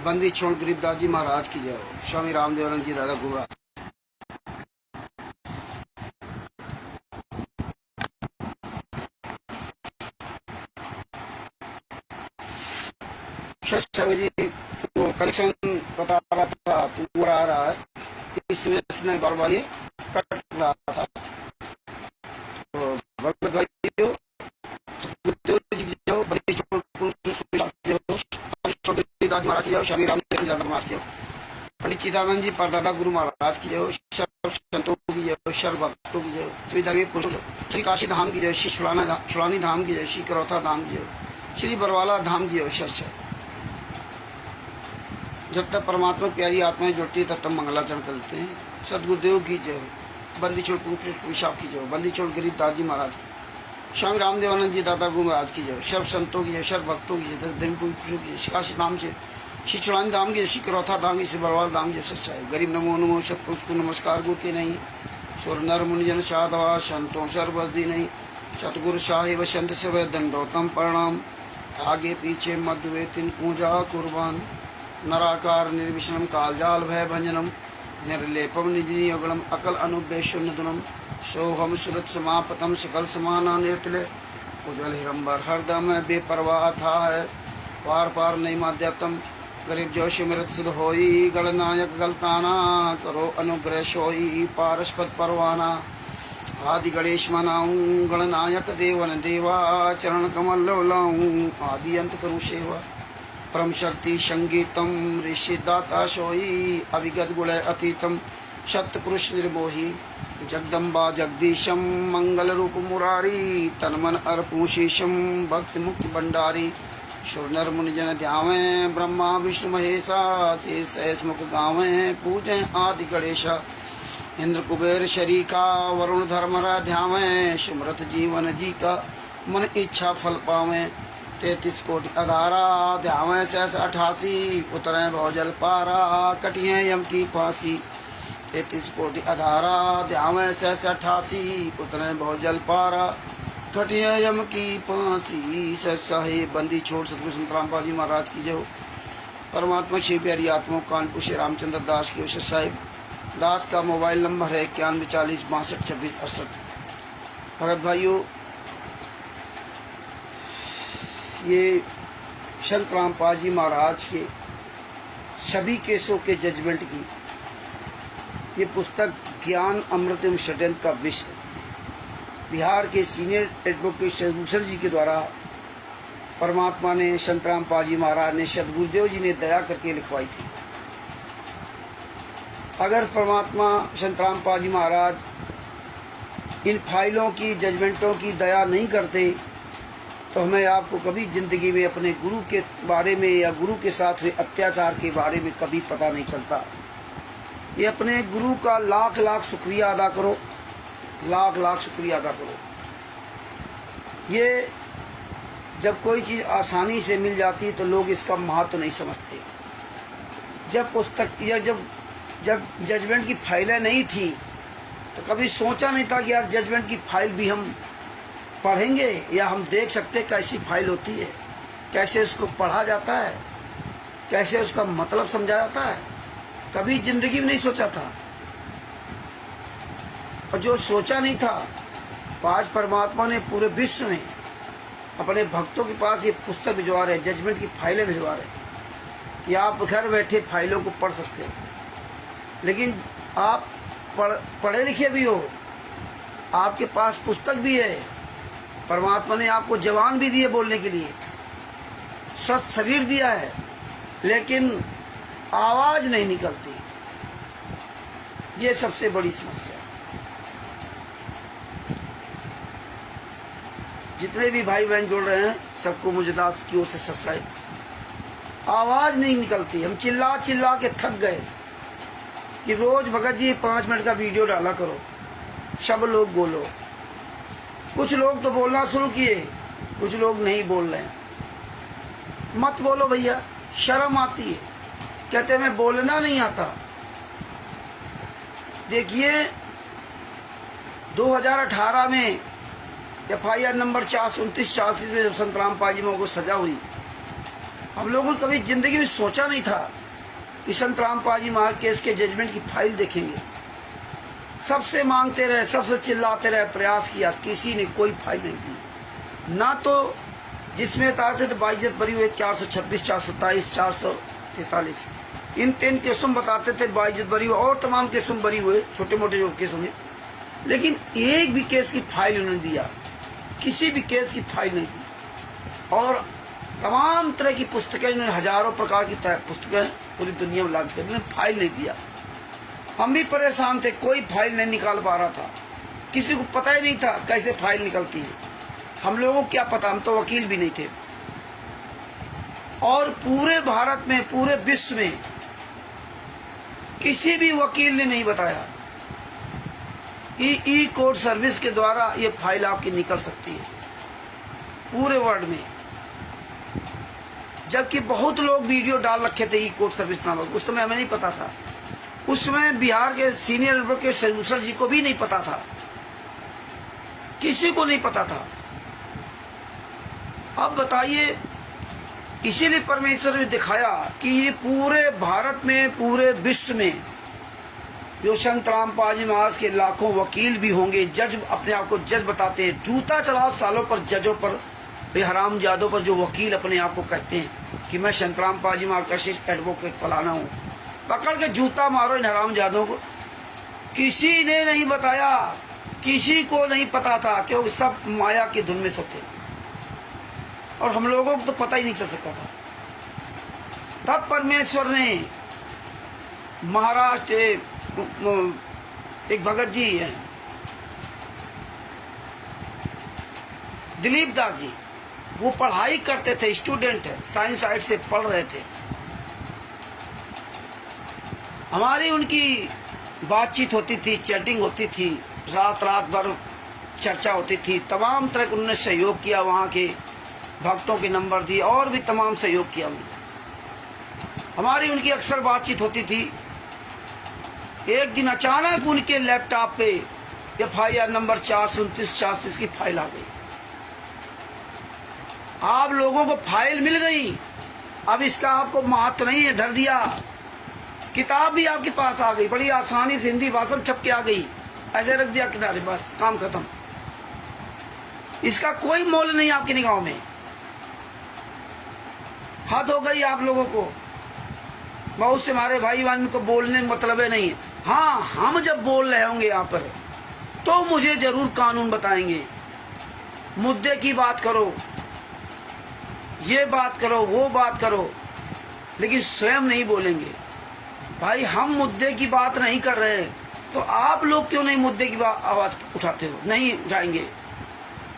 बंदी छोड़ गरीबदास जी महाराज की जय हो। स्वामी रामदेवानंद जी दादा गुमराह। जी वो कलेक्शन बता रहा था, पूरा आ रहा है, इसमें बार बार ये कट रहा था। तो भगवत भाई महाराज की जाओ, स्वामी रामदेव दादा महाराज की जाओ, पंडित चिदानंद जी परदादा गुरु महाराज की जाओ, सर्व संतों की जय, सर्व भक्तों की जय, श्री धर्मी पुरुषों, श्री काशी धाम की जय, श्री सुलानी धाम की जय, श्री करौथा धाम की जय, श्री बरवाला धाम की जय। सच जब तक परमात्मा प्यारी आत्माएं जुड़ती है तब तक मंगलाचरण करते हैं। सदगुरुदेव की जय, बंदी छोड़ पिशाब की जय, बंदी छोड़ गरीबदास जी महाराज की, स्वामी रामदेवानंद जी दादा गुरु महाराज की जय, सर्व संतों की जय, सर्व भक्तों की जय, धर्मी पुरुषों की जय, काशी धाम से श्री चुड़ानी धाम की, श्री करौथा धाम की, श्री बरवाल धाम की सच्चाई। गरीब नमो नमो सतपुरुष को नमस्कार गुरु के नहीं, सुर नर मुनिजन साधवा संतों सर्वसदी नहीं, सतगुरु साहिब संत से दंडोतम प्रणाम, आगे पीछे मध्य तिन पूजा कुर्बान, नराकार निर्विष्णम कालजाल भय भंजनम, निर्लेपम निजनी अगणम अकल अनुपेशुन्नतनम, सोहम सुरत समापतम सकल समाना निर्तले, उज्जवल हिरंबर हरदम बेपरवाह था है, पार पार नहीं माध्यतम, गरीब जोश मृत सिद्ध होई, गणनायक गलताना करो अनुग्रह सोई, पारस्पद परवाना आदि गणेश मनाऊं, गणनायक देवन देवा चरण कमल लाऊं, आदि अंत करूं सेवा, परम शक्ति संगीतम ऋषि दाता सोई, अविगत गुण अतीतम सत्य पुरुष निर्मोही, जगदम्बा जगदीशम मंगल रूप मुरारी, तनमन अर्पू शीशम भक्ति मुक्ति भंडारी, सुर नर मुनिजन ध्यावे, ब्रह्मा विष्णु महेशा शेष मुख गावे, पूजे आदि गणेशा, इंद्र कुबेर शरीका वरुण धर्मरा ध्यावे, सुमरत जीवन जी का मन इच्छा फल पावे, 33 कोटि अधारा ध्यावे, 88 उतरे भौजल पारा, कटिए यम की फांसी, 33 कोटि अधारा ध्यावे, 88 उतरे भौजल पारा, कटिए यम की फांसी। सहे बंदी छोड़ सतगुरु संत रामपाल जी महाराज की जय। परमात्मा श्री प्यारी आत्मा कानपुर श्री रामचंद्र दास की उषा साहिब दास का मोबाइल नंबर है 9140 62 26 68। भगत भाइयों, ये संत रामपाल जी महाराज के सभी केसों के जजमेंट की ये पुस्तक ज्ञान अमृतम षड्यंत्र का विषय बिहार के सीनियर एडवोकेट सदभूषण जी के द्वारा परमात्मा ने संत रामपाल जी महाराज ने सदगुरुदेव जी ने दया करके लिखवाई थी। अगर परमात्मा संत रामपाल जी महाराज इन फाइलों की जजमेंटों की दया नहीं करते तो हमें आपको कभी जिंदगी में अपने गुरु के बारे में या गुरु के साथ हुए अत्याचार के बारे में कभी पता नहीं चलता। ये अपने गुरु का लाख लाख शुक्रिया अदा करो, लाख लाख शुक्रिया अदा करो। ये जब कोई चीज़ आसानी से मिल जाती है तो लोग इसका महत्व नहीं समझते। जब पुस्तक या जब जजमेंट की फाइलें नहीं थी तो कभी सोचा नहीं था कि यार जजमेंट की फाइल भी हम पढ़ेंगे या हम देख सकते कैसी फाइल होती है, कैसे उसको पढ़ा जाता है, कैसे उसका मतलब समझा जाता है। कभी जिंदगी में नहीं सोचा था। और जो सोचा नहीं था तो आज परमात्मा ने पूरे विश्व में अपने भक्तों के पास ये पुस्तक भिजवा रहे, जजमेंट की फाइलें भिजवा रहे कि आप घर बैठे फाइलों को पढ़ सकते हो। लेकिन आप पढ़े लिखे भी हो, आपके पास पुस्तक भी है, परमात्मा ने आपको जवान भी दिए बोलने के लिए, स्वस्थ शरीर दिया है, लेकिन आवाज नहीं निकलती। ये सबसे बड़ी समस्या। जितने भी भाई बहन जुड़ रहे हैं सबको मुझे दास की ओर से सत्साई। आवाज नहीं निकलती। हम चिल्ला चिल्ला के थक गए कि रोज भगत जी 5 मिनट का वीडियो डाला करो, सब लोग बोलो। कुछ लोग तो बोलना शुरू किए, कुछ लोग नहीं बोल रहे हैं। मत बोलो भैया, शर्म आती है। कहते मैं बोलना नहीं आता। देखिए 2018 में FIR नंबर 429-86 में जब संत रामपाल जी को सजा हुई हम लोगों ने कभी जिंदगी में सोचा नहीं था कि संत रामपाल जी महाराज केस के जजमेंट की फाइल देखेंगे। सबसे मांगते रहे, सबसे चिल्लाते रहे, प्रयास किया, किसी ने कोई फाइल नहीं दी। ना तो जिसमें बताते थे बाइज्जत बरी हुए 426, 427, 443, इन 3 केसों में बताते थे बाइज्जत बरी हुए, और तमाम केसों में बरी हुए, छोटे मोटे जो केस होंगे, लेकिन एक भी केस की फाइल उन्होंने दिया, किसी भी केस की फाइल नहीं दी। और तमाम तरह की पुस्तकें, इन्होंने हजारों प्रकार की पुस्तकें पूरी दुनिया में लॉन्च कर, इन्होंने फाइल नहीं दिया। हम भी परेशान थे, कोई फाइल नहीं निकाल पा रहा था, किसी को पता ही नहीं था कैसे फाइल निकलती है। हम लोगों को क्या पता, हम तो वकील भी नहीं थे। और पूरे भारत में, पूरे विश्व में किसी भी वकील ने नहीं बताया कि ई कोर्ट सर्विस के द्वारा ये फाइल आपकी निकल सकती है, पूरे वर्ल्ड में। जबकि बहुत लोग वीडियो डाल रखे थे ई कोर्ट सर्विस नामक, उस समय हमें नहीं पता था। उस समय बिहार के सीनियर एडवोकेट सलूसर जी को भी नहीं पता था, किसी को नहीं पता था। अब बताइए, इसीलिए परमेश्वर ने दिखाया कि ये पूरे भारत में, पूरे विश्व में जो संत रामपाल जी महाराज के लाखों वकील भी होंगे, जज अपने आप को जज बताते हैं, जूता चलाओ सालों पर जजों पर, हरामजादों पर, जो वकील अपने आप को कहते हैं कि मैं संत रामपाल जी महाराज का शिष्य एडवोकेट फलाना हूँ, पकड़ के जूता मारो इन हरामजादों को। किसी ने नहीं बताया, किसी को नहीं पता था कि वो सब माया की धुन में सब थे, और हम लोगों को तो पता ही नहीं चल सकता था। तब परमेश्वर ने महाराष्ट्र एक भगत जी हैं, दिलीप दास जी, वो पढ़ाई करते थे, स्टूडेंट है, साइंस साइड से पढ़ रहे थे। हमारी उनकी बातचीत होती थी, चैटिंग होती थी, रात रात भर चर्चा होती थी, तमाम तरह का उन्होंने सहयोग किया, वहाँ के भक्तों के नंबर दिए, और भी तमाम सहयोग किया उन्होंने। हमारी उनकी अक्सर बातचीत होती थी। एक दिन अचानक उनके लैपटॉप पे FIR नंबर 429-430 की फाइल आ गई। आप लोगों को फाइल मिल गई, अब इसका आपको महत्व नहीं है, धर दिया। किताब भी आपके पास आ गई, बड़ी आसानी से हिंदी भाषा में छप के आ गई, ऐसे रख दिया किनारे, बस काम खत्म। इसका कोई मोल नहीं आपकी निगाहों में। हद हो गई आप लोगों को। बहुत से हमारे भाई बहन को बोलने में मतलब है नहीं। हाँ, हम जब बोल रहे होंगे यहाँ पर तो मुझे जरूर कानून बताएंगे, मुद्दे की बात करो, ये बात करो, वो बात करो, लेकिन स्वयं नहीं बोलेंगे। भाई, हम मुद्दे की बात नहीं कर रहे तो आप लोग क्यों नहीं मुद्दे की आवाज उठाते हो? नहीं उठाएंगे।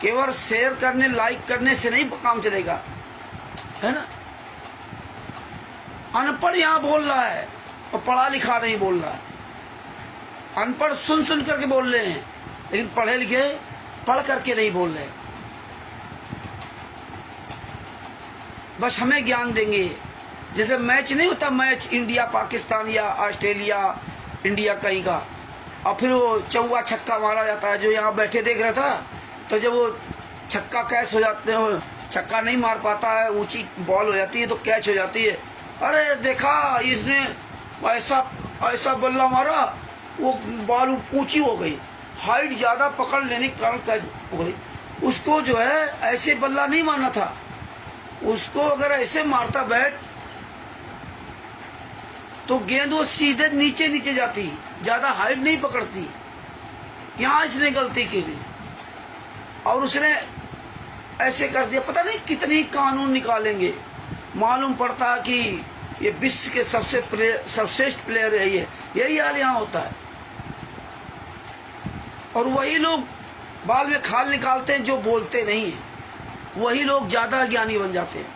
केवल शेयर करने, लाइक करने से नहीं काम चलेगा, है ना। अनपढ़ यहाँ बोल रहा है और पढ़ा लिखा नहीं बोल रहा है। अनपढ़ सुन सुन करके बोल रहे हैं, लेकिन पढ़े लिखे पढ़ करके नहीं बोल रहे। बस हमें ज्ञान देंगे। जैसे मैच नहीं होता, मैच इंडिया पाकिस्तान या ऑस्ट्रेलिया इंडिया कहीं का, और फिर वो चौवा छक्का मारा जाता है, जो यहाँ बैठे देख रहा था, तो जब वो छक्का कैच हो जाते हैं, छक्का नहीं मार पाता है, ऊंची बॉल हो जाती है तो कैच हो जाती है। अरे देखा, इसने ऐसा ऐसा बल्ला मारा, वो बॉल ऊंची हो गई, हाइट ज्यादा पकड़ लेने के कारण कैच हो गई। उसको जो है ऐसे बल्ला नहीं मारना था, उसको अगर ऐसे मारता बैट तो गेंद वो सीधे नीचे नीचे जाती, ज्यादा हाइट नहीं पकड़ती। यहाँ इसने गलती की थी और उसने ऐसे कर दिया। पता नहीं कितनी कानून निकालेंगे। मालूम पड़ता है कि ये विश्व के सर्वश्रेष्ठ प्लेयर है, यही हाल यहाँ होता है। और वही लोग बाल में खाल निकालते हैं जो बोलते नहीं है, वही लोग ज्यादा ज्ञानी बन जाते हैं।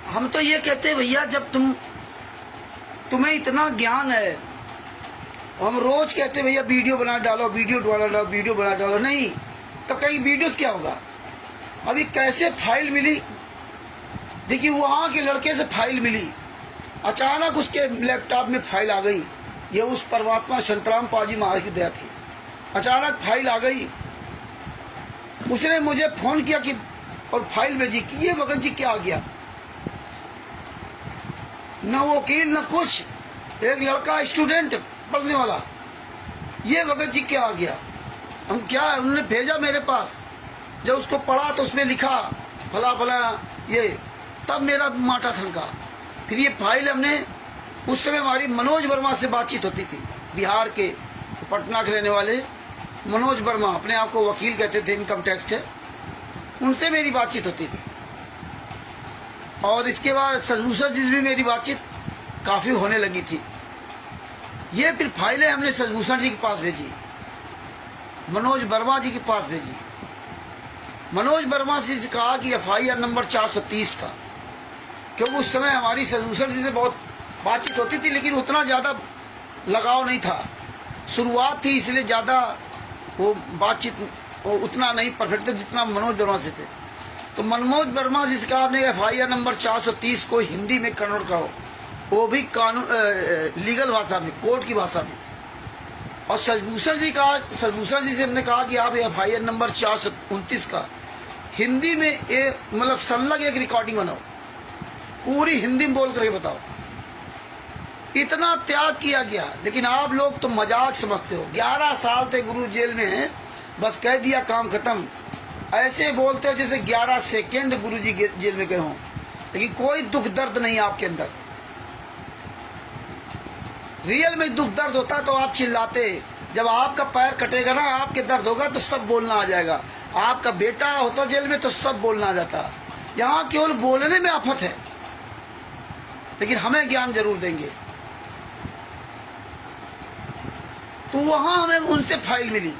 हम तो ये कहते हैं भैया, जब तुम्हें इतना ज्ञान है, हम रोज कहते हैं भैया वीडियो बना डालो, वीडियो बना डालो, वीडियो बना डालो, नहीं तब कहीं वीडियोस क्या होगा। अभी कैसे फाइल मिली, देखिए वहां के लड़के से फाइल मिली, अचानक उसके लैपटॉप में फाइल आ गई। ये उस परमात्मा संत रामपाल जी महाराज की दया थी, अचानक फाइल आ गई। उसने मुझे फोन किया कि और फाइल भेजी कि ये भगत जी क्या आ गया। न वकील न कुछ, एक लड़का स्टूडेंट पढ़ने वाला, ये भगत जी क्या आ गया। हम क्या, उन्होंने भेजा मेरे पास, जब उसको पढ़ा तो उसमें लिखा फला फला ये, तब मेरा माथा थनका। फिर ये फाइल हमने, उस समय हमारी मनोज वर्मा से बातचीत होती थी, बिहार के पटना के रहने वाले मनोज वर्मा, अपने आप को वकील कहते थे, इनकम टैक्स से, उनसे मेरी बातचीत होती थी। और इसके बाद सजभूषण जी से भी मेरी बातचीत काफी होने लगी थी। ये फिर फाइलें हमने सजभूषण जी के पास भेजी, मनोज वर्मा जी के पास भेजी। मनोज वर्मा से कहा कि FIR नंबर 430 का, क्योंकि उस समय हमारी सजभूषण जी से बहुत बातचीत होती थी, लेकिन उतना ज़्यादा लगाव नहीं था, शुरुआत थी, इसलिए ज़्यादा वो बातचीत उतना नहीं परफेक्ट थे जितना मनोज वर्मा से थे। तो मनोज वर्मा जी से कहा आपने FIR नंबर 430 को हिंदी में कन्वर्ट करो, वो भी कानून लीगल भाषा में, कोर्ट की भाषा में। और सजभूषण जी से हमने कहा कि आप FIR नंबर 429 का हिंदी में मतलब संलग एक रिकॉर्डिंग बनाओ, पूरी हिंदी में बोल करके बताओ। इतना त्याग किया गया, लेकिन आप लोग तो मजाक समझते हो। 11 साल थे गुरु जेल में हैं, बस कह दिया काम खत्म। ऐसे बोलते हो जैसे 11 सेकेंड गुरु जी जेल में गए हों, लेकिन कोई दुख दर्द नहीं आपके अंदर। रियल में दुख दर्द होता तो आप चिल्लाते। जब आपका पैर कटेगा ना, आपके दर्द होगा तो सब बोलना आ जाएगा। आपका बेटा होता जेल में तो सब बोलना आ जाता। यहाँ केवल बोलने में आफत है, लेकिन हमें ज्ञान जरूर देंगे। तो वहां हमें उनसे फाइल मिली,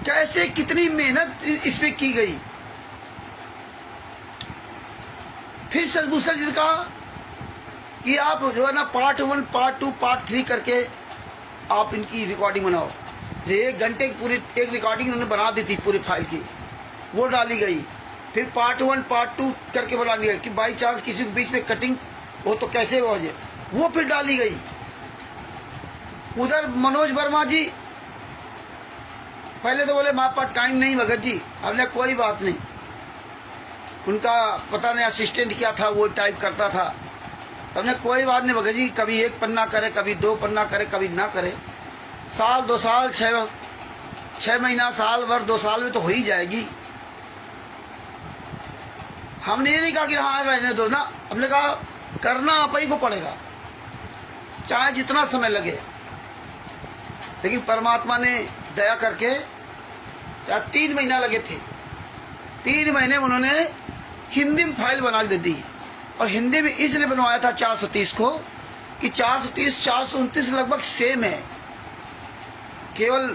कैसे कितनी मेहनत इसमें की गई। फिर सजभूषण जी ने कहा कि आप जो है ना पार्ट 1, पार्ट 2, पार्ट 3 करके आप इनकी रिकॉर्डिंग बनाओ। जो 1 घंटे की पूरी एक रिकॉर्डिंग उन्होंने बना दी थी पूरी फाइल की, वो डाली गई। फिर पार्ट 1, पार्ट 2 करके बना लिया कि बाई चांस किसी के बीच में कटिंग हो तो कैसे हो जाए, वो फिर डाली गई। उधर मनोज वर्मा जी पहले तो बोले हमारे पास टाइम नहीं भगत जी। हमने कोई बात नहीं, उनका पता नहीं असिस्टेंट क्या था, वो टाइप करता था। हमने कोई बात नहीं भगत जी, कभी 1 पन्ना करे, कभी 2 पन्ना करे, कभी ना करे। साल 2 साल 6 महीना, साल भर 2 साल में तो हो ही जाएगी। हमने ये नहीं कहा कि हाँ रहने दो ना, हमने कहा करना आप ही को पड़ेगा, चाहे जितना समय लगे। लेकिन परमात्मा ने दया करके शायद 3 महीना लगे थे, 3 महीने में उन्होंने हिंदी में फाइल बना के दी। और हिंदी में इसलिए बनवाया था 430 को कि 430 429 लगभग सेम है, केवल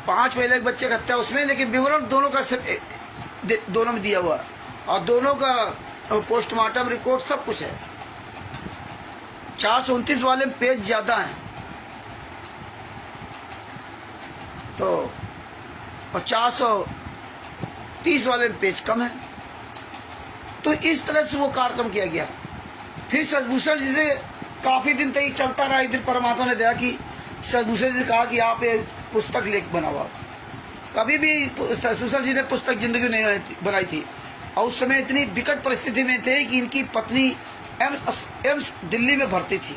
5 महीने के बच्चे का हत्या उसमें, लेकिन विवरण दोनों का दोनों में दिया हुआ, और दोनों का पोस्टमार्टम रिपोर्ट सब कुछ है। 429 वाले में पेज ज्यादा हैं, तो और 430 वाले में पेज कम है। तो इस तरह से वो कार्यक्रम किया गया। फिर सजभूषण जी से काफी दिन तक चलता रहा। एक दिन परमात्मा ने दिया कि सजभूषण जी से कहा कि आप एक पुस्तक लेख बनाओ। कभी भी सजभूषण जी ने पुस्तक जिंदगी नहीं बनाई थी, और उस समय इतनी विकट परिस्थिति में थे कि इनकी पत्नी एम्स दिल्ली में भर्ती थी,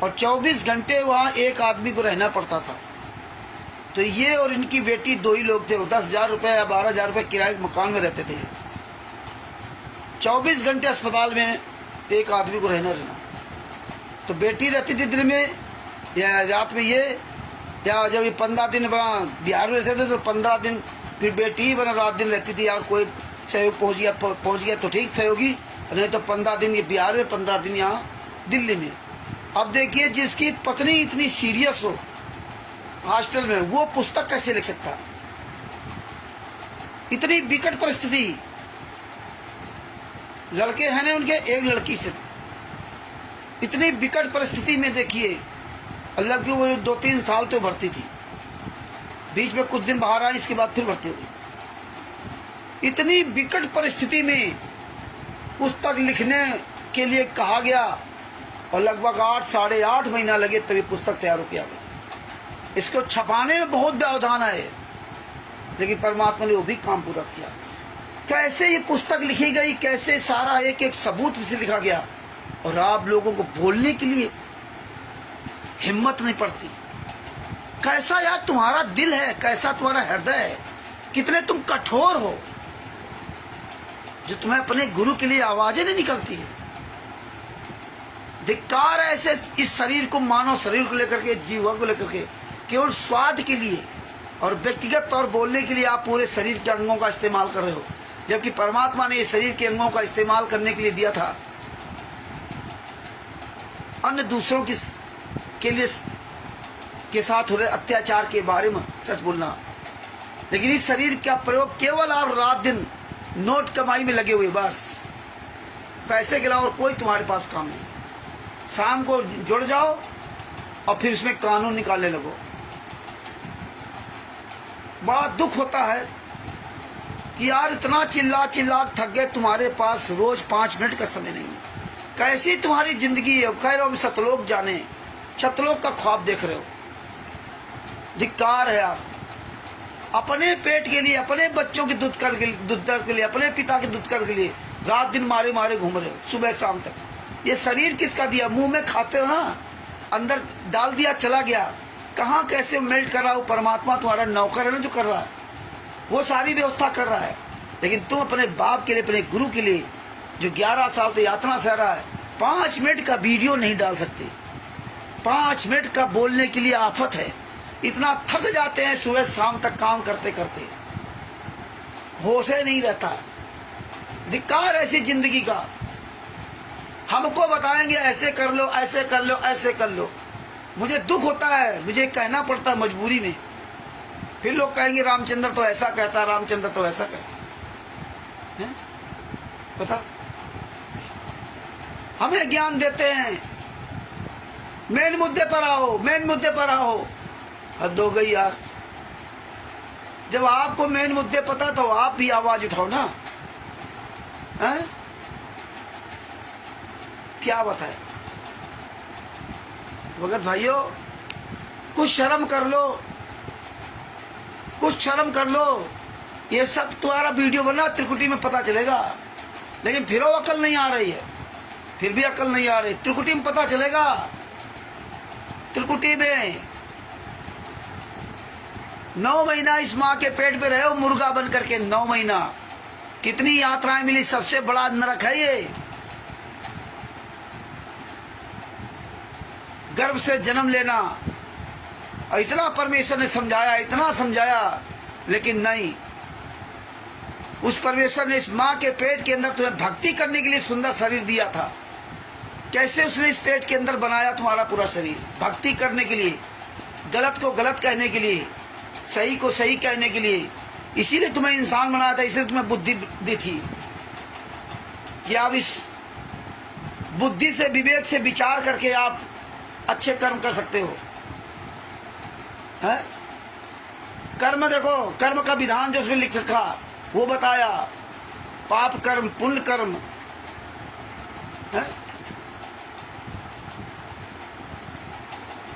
और 24 घंटे वहां एक आदमी को रहना पड़ता था। तो ये और इनकी बेटी 2 ही लोग थे, 10,000 रुपये या 12,000 रुपये किराए के मकान में रहते थे। 24 घंटे अस्पताल में एक आदमी को रहना। तो बेटी रहती थी दिन में या रात में ये, या जब ये 15 दिन बिहार में रहते थे तो 15 दिन फिर बेटी ही बना रात दिन रहती थी। यार कोई सहयोग पहुंच गया तो ठीक सहयोगी, नहीं तो 15 दिन ये बिहार में, 15 दिन यहाँ दिल्ली में। अब देखिए, जिसकी पत्नी इतनी सीरियस हो हॉस्पिटल में, वो पुस्तक कैसे लिख सकता है? इतनी विकट परिस्थिति। लड़के हैं ना उनके, एक लड़की से इतनी विकट परिस्थिति में देखिए, अल्लाह की वो 2-3 साल तो भर्ती थी, बीच में कुछ दिन बाहर आई, इसके बाद फिर भर्ती हुई। इतनी विकट परिस्थिति में पुस्तक लिखने के लिए कहा गया, और लगभग 8-8.5 महीना लगे तभी पुस्तक तैयार हो गया। इसको छपाने में बहुत व्यवधान है, लेकिन परमात्मा ने वो भी काम पूरा किया। कैसे ये पुस्तक लिखी गई, कैसे सारा एक एक सबूत से लिखा गया, और आप लोगों को बोलने के लिए हिम्मत नहीं पड़ती। कैसा यार तुम्हारा दिल है, कैसा तुम्हारा हृदय है, कितने तुम कठोर हो जो तुम्हें अपने गुरु के लिए आवाजें नहीं निकलती है। धिक्कार है ऐसे इस शरीर को, मानव शरीर को लेकर के, जीवा को लेकर के केवल स्वाद के लिए और व्यक्तिगत तौर बोलने के लिए आप पूरे शरीर के अंगों का इस्तेमाल कर रहे हो, जबकि परमात्मा ने इस शरीर के अंगों का इस्तेमाल करने के लिए दिया था अन्य दूसरों के लिए के साथ हो रहे अत्याचार के बारे में सच बोलना। लेकिन इस शरीर का प्रयोग केवल आप रात दिन नोट कमाई में लगे हुए, बस पैसे के अलावा और कोई तुम्हारे पास काम नहीं। शाम को जुड़ जाओ और फिर इसमें कानून निकालने लगो। बड़ा दुख होता है कि यार इतना चिल्ला चिल्ला थक गए, तुम्हारे पास रोज 5 मिनट का समय नहीं है। कैसी तुम्हारी जिंदगी है, कह रहे हो सतलोक जाने, सतलोक का ख्वाब देख रहे हो। धिक्कार है आप अपने पेट के लिए, अपने बच्चों के दूध कर के लिए, अपने पिता के दूध कर के लिए रात दिन मारे मारे घूम रहे हो सुबह शाम तक। ये शरीर किसका दिया? मुंह में खाते हो ना, अंदर डाल दिया चला गया। कहाँ कैसे मेल्ट कर रहा हो? परमात्मा तुम्हारा नौकर है ना जो कर रहा है, वो सारी व्यवस्था कर रहा है। लेकिन तुम अपने बाप के लिए, अपने गुरु के लिए जो 11 साल से यातना सह रहा है, 5 मिनट का वीडियो नहीं डाल सकते। 5 मिनट का बोलने के लिए आफत है। इतना थक जाते हैं सुबह शाम तक काम करते करते, होश नहीं रहता। धिक्कार ऐसी जिंदगी का। हमको बताएंगे ऐसे कर लो, ऐसे कर लो, ऐसे कर लो। मुझे दुख होता है, मुझे कहना पड़ता है मजबूरी में। फिर लोग कहेंगे रामचंद्र तो ऐसा कहता, रामचंद्र तो ऐसा कहता है। पता हमें ज्ञान देते हैं, मेन मुद्दे पर आओ, मेन मुद्दे पर आओ। हद हो गई यार। जब आपको मेन मुद्दे पता तो आप भी आवाज उठाओ ना। है? क्या बताए भगत भाइयों, कुछ शर्म कर लो, कुछ शर्म कर लो। ये सब तुम्हारा वीडियो बना त्रिकुटी में पता चलेगा, लेकिन फिर वो अकल नहीं आ रही है, फिर भी अकल नहीं आ रही। त्रिकुटी में पता चलेगा। त्रिकुटी में 9 महीना इस माँ के पेट पे रहे हो मुर्गा बन करके। 9 महीना कितनी यात्राएं मिली, सबसे बड़ा नरक है ये। गर्भ से जन्म लेना, और इतना परमेश्वर ने समझाया, इतना समझाया, लेकिन नहीं। उस परमेश्वर ने इस माँ के पेट के अंदर तुम्हें भक्ति करने के लिए सुंदर शरीर दिया था। कैसे उसने इस पेट के अंदर बनाया तुम्हारा पूरा शरीर? भक्ति करने के लिए, गलत को गलत कहने के लिए, सही को सही कहने के लिए। इसीलिए तुम्हें इंसान बनाया था, इसीलिए तुम्हें बुद्धि दी थी कि आप इस बुद्धि से, विवेक से विचार करके आप अच्छे कर्म कर सकते हो। है? कर्म देखो, कर्म का विधान जो उसमें लिख रखा वो बताया। पाप कर्म, पुण्य कर्म, है?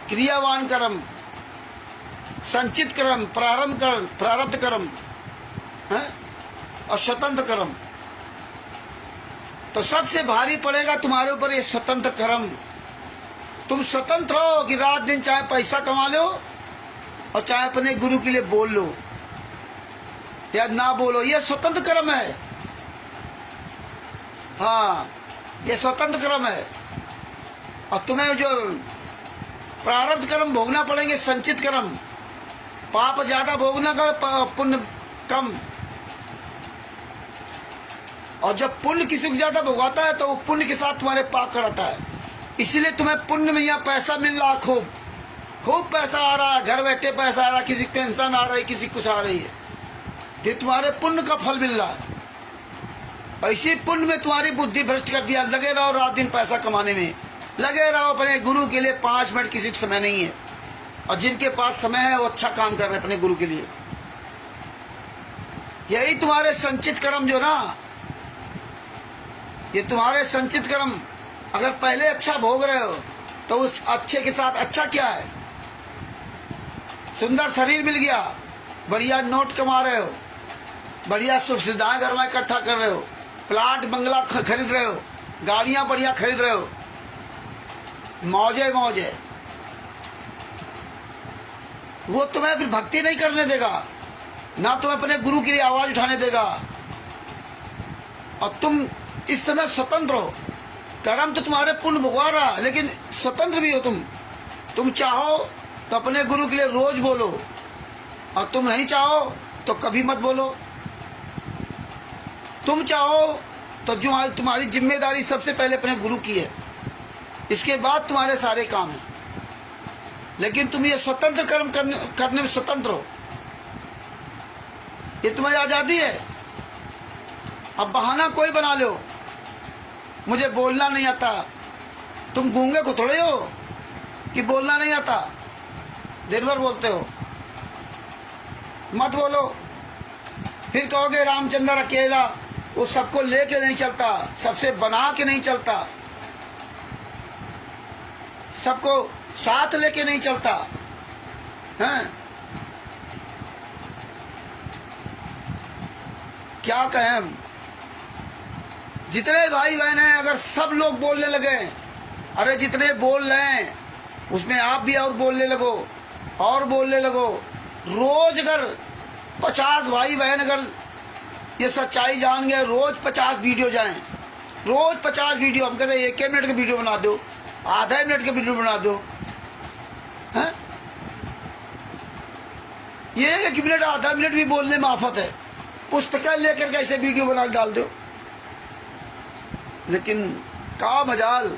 क्रियावान कर्म, संचित कर्म, प्रारंभ कर्म, प्रारब्ध कर्म, है? और स्वतंत्र कर्म। तो सबसे भारी पड़ेगा तुम्हारे ऊपर ये स्वतंत्र कर्म। तुम स्वतंत्र हो कि रात दिन चाहे पैसा कमा लो और चाहे अपने गुरु के लिए बोल लो या ना बोलो, ये स्वतंत्र कर्म है। हाँ, ये स्वतंत्र कर्म है। और तुम्हें जो प्रारब्ध कर्म भोगना पड़ेंगे, संचित कर्म। पाप ज्यादा भोगना कर, पुण्य कम। और जब पुण्य किसी को ज्यादा भोगाता है तो वो पुण्य के साथ तुम्हारे पाप कराता है। इसीलिए तुम्हें पुण्य में यहाँ पैसा मिल रहा, खूब खूब पैसा आ रहा है, घर बैठे पैसा आ रहा है, किसी पेंशन आ रही, किसी कुछ आ रही है। ये तुम्हारे पुण्य का फल मिल रहा है। इसी पुण्य में तुम्हारी बुद्धि भ्रष्ट कर दिया। लगे रहो रात दिन पैसा कमाने में, लगे रहो अपने गुरु के लिए। 5 मिनट किसी को समय नहीं है, और जिनके पास समय है वो अच्छा काम कर रहे हैं अपने गुरु के लिए। यही तुम्हारे संचित कर्म जो ना, ये तुम्हारे संचित कर्म। अगर पहले अच्छा भोग रहे हो तो उस अच्छे के साथ अच्छा क्या है? सुंदर शरीर मिल गया, बढ़िया नोट कमा रहे हो, बढ़िया सुख सुविधाएं घर में इकट्ठा कर रहे हो, प्लाट बंगला खरीद रहे हो, गाड़ियां बढ़िया खरीद रहे हो, मौजे मौजे, वो तुम्हें फिर भक्ति नहीं करने देगा, ना तुम्हें अपने गुरु के लिए आवाज उठाने देगा। और तुम इस समय स्वतंत्र हो, कर्म तो तुम्हारे पुण्य भुगवा रहा, लेकिन स्वतंत्र भी हो तुम चाहो तो अपने गुरु के लिए रोज बोलो, और तुम नहीं चाहो तो कभी मत बोलो। तुम चाहो तो जो तुम्हारी जिम्मेदारी सबसे पहले अपने गुरु की है, इसके बाद तुम्हारे सारे काम हैं, लेकिन तुम ये स्वतंत्र कर्म करने में स्वतंत्र हो, ये तुम्हारी आजादी है। अब बहाना कोई बना लो, मुझे बोलना नहीं आता, तुम गूंगे को थोड़े हो कि बोलना नहीं आता, दिन भर बोलते हो, मत बोलो। फिर कहोगे रामचंद्र अकेला, वो सबको लेके नहीं चलता, सबसे बना के नहीं चलता, सबको साथ लेके नहीं चलता हैं। क्या कहें हम, जितने भाई बहन हैं अगर सब लोग बोलने लगे, अरे जितने बोल रहे हैं उसमें आप भी और बोलने लगो और बोलने लगो, रोज अगर 50 भाई बहन अगर ये सच्चाई जान गए, रोज 50 वीडियो जाएं, रोज 50 वीडियो, हम कहते हैं 1 मिनट का वीडियो बना दो, आधा मिनट का वीडियो बना दो, हैं? ये 1 मिनट आधा मिनट भी बोलने में आफत है, पुस्तकें लेकर के ऐसे वीडियो बना डाल दो। लेकिन का मजाल,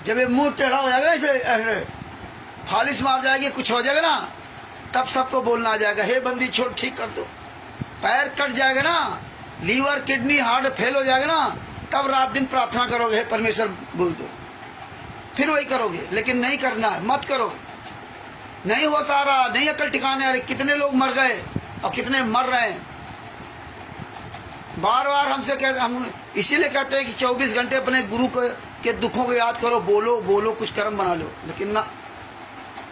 जब ये मुंह टेढ़ा हो जाएगा, ऐसे फालिश मार जाएगी, कुछ हो जाएगा ना, तब सबको बोलना आ जाएगा, हे बंदी छोड़, ठीक कर दो। पैर कट जाएगा ना, लीवर किडनी हार्ट फेल हो जाएगा ना, तब रात दिन प्रार्थना करोगे, हे परमेश्वर बोल दो, फिर वही करोगे। लेकिन नहीं करना है, मत करो, नहीं हो सारा, नहीं अकल ठिकाने। अरे कितने लोग मर गए और कितने मर रहे हैं। बार बार हमसे हम इसीलिए कहते हैं कि 24 घंटे अपने गुरु के दुखों को याद करो, बोलो बोलो, कुछ कर्म बना लो। लेकिन ना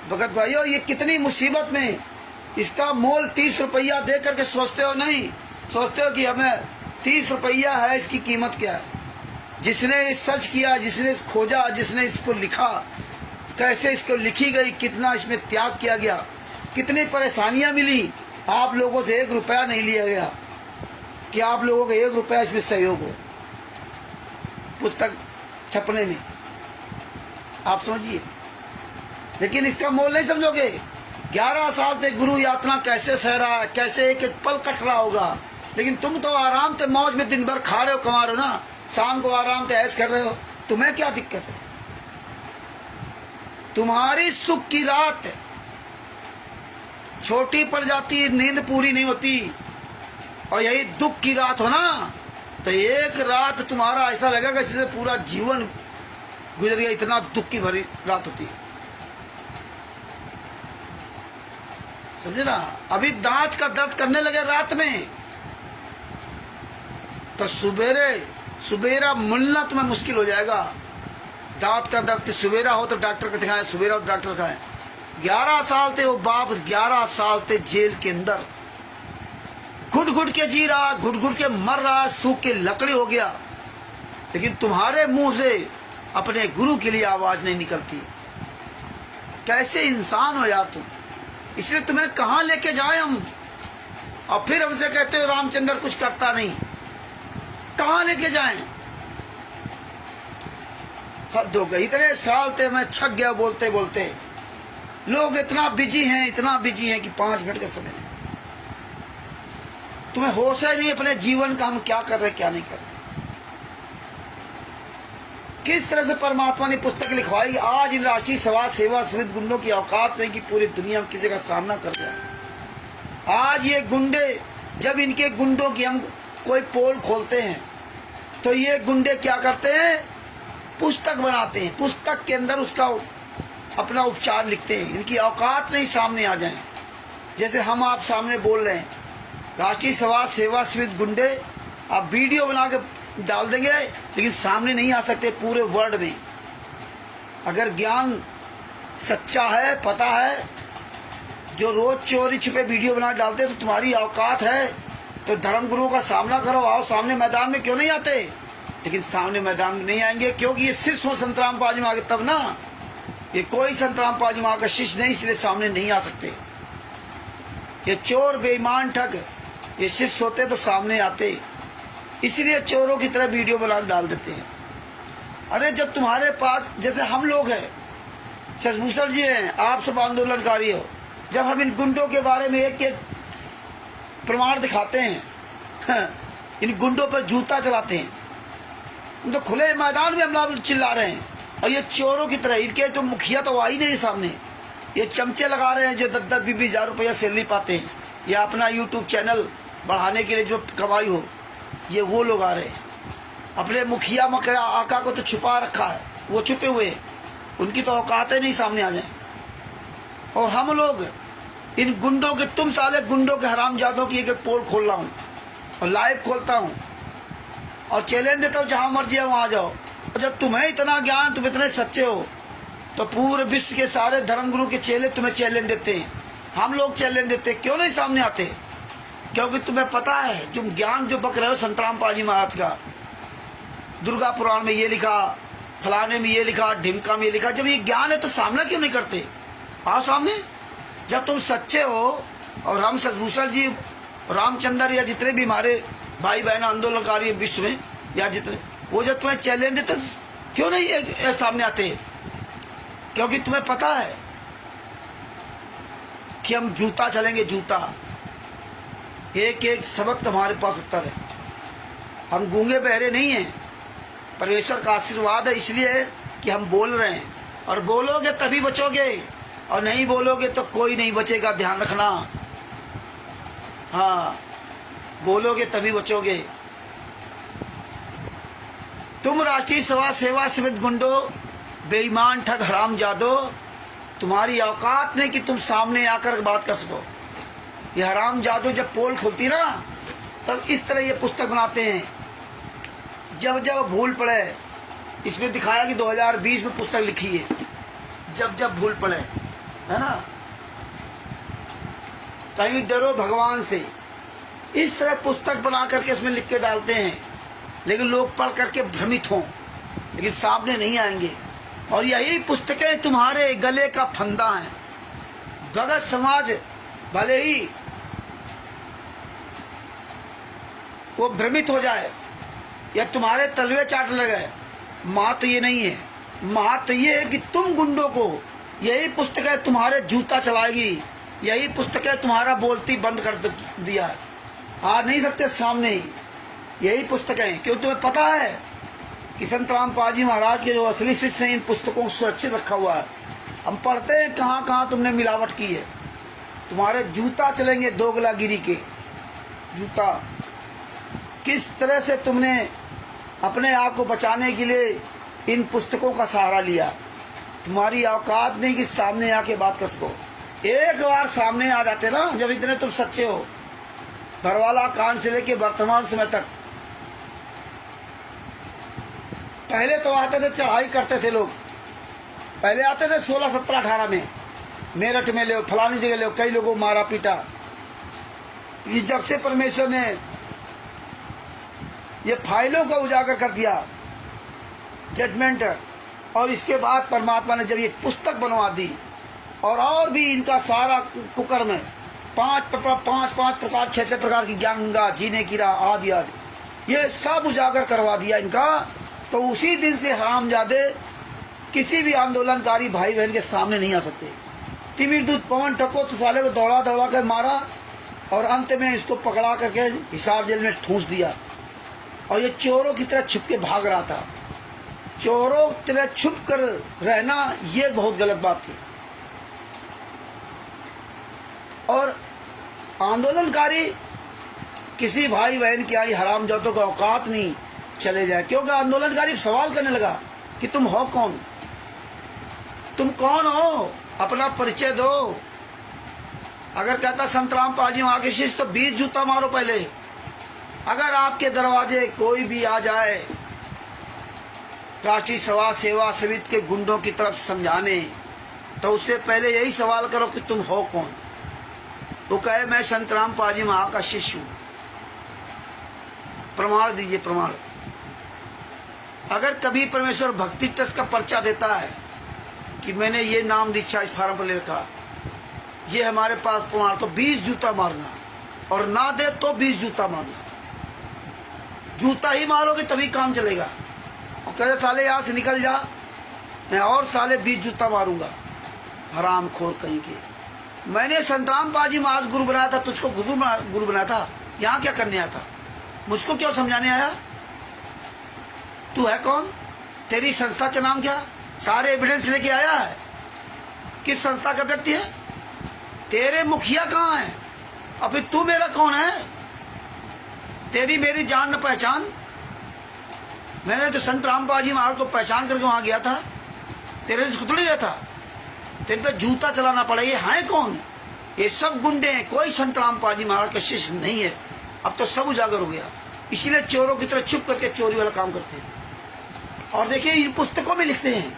भगत भाइयों, ये कितनी मुसीबत में, इसका मोल 30 रुपया दे करके सोचते हो नहीं, सोचते हो कि हमें 30 रुपया है, इसकी कीमत क्या है। जिसने सर्च किया, जिसने खोजा, जिसने इसको लिखा, कैसे इसको लिखी गई, कितना इसमें त्याग किया गया, कितनी परेशानियां मिली, आप लोगों से 1 रुपया नहीं लिया गया कि आप लोगों का 1 रुपया इसमें सहयोग हो पुस्तक छपने में, आप समझिए। लेकिन इसका मोल नहीं समझोगे। 11 साल से गुरु यातना कैसे सह रहा है, कैसे एक एक पल कट रहा होगा, लेकिन तुम तो आराम से मौज में दिन भर खा रहे हो, कमा रहे हो ना, शाम को आराम से ऐश कर रहे हो, तुम्हें क्या दिक्कत है। तुम्हारी सुख की रात छोटी पड़ जाती है, नींद पूरी नहीं होती, और यही दुख की रात हो ना, तो एक रात तुम्हारा ऐसा लगेगा जैसे पूरा जीवन गुजर गया, इतना दुख की भरी रात होती है, समझे ना। अभी दांत का दर्द करने लगे रात में, तो सुबेरा मुलना तुम्हें मुश्किल हो जाएगा। दांत का दर्द सुबेरा हो तो डॉक्टर को दिखाएं, सुबेरा हो डॉक्टर दिखाएं। 11 साल थे वो बाप, 11 साल थे जेल के अंदर, घुट घुट के जी रहा, घुट घुट के मर रहा, सूख के लकड़ी हो गया, लेकिन तुम्हारे मुंह से अपने गुरु के लिए आवाज नहीं निकलती। कैसे इंसान हो यार तुम। इसलिए तुम्हें कहां लेके जाए हम, और फिर हमसे कहते हो रामचंद्र कुछ करता नहीं, कहां लेके जाएं। हद हो गई, इतने साल थे मैं छक गया बोलते बोलते। लोग इतना बिजी हैं कि 5 मिनट का समय नहीं। तुम्हें होश है नहीं अपने जीवन का, हम क्या कर रहे क्या नहीं कर रहे। किस तरह से परमात्मा ने पुस्तक लिखवाई। आज इन राष्ट्रीय समाज सेवा समिति गुंडों की औकात नहीं कि पूरी दुनिया में किसी का सामना कर जाए। आज ये गुंडे, जब इनके गुंडों की हम कोई पोल खोलते हैं तो ये गुंडे क्या करते हैं, पुस्तक बनाते हैं, पुस्तक के अंदर उसका अपना उपचार लिखते हैं। इनकी औकात नहीं सामने आ जाए। जैसे हम आप सामने बोल रहे हैं, राष्ट्रीय समाज सेवा समिति गुंडे आप वीडियो बना के डाल देंगे, लेकिन सामने नहीं आ सकते पूरे वर्ल्ड में। अगर ज्ञान सच्चा है, पता है, जो रोज चोरी छुपे वीडियो बना डालते, तो तुम्हारी औकात है तो धर्म गुरुओं का सामना करो, आओ सामने मैदान में क्यों नहीं आते। लेकिन सामने मैदान में नहीं आएंगे, क्योंकि ये शिष्य हो संतराम पाजी माँ के तब ना। ये कोई संतराम पाजी माँ का शिष्य नहीं, इसलिए सामने नहीं आ सकते। ये चोर बेईमान ठग ये शिष्य होते तो सामने आते, इसलिए चोरों की तरह वीडियो बना डाल देते हैं। अरे जब तुम्हारे पास, जैसे हम लोग हैं, शशभूषण जी हैं, आप सब आंदोलनकारी हो, जब हम इन गुंडों के बारे में एक एक प्रमाण दिखाते हैं, इन गुंडों पर जूता चलाते हैं, हम तो खुले मैदान में हम चिल्ला रहे हैं। और ये चोरों की तरह, इनके तो मुखिया तो आ ही नहीं सामने, ये चमचे लगा रहे हैं जो 10-20 हजार रुपया सैलरी पाते हैं, या अपना यूट्यूब चैनल बढ़ाने के लिए जो कमाई हो, ये वो लोग आ रहे हैं। अपने मुखिया मखिया आका को तो छुपा रखा है, वो छुपे हुए हैं, उनकी तो औकातें नहीं सामने आ जाए। और हम लोग इन गुंडों के, तुम साले गुंडों के हरामजादों की एक पोल खोल रहा हूँ और लाइव खोलता हूँ और चैलेंज देता हूँ, जहां मर्जी है वहां जाओ। और जब तुम्हें इतना ज्ञान, तुम इतने सच्चे हो, तो पूरे विश्व के सारे धर्मगुरु के चेले तुम्हें चैलेंज देते हैं, हम लोग चैलेंज देते हैं, क्यों नहीं सामने आते? क्योंकि तुम्हें पता है, तुम ज्ञान जो बक रहे हो संतराम पाजी महाराज का, दुर्गा पुराण में ये लिखा, फलाने में ये लिखा, ढिमका में ये लिखा, जब ये ज्ञान है तो सामना क्यों नहीं करते? आओ सामने। जब तुम सच्चे हो, और हम शशभूषण जी, रामचंद्र या जितने भी हमारे भाई बहन आंदोलनकारी विश्व में, या जितने, वो जब तुम्हें चैलेंज देते तो क्यों नहीं सामने आते? क्योंकि तुम्हें पता है कि हम जूता चलेंगे, जूता। एक एक शब्द तुम्हारे पास उत्तर है, हम गूंगे बहरे नहीं हैं, परमेश्वर का आशीर्वाद है इसलिए कि हम बोल रहे हैं। और बोलोगे तभी बचोगे, और नहीं बोलोगे तो कोई नहीं बचेगा, ध्यान रखना। हाँ, बोलोगे तभी बचोगे। तुम राष्ट्रीय सेवा समिति गुंडो, बेईमान ठग हरामजादो, तुम्हारी औकात नहीं कि तुम सामने आकर बात कर सको। ये हरामजादो जब पोल खोलती ना, तब इस तरह ये पुस्तक बनाते हैं। जब जब भूल पड़े, इसमें दिखाया कि 2020 में पुस्तक लिखी है, जब जब भूल पड़े, है ना, कहीं डरो भगवान से, इस तरह पुस्तक बना करके इसमें लिख के डालते हैं, लेकिन लोग पढ़ करके भ्रमित हों, लेकिन सामने नहीं आएंगे। और यही पुस्तकें तुम्हारे गले का फंदा है। भगत समाज भले ही वो भ्रमित हो जाए या तुम्हारे तलवे चाट लगे, महत्व ये नहीं है। महत्व ये है कि तुम गुंडों को यही पुस्तकें तुम्हारे जूता चलाएगी, यही पुस्तकें तुम्हारा बोलती बंद कर दिया है। आ नहीं सकते सामने ही, यही पुस्तकें, क्योंकि तुम्हें पता है कि संतराम पाजी महाराज के जो असली शिष्य हैं, इन पुस्तकों को सुरक्षित रखा हुआ है। हम पढ़ते हैं कहाँ कहाँ तुमने मिलावट की है। तुम्हारे जूता चलेंगे दोगलागिरी के जूता। किस तरह से तुमने अपने आप को बचाने के लिए इन पुस्तकों का सहारा लिया। तुम्हारी औकात नहीं कि सामने आके बात कर सको। एक बार सामने आ जाते ना, जब इतने तुम सच्चे हो, भरवाला कांड से लेके वर्तमान समय तक। पहले तो आते थे, चढ़ाई करते थे लोग, पहले आते थे 16, 17, 18 में, मेरठ में ले, फलानी जगह ले, कई लोगों को मारा पीटा। ये जब से परमेश्वर ने ये फाइलों को उजागर कर दिया, जजमेंट, और इसके बाद परमात्मा ने जब ये पुस्तक बनवा दी, और भी इनका सारा कुकर्म में 5 प्रकार 6 प्रकार की ज्ञान गंगा, जीने की राह, आदि आदि, ये सब उजागर करवा दिया इनका। तो उसी दिन से हरामजादे किसी भी आंदोलनकारी भाई बहन के सामने नहीं आ सकते। तिमिर दूत पवन ठको तो साले को दौड़ा दौड़ा कर मारा, और अंत में इसको पकड़ा करके हिसार जेल में ठूंस दिया। और ये चोरों की तरह छुप के भाग रहा था। चोरों की तरह छुप कर रहना ये बहुत गलत बात थी। और आंदोलनकारी किसी भाई बहन की आई हरामजादों का औकात नहीं चले जाए, क्योंकि आंदोलनकारी सवाल करने लगा कि तुम हो कौन, तुम कौन हो, अपना परिचय दो। अगर कहता संतराम पाजी वहां के शिष्य, तो 20 जूता मारो पहले। अगर आपके दरवाजे कोई भी आ जाए राष्ट्रीय सेवा समिति के गुंडों की तरफ समझाने, तो उससे पहले यही सवाल करो कि तुम हो कौन। वो कहे मैं संतराम पाजी वहां का शिष्य हूं, प्रमाण दीजिए, प्रमाण। अगर कभी परमेश्वर भक्ति ट्रस्ट का पर्चा देता है कि मैंने ये नाम दीक्षा इस फार्म पर ले रखा, ये हमारे पास प्रमाण, तो 20 जूता मारना, और ना दे तो 20 जूता मारना। जूता ही मारोगे तभी काम चलेगा। और कहे साले यहाँ से निकल जा, मैं और साले 20 जूता मारूंगा। हराम खोर कहीं के। मैंने संतराम पाजी महाराज गुरु बनाया था, तुझको गुरु बनाया था, यहाँ क्या करने आया था? मुझको क्यों समझाने आया? तू है कौन? तेरी संस्था का नाम क्या? सारे एविडेंस लेके आया है? किस संस्था का व्यक्ति है? तेरे मुखिया कहाँ है? और फिर तू मेरा कौन है? तेरी मेरी जान न पहचान। मैंने तो संत रामपाल जी महाराज को पहचान करके वहां गया था, तेरे से थोड़ी गया था। तेरे पे जूता चलाना पड़ा। ये है कौन? ये सब गुंडे हैं, कोई संत रामपाल जी महाराज का शिष्य नहीं है। अब तो सब उजागर हो गया, इसीलिए चोरों की तरह छुप करके चोरी वाला काम करते हैं। और देखिए इन पुस्तकों में लिखते हैं,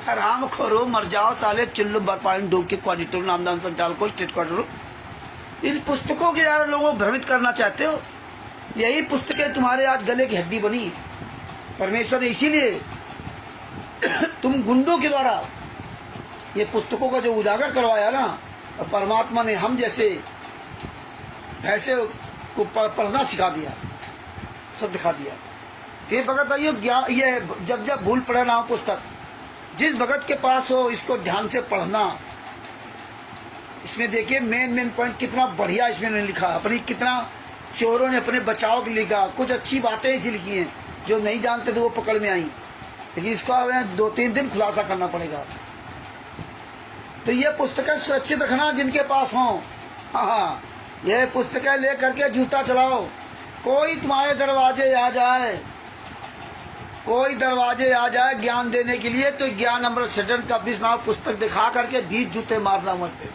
राम खोरो मर जाओ साले, चुल्लू बरपाइन डोब के क्वाडिटर नामदान संचालकों स्टेट क्वार्टर। इन पुस्तकों के द्वारा लोगों को भ्रमित करना चाहते हो। यही पुस्तकें तुम्हारे आज गले की हड्डी बनी। परमेश्वर ने इसीलिए तुम गुंडों के द्वारा ये पुस्तकों का जो उजागर करवाया ना, और परमात्मा ने हम जैसे ऐसे को पढ़ना सिखा दिया, सब दिखा दिया। ये भगत भाइयों ये जब जब भूल पड़े ना हो पुस्तक, जिस भगत के पास हो इसको ध्यान से पढ़ना। इसमें देखिए मेन पॉइंट कितना बढ़िया इसमें लिखा, अपनी कितना चोरों ने अपने बचाव के लिखा। कुछ अच्छी बातें इसी लिखी हैं, जो नहीं जानते थे वो पकड़ में आई, लेकिन इसको हमें 2-3 दिन खुलासा करना पड़ेगा। तो ये पुस्तकें सुरक्षित रखना जिनके पास हो। हाँ, ये पुस्तकें ले करके जूता चलाओ। कोई तुम्हारे दरवाजे आ जाए, कोई दरवाजे आ जाए ज्ञान देने के लिए, तो ज्ञान अमृत सदन का 20 नाम पुस्तक दिखा करके 20 जूते मारना मत।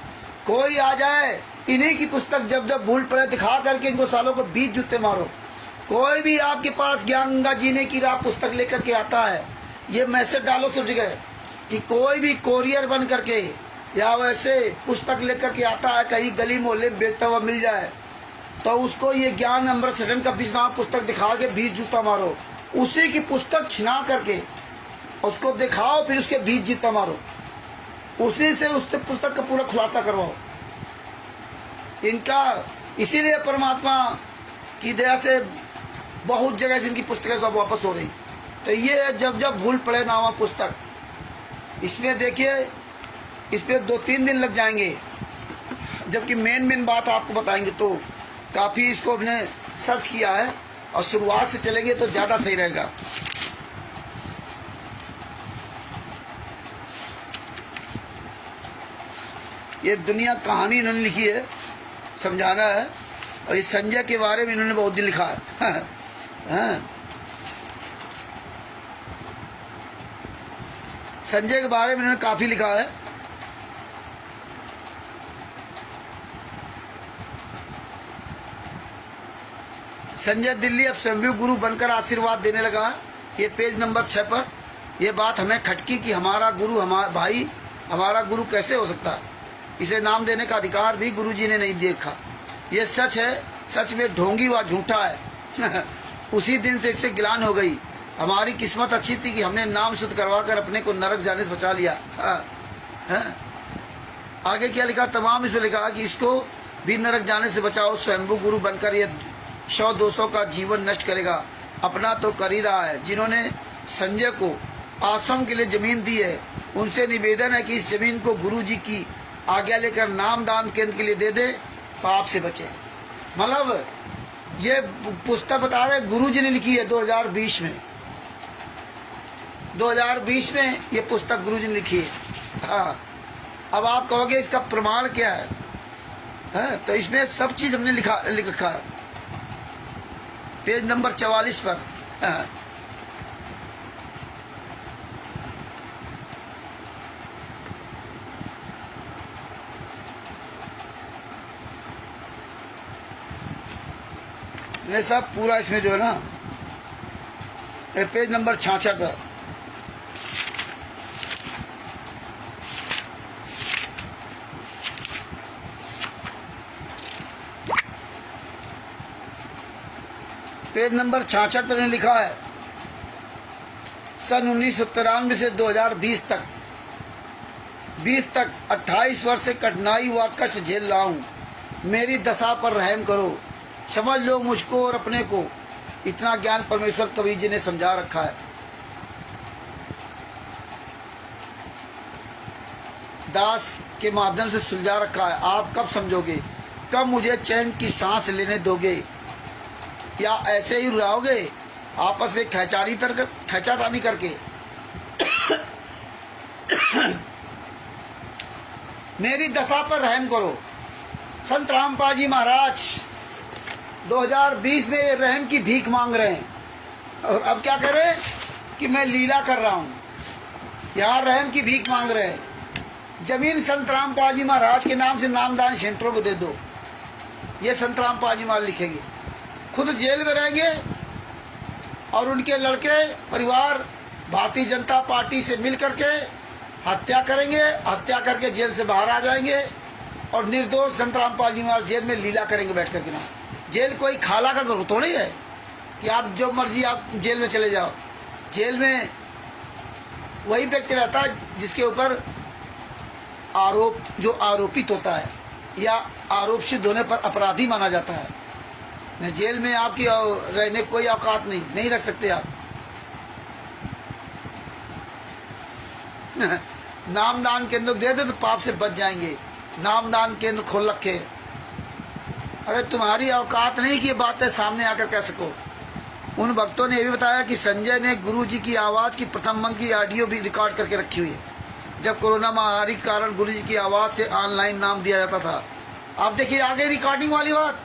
कोई आ जाए इन्हीं की पुस्तक जब जब भूल पड़े दिखा करके इनको सालों को 20 जूते मारो। कोई भी आपके पास ज्ञान गंगा जीने की राह पुस्तक लेकर के आता है, ये मैसेज डालो सब जगह कि कोई भी कोरियर बन करके या वैसे पुस्तक लेकर के आता है, कहीं गली मोहल्ले बेचता हुआ मिल जाए, तो उसको ये ज्ञान अमृत सदन का 20 नाम पुस्तक दिखा के 20 जूता मारो। उसी की पुस्तक छिना करके उसको दिखाओ, फिर उसके 20 जूता मारो। उसी से उस पुस्तक का पूरा खुलासा करवाओ। इनका इसीलिए परमात्मा की दया से बहुत जगह से इनकी पुस्तकें सब वापस हो रही। तो ये जब जब भूल पड़े ना वहाँ पुस्तक, इसमें देखिए इस पे 2-3 दिन लग जाएंगे, जबकि मेन बात आपको बताएंगे। तो काफ़ी इसको हमने सर्च किया है और शुरुआत से चलेंगे तो ज़्यादा सही रहेगा। ये दुनिया कहानी इन्होंने लिखी है, समझाना है। और इस संजय के बारे में इन्होंने बहुत दिन लिखा है। हाँ। संजय के बारे में इन्होंने काफी लिखा है। संजय दिल्ली अब स्वयं गुरु बनकर आशीर्वाद देने लगा। ये पेज नंबर 6 पर यह बात हमें खटकी कि हमारा गुरु, हमारा भाई हमारा गुरु कैसे हो सकता है? इसे नाम देने का अधिकार भी गुरुजी ने नहीं देखा। ये सच है, सच में ढोंगी व झूठा है। उसी दिन से इससे गिलान हो गई। हमारी किस्मत अच्छी थी कि हमने नाम शुद्ध करवाकर अपने को नरक जाने से बचा लिया। आगे क्या लिखा? तमाम इसमें लिखा कि इसको भी नरक जाने से बचाओ। स्वयंभू गुरु बनकर ये 100-200 का जीवन नष्ट करेगा। अपना तो कर ही रहा है। जिन्होंने संजय को आश्रम के लिए जमीन दी है, उनसे निवेदन है कि इस जमीन को गुरुजी की आज्ञा लेकर नामदान केंद्र के लिए दे दे, पाप से बचे। मतलब ये पुस्तक बता रहे गुरुजी ने लिखी है 2020 में। 2020 में ये पुस्तक गुरुजी ने लिखी है। हाँ, अब आप कहोगे इसका प्रमाण क्या है? हाँ, तो इसमें सब चीज हमने लिख रखा है पेज नंबर 44 पर। हाँ। ये सब पूरा इसमें जो है ना, पेज नंबर 66 पर। पेज नंबर 66 पर लिखा है सन 1993 से 2020 तक 28 वर्ष से कठिनाई व कष्ट झेल रहा हूँ। मेरी दशा पर रहम करो, समझ लो मुझको और अपने को। इतना ज्ञान परमेश्वर कबीर जी ने समझा रखा है। दास के माध्यम से सुलझा रखा है। आप कब समझोगे? कब मुझे चैन की सांस लेने दोगे? या ऐसे ही रहोगे आपस में खैचातानी करके? मेरी दशा पर रहम करो। संत रामपाल जी महाराज 2020 में रहम की भीख मांग रहे हैं, और अब क्या कर रहे हैं कि मैं लीला कर रहा हूं। यहाँ रहम की भीख मांग रहे हैं। जमीन संत रामपाल जी महाराज के नाम से नामदान सेंटरों को दे दो, ये संत रामपाल जी महाराज लिखेंगे। खुद जेल में रहेंगे और उनके लड़के परिवार भारतीय जनता पार्टी से मिल करके हत्या करेंगे। हत्या करके जेल से बाहर आ जाएंगे और निर्दोष संत रामपाल जी महाराज जेल में लीला करेंगे बैठ करके। ना, जेल कोई खाला का घर थोड़ी है कि आप जो मर्जी आप जेल में चले जाओ। जेल में वही व्यक्ति रहता है जिसके ऊपर आरोप, जो आरोपित होता है या आरोप सिद्ध होने पर अपराधी माना जाता है। जेल में आपकी रहने कोई औकात नहीं रख सकते आप। नामदान केंद्र दे दे तो पाप से बच जाएंगे। नामदान केंद्र खोल रखे। अरे तुम्हारी औकात नहीं कि ये बातें सामने आकर कह सको। उन भक्तों ने यह भी बताया कि संजय ने गुरु जी की आवाज की प्रथम अंक की ऑडियो भी रिकॉर्ड करके रखी हुई है। जब कोरोना महामारी के कारण गुरु जी की आवाज से ऑनलाइन नाम दिया जाता था। आप देखिए आगे रिकॉर्डिंग वाली बात,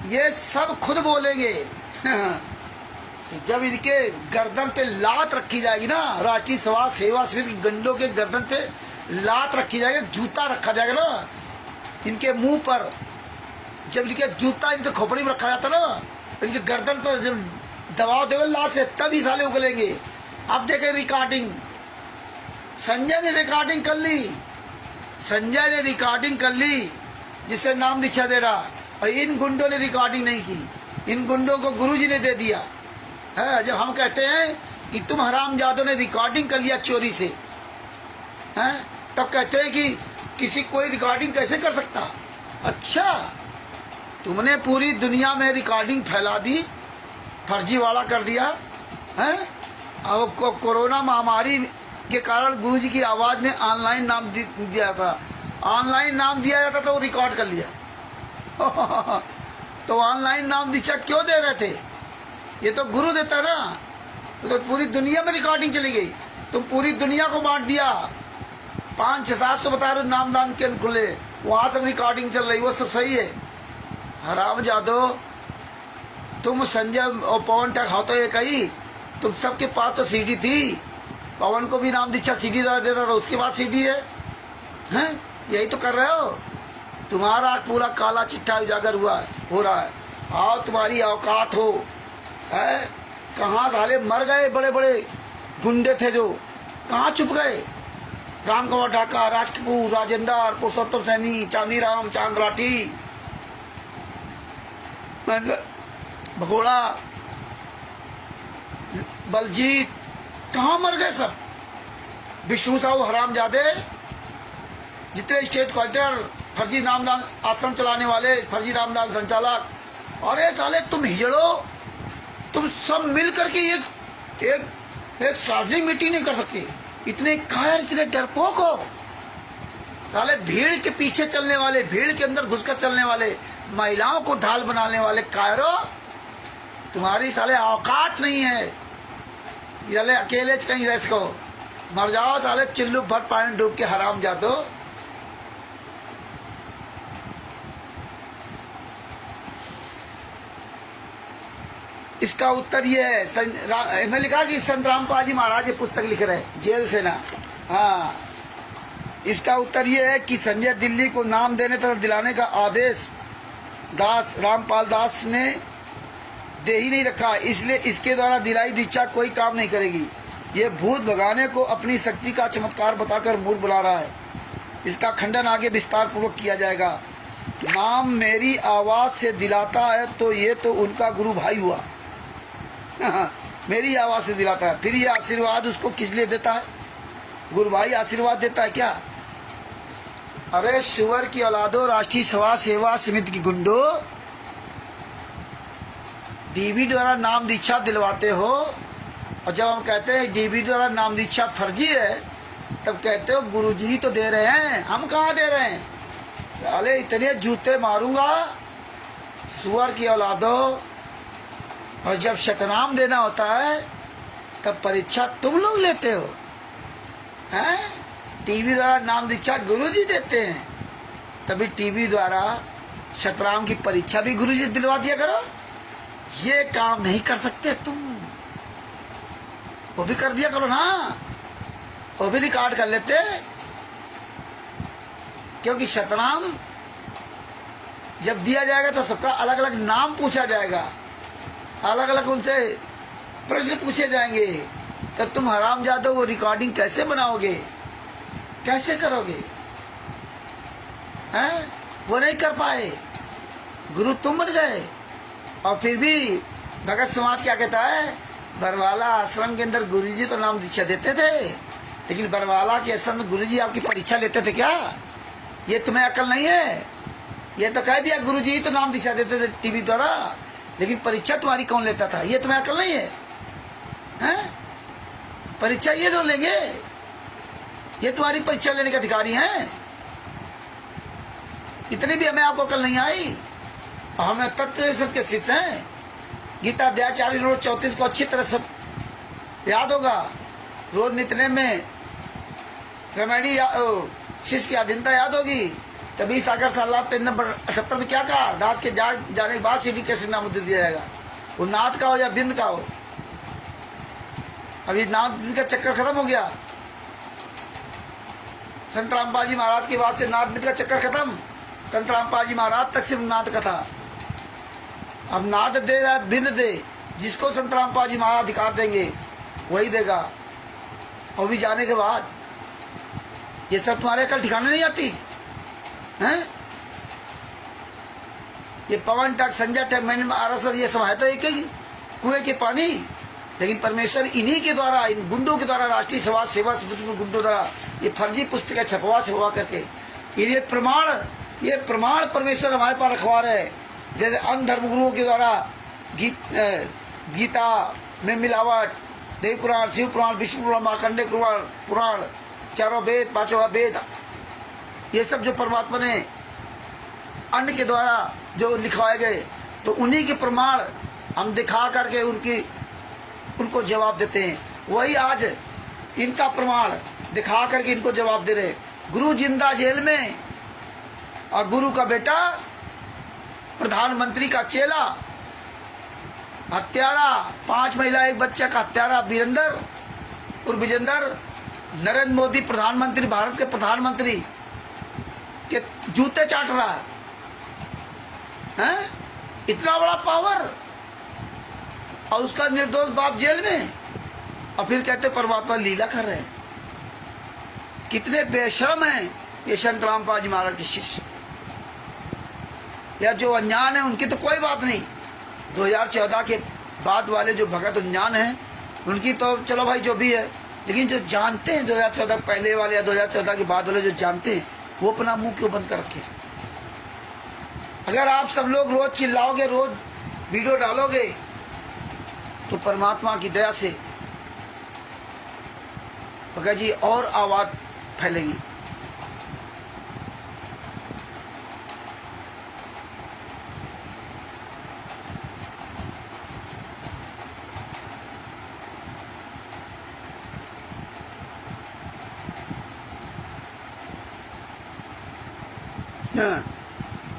ये सब खुद बोलेंगे। जब इनके गर्दन पे लात रखी जाएगी ना, राष्ट्रीय समाज सेवा समिति की गंडों के गर्दन पे लात रखी जाएगी, जूता रखा जाएगा ना इनके मुंह पर। जब इनके जूता इनके खोपड़ी में रखा जाता ना, इनके गर्दन पर जब दबाव देवे लात से, तब ही साले उगलेंगे। अब देखें रिकॉर्डिंग, संजय ने रिकॉर्डिंग कर ली। संजय ने रिकॉर्डिंग कर ली जिससे नाम दीक्षा दे रहा, और इन गुंडों ने रिकॉर्डिंग नहीं की। इन गुंडों को गुरुजी ने दे दिया है। जब हम कहते हैं कि तुम हरामजादों ने रिकॉर्डिंग कर लिया चोरी से, हैं, तब कहते हैं कि किसी कोई रिकॉर्डिंग कैसे कर सकता। अच्छा, तुमने पूरी दुनिया में रिकॉर्डिंग फैला दी, फर्जीवाड़ा कर दिया है। अब कोरोना महामारी के कारण गुरुजी की आवाज में ऑनलाइन नाम दिया था। ऑनलाइन नाम दिया जाता तो रिकॉर्ड कर लिया। तो ऑनलाइन नाम दीक्षा क्यों दे रहे थे? ये तो गुरु देता ना। तो पूरी दुनिया में रिकॉर्डिंग चली गई। तुम पूरी दुनिया को बांट दिया। 500-700 बता रहे नामदान के खुले, वहां सब रिकॉर्डिंग चल रही, वो सब सही है। हराम जादो, तुम संजय और पवन टक हो तो ये कही, तुम सबके पास तो सीडी थी। पवन को भी नाम दीक्षा सीडी देता था, उसके बाद सीडी है, हैं? यही तो कर रहे हो। तुम्हारा पूरा काला चिट्ठा उजागर हो रहा है। आओ तुम्हारी औकात हो, है? कहाँ साले मर गए बड़े बड़े गुंडे थे जो, कहाँ छुप गए? राम कुमार ढाका, राज कपूर, राजेंद्र, पुरुषोत्तम सैनी, चांदीराम, चांद राठी, भगोड़ा, बलजीत, कहाँ मर गए सब? विष्णु साहू हरामजादे, जितने स्टेट कलेक्टर, फर्जी नामदान आश्रम चलाने वाले, फर्जी नामदान संचालक, अरे साले तुम हिजड़ो, तुम सब मिल करके एक सार्वजनिक मीटिंग नहीं कर सकते। इतने कायर, इतने डरपोक हो साले। भीड़ के पीछे चलने वाले, भीड़ के अंदर घुसकर चलने वाले, महिलाओं को ढाल बनाने वाले कायरो, तुम्हारी साले औकात नहीं है। साले अकेले कहीं रह सको, मर जाओ साले चिल्लू भर पानी डूब के, हराम जादो। इसका उत्तर ये है, मैं लिखा कि संत रामपाल जी महाराज ये पुस्तक लिख रहे हैं जेल से ना। हाँ, इसका उत्तर ये है कि संजय दिल्ली को नाम देने तथा दिलाने का आदेश दास रामपाल दास ने दे ही नहीं रखा, इसलिए इसके द्वारा दिलाई दीक्षा कोई काम नहीं करेगी। ये भूत भगाने को अपनी शक्ति का चमत्कार बताकर मूर्ख बुला रहा है। इसका खंडन आगे विस्तार पूर्वक किया जाएगा। नाम मेरी आवाज से दिलाता है तो ये तो उनका गुरु भाई हुआ। मेरी आवाज से दिलाता है। फिर ये आशीर्वाद उसको किस लिए देता है? गुरु भाई आशीर्वाद देता है क्या? अरे सुअर की औलादो, राष्ट्रीय समाज सेवा समिति की गुंडो, डीबी द्वारा नाम दीक्षा दिलवाते हो, और जब हम कहते हैं डीबी द्वारा नाम दीक्षा फर्जी है, तब कहते हो गुरुजी तो दे रहे हैं, हम कहाँ दे रहे हैं? अरे इतने जूते मारूंगा सुअर की औलादो। और जब शतनाम देना होता है तब परीक्षा तुम लोग लेते हो, हैं? टीवी द्वारा नाम दीक्षा गुरुजी देते हैं, तभी टीवी द्वारा शतनाम की परीक्षा भी गुरुजी दिलवा दिया करो। ये काम नहीं कर सकते तुम, वो भी कर दिया करो ना, वो भी रिकॉर्ड कर लेते। क्योंकि शतनाम जब दिया जाएगा तो सबका अलग अलग नाम पूछा जाएगा, अलग अलग उनसे प्रश्न पूछे जाएंगे। तो तुम हरामजादो वो रिकॉर्डिंग कैसे बनाओगे, कैसे करोगे? हैं? वो नहीं कर पाए, गुरु तुम बन गए। और फिर भी भगत समाज क्या कहता है? बरवाला आश्रम के अंदर गुरुजी तो नाम दीक्षा देते थे, लेकिन बरवाला के आश्रम में गुरुजी आपकी परीक्षा लेते थे क्या? ये तुम्हें अकल नहीं है? ये तो कह दिया गुरुजी तो नाम दीक्षा देते थे टीवी द्वारा, लेकिन परीक्षा तुम्हारी कौन लेता था? ये तुम्हें अकल नहीं है? हैं? परीक्षा ये लोग लेंगे, ये तुम्हारी परीक्षा लेने के अधिकारी हैं। इतनी भी हमें आपको अकल नहीं आई। हमें तत्व सत्य सिद्ध हैं। गीता अध्याय 40 रोज 34 को अच्छी तरह सब याद होगा। रोज नितने में रमणी शिष्य की अधीनता याद होगी। तभी सागर सालाब पेज नंबर 78 में क्या कहा? दास के जाने के बाद सीडी कैसे नाम दिया जाएगा? वो नाथ का हो या बिंद का हो। अभी नाथ बिंद का चक्कर खत्म हो गया। संत रामपाल जी महाराज के बाद से नाथ बिंद का चक्कर खत्म। संत रामपाल जी महाराज तक सिर्फ नाथ का था। अब नाथ दे या बिंद दे, जिसको संत रामपाल जी महाराज अधिकार देंगे वही देगा। और भी जाने के बाद ये सब तुम्हारे कल ठिकाने नहीं आती हैं? ये पवन टक, संजय टक, मैंने आरएसएस, ये सब है तो एक ही कुएं के पानी। लेकिन परमेश्वर इन्हीं के द्वारा, इन गुंडों के द्वारा, राष्ट्रीय समाज सेवा समिति के गुंडों द्वारा ये फर्जी पुस्तकें छपवा करके ये प्रमाण परमेश्वर हमारे पास रखवा रहे हैं। जैसे अन्य धर्मगुरुओं के द्वारा गीता में मिलावट, देव पुराण, शिव पुराण, विष्णु पुराण, मार्कंडेय पुराण, चारों वेद, पांचों वेद, ये सब जो परमात्मा ने अन्य के द्वारा जो लिखवाए गए, तो उन्हीं के प्रमाण हम दिखा करके उनको जवाब देते हैं। वही आज इनका प्रमाण दिखा करके इनको जवाब दे रहे। गुरु जिंदा जेल में और गुरु का बेटा प्रधानमंत्री का चेला हत्यारा, 5 महिला 1 बच्चा का हत्यारा वीरेंद्र और विजेंद्र नरेंद्र मोदी प्रधानमंत्री, भारत के प्रधानमंत्री के जूते चाट रहा है। इतना बड़ा पावर, और उसका निर्दोष बाप जेल में, और फिर कहते परमात्मा लीला कर रहे हैं। कितने बेशर्म हैं ये संत रामपाल जी महाराज के शिष्य। या जो अनजान है उनकी तो कोई बात नहीं। 2014 के बाद वाले जो भगत अनजान हैं उनकी तो चलो भाई जो भी है, लेकिन जो जानते हैं 2014 पहले वाले या 2014 के बाद वाले जो जानते हैं, वो अपना मुंह क्यों बंद कर रखे? अगर आप सब लोग रोज चिल्लाओगे, रोज वीडियो डालोगे, तो परमात्मा की दया से भगत जी और आवाज फैलेगी।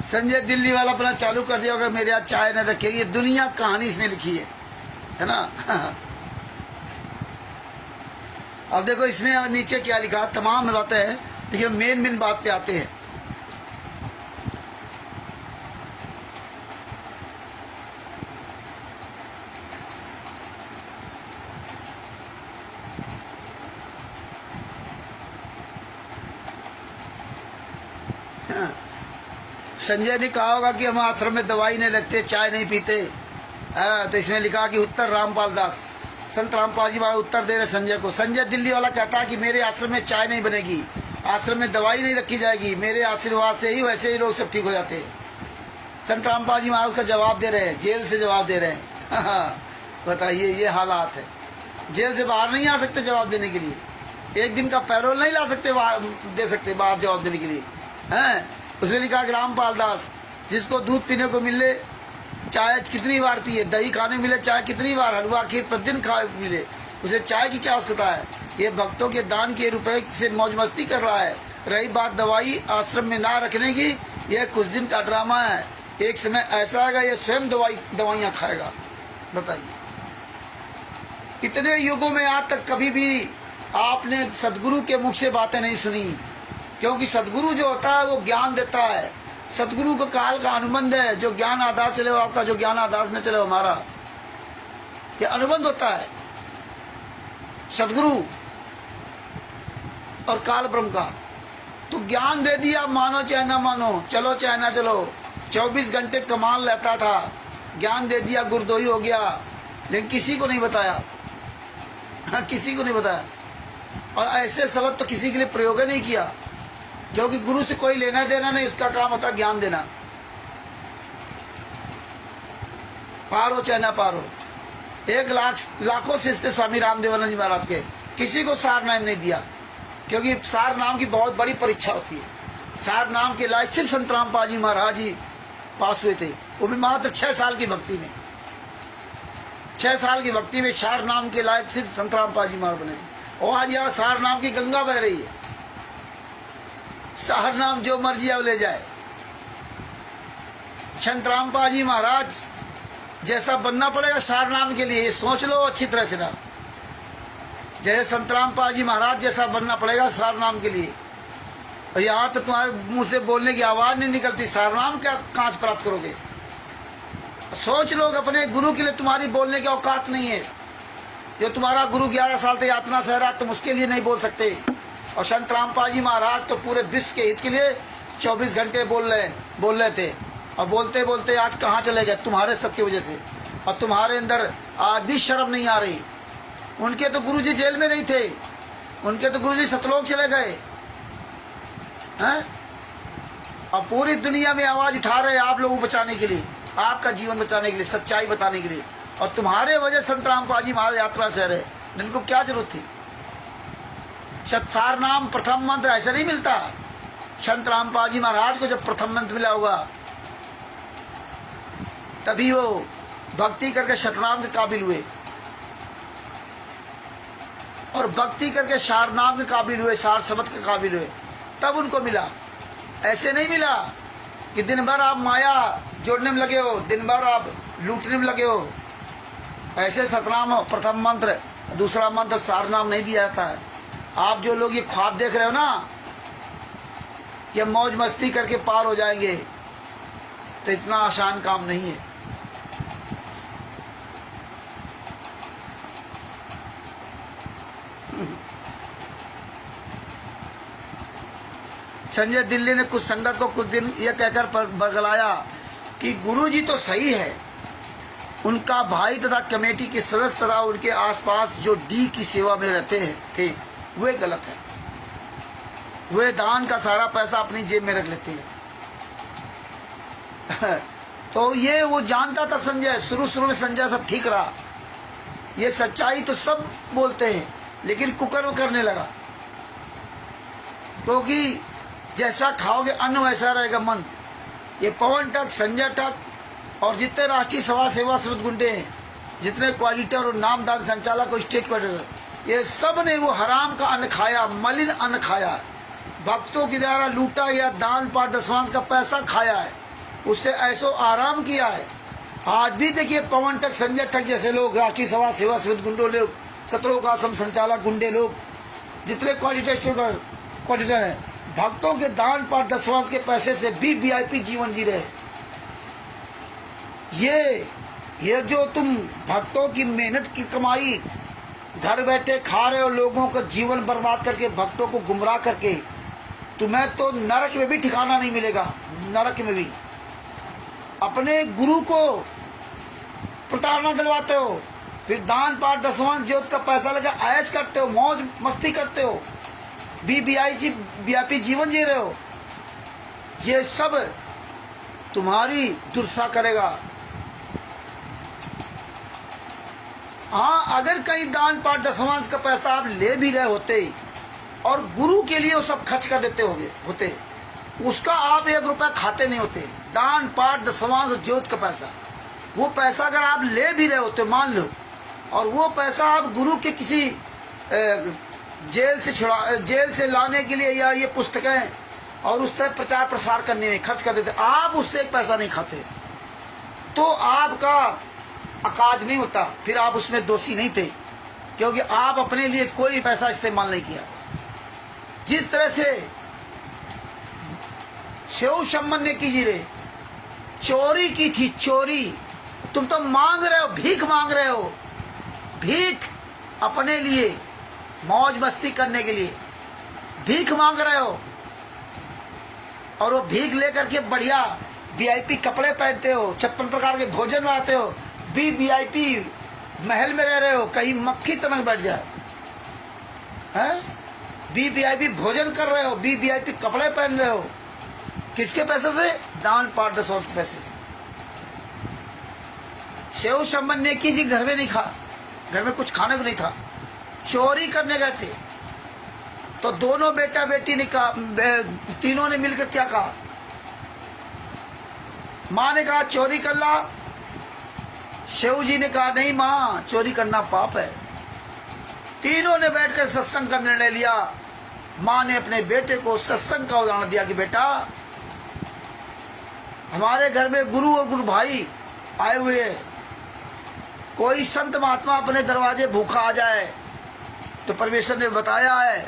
संजय दिल्ली वाला अपना चालू कर दिया होगा, मेरे यहाँ चाय न रखेगी। ये दुनिया कहानी इसने लिखी है ना। अब देखो इसमें नीचे क्या लिखा, तमाम बातें हैं, लेकिन मेन बात पे आते हैं। संजय ने कहा होगा कि हम आश्रम में दवाई नहीं रखते, चाय नहीं पीते। तो इसमें लिखा कि उत्तर रामपाल दास संत रामपाल जी महाराज उत्तर दे रहे संजय को। संजय दिल्ली वाला कहता है कि मेरे आश्रम में चाय नहीं बनेगी, आश्रम में दवाई नहीं रखी जाएगी, मेरे आशीर्वाद से ही वैसे ही लोग सब ठीक हो जाते हैं। संत रामपाल जी महाराज उसका जवाब दे रहे हैं, जेल से जवाब दे रहे हैं। बताइए, ये हालात है। जेल से बाहर नहीं आ सकते जवाब देने के लिए, एक दिन का पैरोल नहीं ला सकते, दे सकते बाहर जवाब देने के लिए हैं। उसमें लिखा कि रामपाल दास, जिसको दूध पीने को मिले चाय कितनी बार पिए, दही खाने मिले चाय कितनी बार, हलवा खीर प्रतिदिन खा मिले, उसे चाय की क्या आवश्यकता है। ये भक्तों के दान के रुपए से मौज मस्ती कर रहा है। रही बात दवाई आश्रम में ना रखने की, यह कुछ दिन का ड्रामा है, एक समय ऐसा आएगा ये स्वयं दवाइयाँ खाएगा। बताइए, इतने युगों में आज तक कभी भी आपने सदगुरु के मुख से बातें नहीं सुनी, क्योंकि सदगुरु जो होता है वो ज्ञान देता है। सदगुरु का काल का अनुबंध है, जो ज्ञान आधार चले आपका, जो ज्ञान आधार न चले हमारा, ये अनुबंध होता है सदगुरु और काल ब्रह्म का। तो ज्ञान दे दिया, मानो चाहे ना मानो, चलो चाहे ना चलो, 24 घंटे कमाल रहता था, ज्ञान दे दिया, गुरदोही हो गया, लेकिन किसी को नहीं बताया। हाँ, किसी को नहीं बताया। और ऐसे शब्द तो किसी के लिए प्रयोग नहीं किया, क्योंकि गुरु से कोई लेना देना नहीं, उसका काम होता ज्ञान देना। पार हो चाहे ना पार हो, 1 लाखों शिष्य स्वामी रामदेवानंद जी महाराज के, किसी को सार नाम नहीं दिया, क्योंकि सार नाम की बहुत बड़ी परीक्षा होती है। सार नाम के लायक सिर्फ संत रामपाल जी महाराज ही पास हुए थे, वो भी मात्र 6 साल की भक्ति में। 6 साल की भक्ति में सार नाम के लायक सिर्फ संत रामपाल जी महाराज बने थे। और आज यहाँ सार नाम की गंगा बह रही है, सार नाम जो मर्जी अब ले जाए। संत रामपाल जी महाराज जैसा बनना पड़ेगा सार नाम के लिए, ये सोच लो अच्छी तरह से ना। जैसे संत रामपाल जी महाराज जैसा बनना पड़ेगा सार नाम के लिए। और यहाँ तो तुम्हारे मुंह से बोलने की आवाज नहीं निकलती, सार नाम क्या कहाँ से प्राप्त करोगे। सोच लो, अपने गुरु के लिए तुम्हारी बोलने की औकात नहीं है। जो तुम्हारा गुरु 11 साल तक यातना सह रहा, तुम उसके लिए नहीं बोल सकते। और संत रामपाल जी महाराज तो पूरे विश्व के हित के लिए 24 घंटे बोल रहे थे। और बोलते बोलते आज कहाँ चले गए, तुम्हारे सबकी वजह से। और तुम्हारे अंदर आज भी शर्म नहीं आ रही। उनके तो गुरुजी जेल में नहीं थे, उनके तो गुरुजी सतलोक चले गए हैं। और पूरी दुनिया में आवाज उठा रहे आप लोगों को बचाने के लिए, आपका जीवन बचाने के लिए, सच्चाई बताने के लिए। और तुम्हारे वजह संत रामपाल जी महाराज यात्रा से रहे, इनको क्या जरूरत थी। सार नाम प्रथम मंत्र ऐसा नहीं मिलता। संत रामपाल जी महाराज को जब प्रथम मंत्र मिला होगा, तभी वो भक्ति करके शतनाम के काबिल हुए, और भक्ति करके सार नाम के काबिल हुए, सार शब्द के काबिल हुए, तब उनको मिला। ऐसे नहीं मिला कि दिन भर आप माया जोड़ने में लगे हो, दिन भर आप लूटने में लगे हो। ऐसे सतनाम प्रथम मंत्र, दूसरा मंत्र सार नाम नहीं दिया जाता है। आप जो लोग ये ख्वाब देख रहे हो ना, ये मौज मस्ती करके पार हो जाएंगे, तो इतना आसान काम नहीं है। संजय दिल्ली ने कुछ संगत को कुछ दिन यह कहकर बरगलाया कि गुरुजी तो सही है, उनका भाई तथा कमेटी के सदस्य तथा उनके आसपास जो डी की सेवा में रहते थे वे गलत है। वे दान का सारा पैसा अपनी जेब में रख लेते हैं। तो ये वो जानता था संजय, शुरू में संजय सब ठीक रहा, ये सच्चाई तो सब बोलते हैं, लेकिन कुकर्म करने लगा। क्योंकि जैसा खाओगे अन्न वैसा रहेगा मन। ये पवन टक, संजय टक और जितने राष्ट्रीय सभा सेवा समिति गुंडे हैं, जितने क्वालिटर और नामदार संचालक और स्टेट क्वालिटर, ये सब ने वो हराम का अन्न खाया, मलिन अन्न खाया, भक्तों के द्वारा लूटा या दान पाठ दशवांश का पैसा खाया है, उससे ऐसो आराम किया है। आज भी देखिए पवन टक, संजय टक जैसे लोग, राष्ट्रीय सभा सेवा समिति गुंडो लोग, सतलोक आश्रम संचालक गुंडे लोग, जितने क्वालिटर है, भक्तों के दान पाठ दशवांश के पैसे से भी वीआईपी जीवन जी रहे। ये जो तुम भक्तों की मेहनत की कमाई घर बैठे खा रहे हो, लोगों का जीवन बर्बाद करके, भक्तों को गुमराह करके, तुम्हें तो नरक में भी ठिकाना नहीं मिलेगा। नरक में भी अपने गुरु को प्रताड़ना दिलवाते हो, फिर दान पाठ दसवां ज्योत का पैसा लगा ऐश करते हो, मौज मस्ती करते हो, वीआईपी जीवन जी रहे हो। ये सब तुम्हारी दुर्दशा करेगा। हाँ, अगर कहीं दान पाठ दसवांश का पैसा आप ले भी रहे होते और गुरु के लिए वो सब खर्च कर देते होते, उसका आप 1 रुपया खाते नहीं होते। दान पाठ दसवांश ज्योत का पैसा, वो पैसा अगर आप ले भी रहे होते मान लो, और वो पैसा आप गुरु के किसी जेल से लाने के लिए या ये पुस्तकें और उस तरह प्रचार प्रसार करने में खर्च कर देते, आप उससे 1 पैसा नहीं खाते, तो आपका अकाज नहीं होता, फिर आप उसमें दोषी नहीं थे, क्योंकि आप अपने लिए कोई पैसा इस्तेमाल नहीं किया। जिस तरह से शिव शंबर ने की रे चोरी की थी, चोरी, तुम तो मांग रहे हो, भीख मांग रहे हो, भीख अपने लिए मौज मस्ती करने के लिए भीख मांग रहे हो, और वो भीख लेकर के बढ़िया वीआईपी कपड़े पहनते हो, 56 प्रकार के भोजन लाते हो, वीआईपी महल में रह रहे हो, कहीं मक्खी तमक बैठ जाए, हैं? वीआईपी भोजन कर रहे हो, वीआईपी कपड़े पहन रहे हो, किसके पैसे से? दान पाठ दसवांश के पैसे से। शिव शंबर ने की जी घर में नहीं खा, घर में कुछ खाने को नहीं था, चोरी करने गए थे, तो दोनों बेटा बेटी ने कहा, तीनों ने मिलकर क्या कहा? माँ ने कहा चोरी कर ला, शिव जी ने कहा नहीं माँ, चोरी करना पाप है। तीनों ने बैठकर सत्संग का निर्णय लिया। माँ ने अपने बेटे को सत्संग का उदाहरण दिया कि बेटा, हमारे घर में गुरु और गुरु भाई आए हुए, कोई संत महात्मा अपने दरवाजे भूखा आ जाए तो परमेश्वर ने बताया है,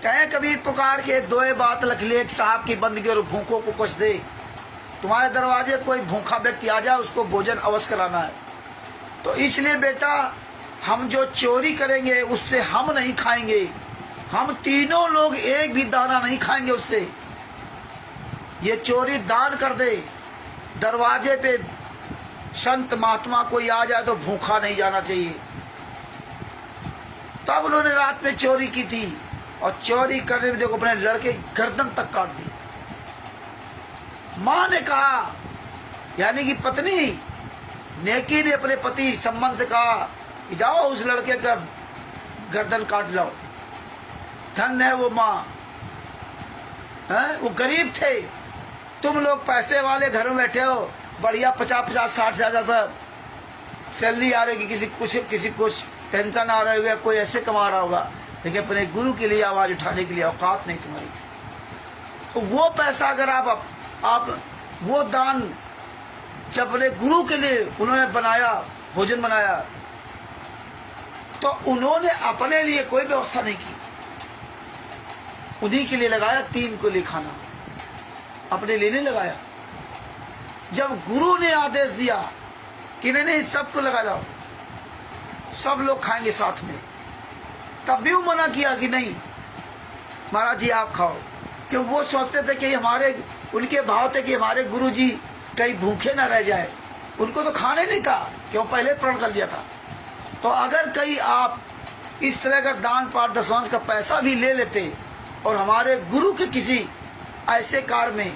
कहें कभी पुकार के दोए बात लख ले, एक साहब की बंदगी और भूखों को कुछ दे। तुम्हारे दरवाजे कोई भूखा व्यक्ति आ जाए, उसको भोजन अवश्य कराना है। तो इसलिए बेटा, हम जो चोरी करेंगे उससे हम नहीं खाएंगे, हम तीनों लोग एक भी दाना नहीं खाएंगे उससे। ये चोरी दान कर दे, दरवाजे पे संत महात्मा कोई आ जाए तो भूखा नहीं जाना चाहिए। तब उन्होंने रात में चोरी की थी, और चोरी करने में देखो अपने लड़के गर्दन तक काट दी। मां ने कहा, यानी कि पत्नी नेकी ने अपने पति संबंध से कहा कि जाओ उस लड़के का गर्दन काट लाओ। धन है वो माँ, वो गरीब थे, तुम लोग पैसे वाले घर में बैठे हो, बढ़िया 50-60 हजार सैलरी आ रही, किसी कुछ पेंशन आ रहा होगा, कोई ऐसे कमा रहा होगा, लेकिन अपने गुरु के लिए आवाज उठाने के लिए औकात नहीं तुम्हारी। तो वो पैसा अगर आप वो दान जब अपने गुरु के लिए उन्होंने बनाया, भोजन बनाया, तो उन्होंने अपने लिए कोई व्यवस्था नहीं की, उन्हीं के लिए लगाया, 3 को लिए खाना, अपने लिए नहीं लगाया। जब गुरु ने आदेश दिया कि नहीं सबको लगा जाओ, सब लोग खाएंगे साथ में, तब भी वो मना किया कि नहीं महाराज जी आप खाओ, क्यों? वो सोचते थे कि उनके भाव थे कि हमारे गुरु जी कहीं भूखे ना रह जाए, उनको तो खाने नहीं था, क्यों? पहले प्रण कर लिया था। तो अगर कहीं आप इस तरह का दान पाठ दसवांश का पैसा भी ले लेते और हमारे गुरु के किसी ऐसे कार्य में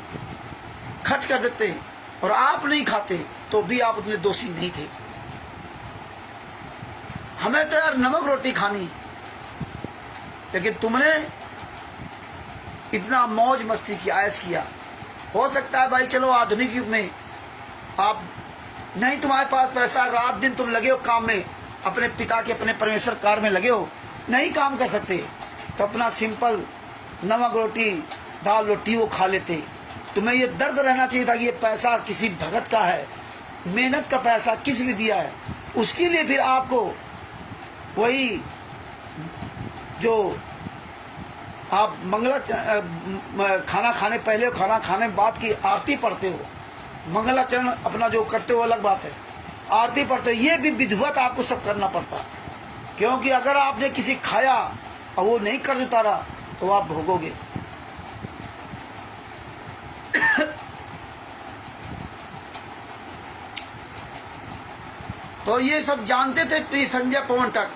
खर्च कर देते और आप नहीं खाते, तो भी आप उतने दोषी नहीं थे। हमें तो यार नमक रोटी खानी, लेकिन तुमने इतना मौज मस्ती की, आयस किया। हो सकता है भाई चलो आधुनिक युग में आप नहीं, तुम्हारे पास पैसा, रात दिन तुम लगे हो काम में, अपने पिता के अपने परमेश्वर कार्य में लगे हो, नहीं काम कर सकते, तो अपना सिंपल नमक रोटी दाल रोटी वो खा लेते। तुम्हें ये दर्द रहना चाहिए था कि ये पैसा किसी भगत का है, मेहनत का पैसा किस लिए दिया है, उसके लिए फिर आपको वही जो आप खाना खाने पहले, खाना खाने बाद की आरती पढ़ते हो, मंगलाचरण अपना जो करते हो अलग बात है, आरती पढ़ते हो, ये भी विधिवत आपको सब करना पड़ता, क्योंकि अगर आपने किसी खाया और वो नहीं कर उतारा तो आप भोगोगे। तो ये सब जानते थे प्री संजय पवन ठग,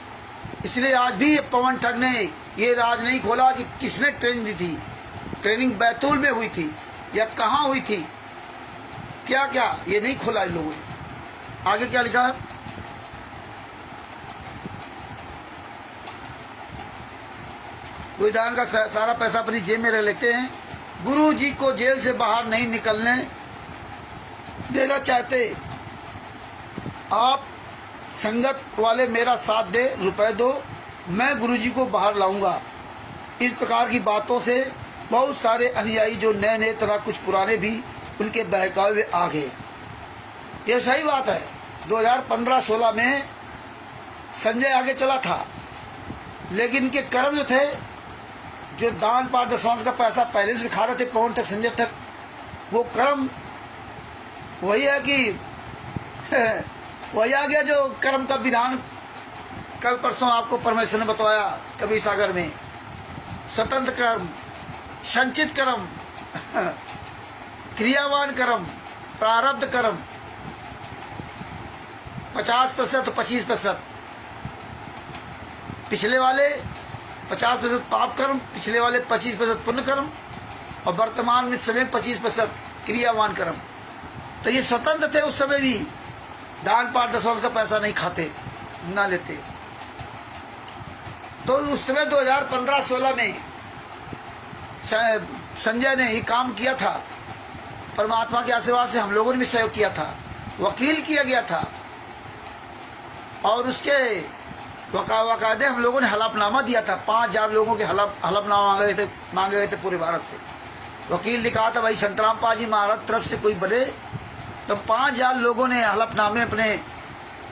इसलिए आज भी पवन ठग ने ये राज नहीं खोला कि किसने ट्रेनिंग दी थी। ट्रेनिंग बैतूल में हुई थी या कहाँ हुई थी, क्या क्या ये नहीं खोला इन लोगों ने। आगे क्या लिखा है, विधान का सारा पैसा अपनी जेब में रख लेते हैं। गुरु जी को जेल से बाहर नहीं निकलने देना चाहते, आप संगत वाले मेरा साथ दे, रुपए दो, मैं गुरु जी को बाहर लाऊंगा। इस प्रकार की बातों से बहुत सारे अनुयायी जो नए नए तथा कुछ पुराने भी उनके बहकावे में आ गए। ये सही बात है। 2015-16 में संजय आगे चला था, लेकिन इनके कर्म जो थे, जो दान पाठ दशवांश का पैसा पहले से खा रहे थे पवन ठग संजय ठग, वो कर्म वही है कि वही आ गया जो कर्म का विधान कल परसों आपको परमेश्वर ने बताया कबीर सागर में। स्वतंत्र कर्म, संचित कर्म, क्रियावान कर्म, प्रारब्ध कर्म 50% तो 25%, पिछले वाले 50% पाप कर्म, पिछले वाले 25% पुण्य कर्म, और वर्तमान में समय 25% क्रियावान कर्म। तो ये स्वतंत्र थे उस समय भी, दान पाठ दशवांश का पैसा नहीं खाते, ना लेते। तो उस समय 2015-16 में संजय ने ये काम किया था। परमात्मा के आशीर्वाद से हम लोगों ने भी सहयोग किया था, वकील किया गया था, और उसके वकायदे हम लोगों ने हलफनामा दिया था। 5000 लोगों के हलफनामा मांगे गए थे पूरे भारत से। वकील ने कहा था भाई संतराम पाजी महाराज तरफ से कोई बने, तो 5000 लोगों ने हलफनामे अपने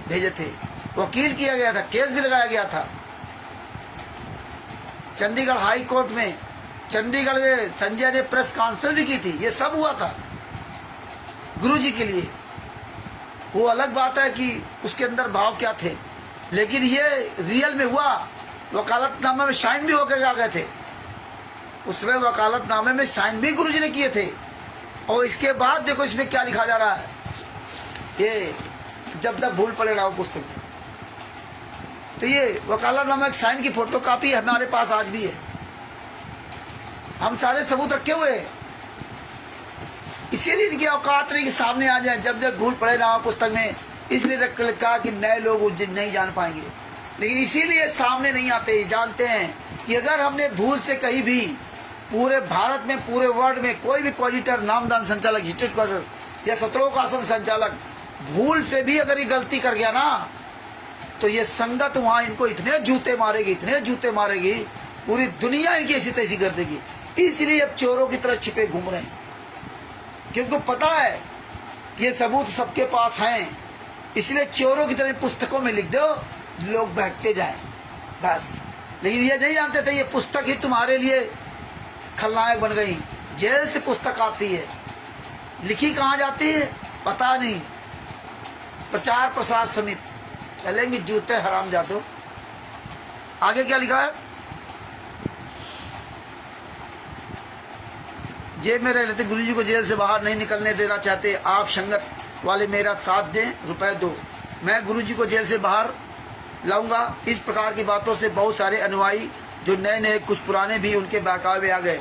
भेजे थे, वकील किया गया था, केस भी लगाया गया था चंडीगढ़ हाई कोर्ट में। चंडीगढ़ में संजय ने प्रेस कॉन्फ्रेंस भी की थी। ये सब हुआ था गुरु जी के लिए। वो अलग बात है कि उसके अंदर भाव क्या थे, लेकिन ये रियल में हुआ। वकालतनामे में साइन भी होकर आ गए थे, उसमें वकालतनामे में साइन भी गुरु जी ने किए थे। और इसके बाद देखो इसमें क्या लिखा जा रहा है, ये जब तक भूल पड़े रहा पुस्तक में। तो ये वकालतनामा एक साइन की फोटो कॉपी हमारे पास आज भी है, हम सारे सबूत रखे हुए हैं। इसीलिए इनकी औकात नहीं कि सामने आ जाए जब जब भूल पड़े ना पुस्तक में, इसलिए लिखा कि नए लोग नहीं जान पाएंगे। लेकिन इसीलिए सामने नहीं आते, जानते हैं कि अगर हमने भूल से कहीं भी पूरे भारत में, पूरे वर्ल्ड में कोई भी ऑडिटर, नामदान संचालक, हिस्ट्री या सत्रों का आसन संचालक भूल से भी अगर ये गलती कर गया ना, तो ये संगत वहां इनको इतने जूते मारेगी, इतने जूते मारेगी, पूरी दुनिया इनकी ऐसी तैसी कर देगी। इसलिए अब चोरों की तरह छिपे घूम रहे हैं, क्योंकि पता है ये सबूत सबके पास हैं। इसलिए चोरों की तरह पुस्तकों में लिख दो, लोग बहकते जाए बस। लेकिन ये नहीं जानते थे ये पुस्तक ही तुम्हारे लिए खलनायक बन गई। जेल से पुस्तक आती है, लिखी कहाँ जाती है पता नहीं, प्रचार प्रसार समिति चलेंगे जूते हराम जादो। आगे क्या लिखा है, जेब में रह लेते, गुरु जी को जेल से बाहर नहीं निकलने देना चाहते, आप संगत वाले मेरा साथ दें, रुपए दो, मैं गुरु जी को जेल से बाहर लाऊंगा। इस प्रकार की बातों से बहुत सारे अनुयायी जो नए नए कुछ पुराने भी उनके बहकावे आ गए।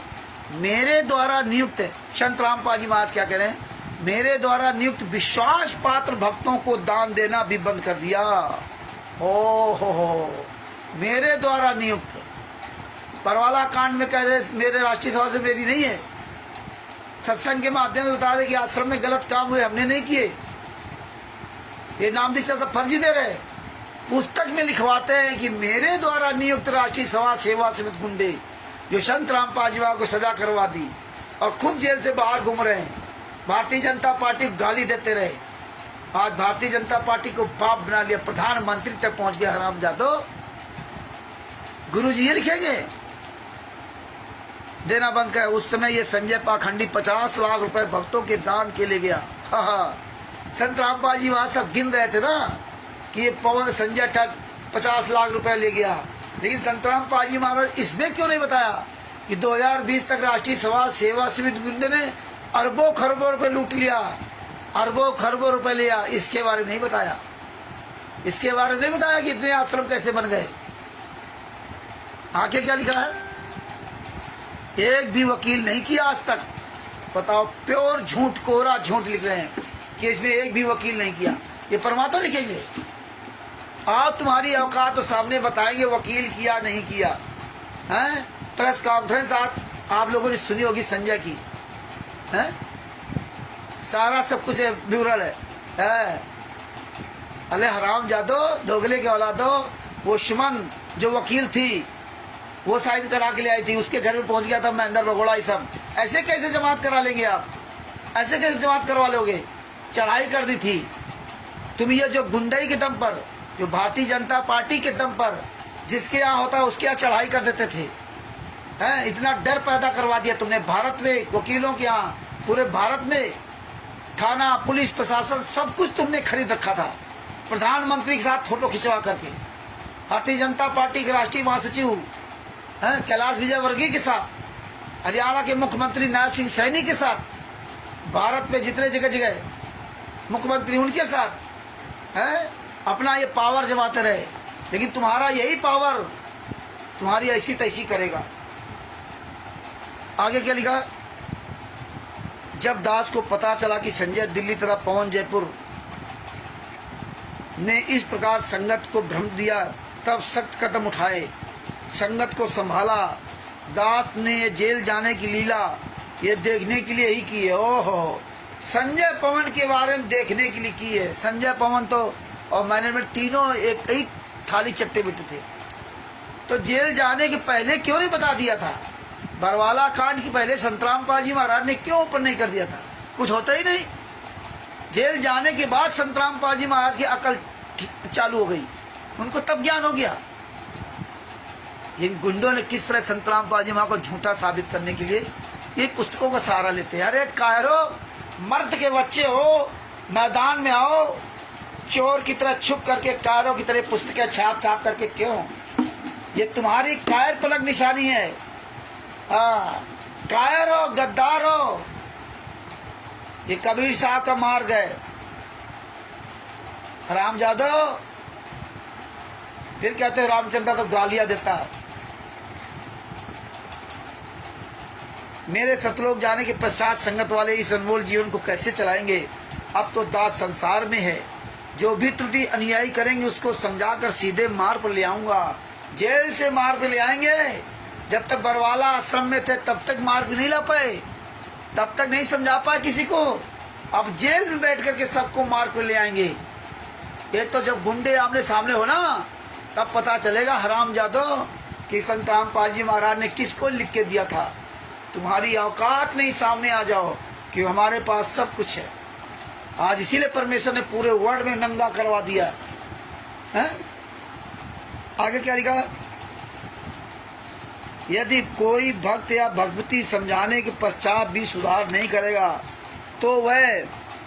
मेरे द्वारा नियुक्त, संत रामपाल जी महाराज क्या कह रहे हैं, मेरे द्वारा नियुक्त विश्वास पात्र भक्तों को दान देना भी बंद कर दिया। हो मेरे द्वारा नियुक्त, परवाला कांड में कह रहे मेरे राष्ट्रीय सभा से मेरी नहीं है, सत्संग के माध्यम से बता दे कि आश्रम में गलत काम हुए, हमने नहीं किए, ये नाम दीक्षा सब फर्जी दे रहे। पुस्तक में लिखवाते हैं कि मेरे द्वारा नियुक्त राष्ट्रीय सभा सेवा समिति गुंडे जो संत रामपाल जी को सजा करवा दी और खुद जेल से बाहर घूम रहे हैं, भारतीय जनता पार्टी को गाली देते रहे, आज भारतीय जनता पार्टी को बाप बना लिया, प्रधानमंत्री तक पहुंच गया हराम जादो। गुरु जी ये लिखेंगे देना बंद कर। उस समय ये संजय पाखंडी 50 लाख रुपए भक्तों के दान के ले गया। संत रामपाल जी वहां सब गिन रहे थे ना कि ये पवन संजय ठग 50 लाख रुपए ले गया, लेकिन संत रामपाल जी महाराज इसमें क्यों नहीं बताया कि 2020 तक राष्ट्रीय सभा सेवा समिति गुंडे ने अरबों खरबों रुपए लूट लिया, अरबों खरबों रुपए लिया, इसके बारे में नहीं बताया। इसके बारे में नहीं बताया कि इतने आश्रम कैसे बन गए। आगे क्या लिखा है, एक भी वकील नहीं किया आज तक। बताओ, प्योर झूठ, कोरा झूठ लिख रहे हैं कि इसमें एक भी वकील नहीं किया। ये परमात्मा लिखेंगे। आप तुम्हारी औकात तो सामने बताएंगे वकील किया नहीं किया है। प्रेस कॉन्फ्रेंस आप लोगों ने सुनी होगी संजय की, है सारा सब कुछ ब्यूरल है। अरे हराम जादो, दोगले के औलादो, वो सुमन जो वकील थी वो साइन करा के ले आई थी, उसके घर में पहुंच गया था महेंद्र बगोड़ा। ये सब ऐसे कैसे जमात करा लेंगे आप? ऐसे कैसे जमात करवा लोगे? चढ़ाई कर दी थी तुम। ये जो गुंडई के दम पर, जो भारतीय जनता पार्टी के दम पर जिसके यहाँ होता है उसके यहाँ चढ़ाई कर देते थे, हैं? इतना डर पैदा करवा दिया तुमने भारत में, वकीलों के यहाँ, पूरे भारत में थाना, पुलिस, प्रशासन सब कुछ तुमने खरीद रखा था। प्रधानमंत्री के साथ फोटो खिंचवा करके, भारतीय जनता पार्टी के राष्ट्रीय महासचिव कैलाश विजयवर्गीय के साथ, हरियाणा के मुख्यमंत्री नायब सिंह सैनी के साथ, भारत में जितने जगह जगह मुख्यमंत्री उनके साथ है, अपना ये पावर जमाते रहे। लेकिन तुम्हारा यही पावर तुम्हारी ऐसी तैसी करेगा। आगे क्या लिखा, जब दास को पता चला कि संजय दिल्ली तथा पवन जयपुर ने इस प्रकार संगत को भ्रम दिया, तब सख्त कदम उठाए, संगत को संभाला। दास ने ये जेल जाने की लीला ये देखने के लिए ही की है। ओहो, संजय पवन के बारे में देखने के लिए की है। संजय पवन तो और मैनेजमेंट तीनों एक ही थाली चट्टे बिटे थे। तो जेल जाने के पहले क्यों नहीं बता दिया था? बरवाला कांड की पहले संतराम पाल जी महाराज ने क्यों ओपन नहीं कर दिया था? कुछ होता ही नहीं। जेल जाने के बाद संतराम पाल जी महाराज की अकल चालू हो गई, उनको तब ज्ञान हो गया। इन गुंडों ने किस तरह संतराम पाल जी महाराज को झूठा साबित करने के लिए ये पुस्तकों का सहारा लेते हैं। अरे कायरो, मर्द के बच्चे हो, मैदान में आओ, चोर की तरह छुप करके कायरों की तरह पुस्तकें छाप छाप करके क्यों? ये तुम्हारी कायर पलक निशानी है। कायर हो, गद्दार हो। ये कबीर साहब का मार्ग है। रामजादो फिर कहते हैं रामचंद्र तो गालियां देता है। मेरे सतलोक जाने के पश्चात संगत वाले इस अनमोल जीवन को कैसे चलाएंगे? अब तो दास संसार में है। जो भी त्रुटि अनुयायी करेंगे उसको समझाकर सीधे मार्ग पर ले आऊंगा। जेल से मार्ग पर ले आएंगे। जब तक बरवाला आश्रम में थे तब तक मार्ग नहीं ला पाए, तब तक नहीं समझा पाए किसी को। अब जेल में बैठ करके सबको मार्ग पर ले आएंगे। ये तो जब गुंडे आमने सामने हो ना, तब पता चलेगा हरामजादो कि संतराम पाल जी महाराज ने किसको लिख के दिया था। तुम्हारी औकात नहीं, सामने आ जाओ कि हमारे पास सब कुछ है। आज इसीलिए परमेश्वर ने पूरे वर्ल्ड में नंगा करवा दिया है। आगे क्या लिखा, यदि कोई भक्त या भगवती समझाने के पश्चात भी सुधार नहीं करेगा तो वह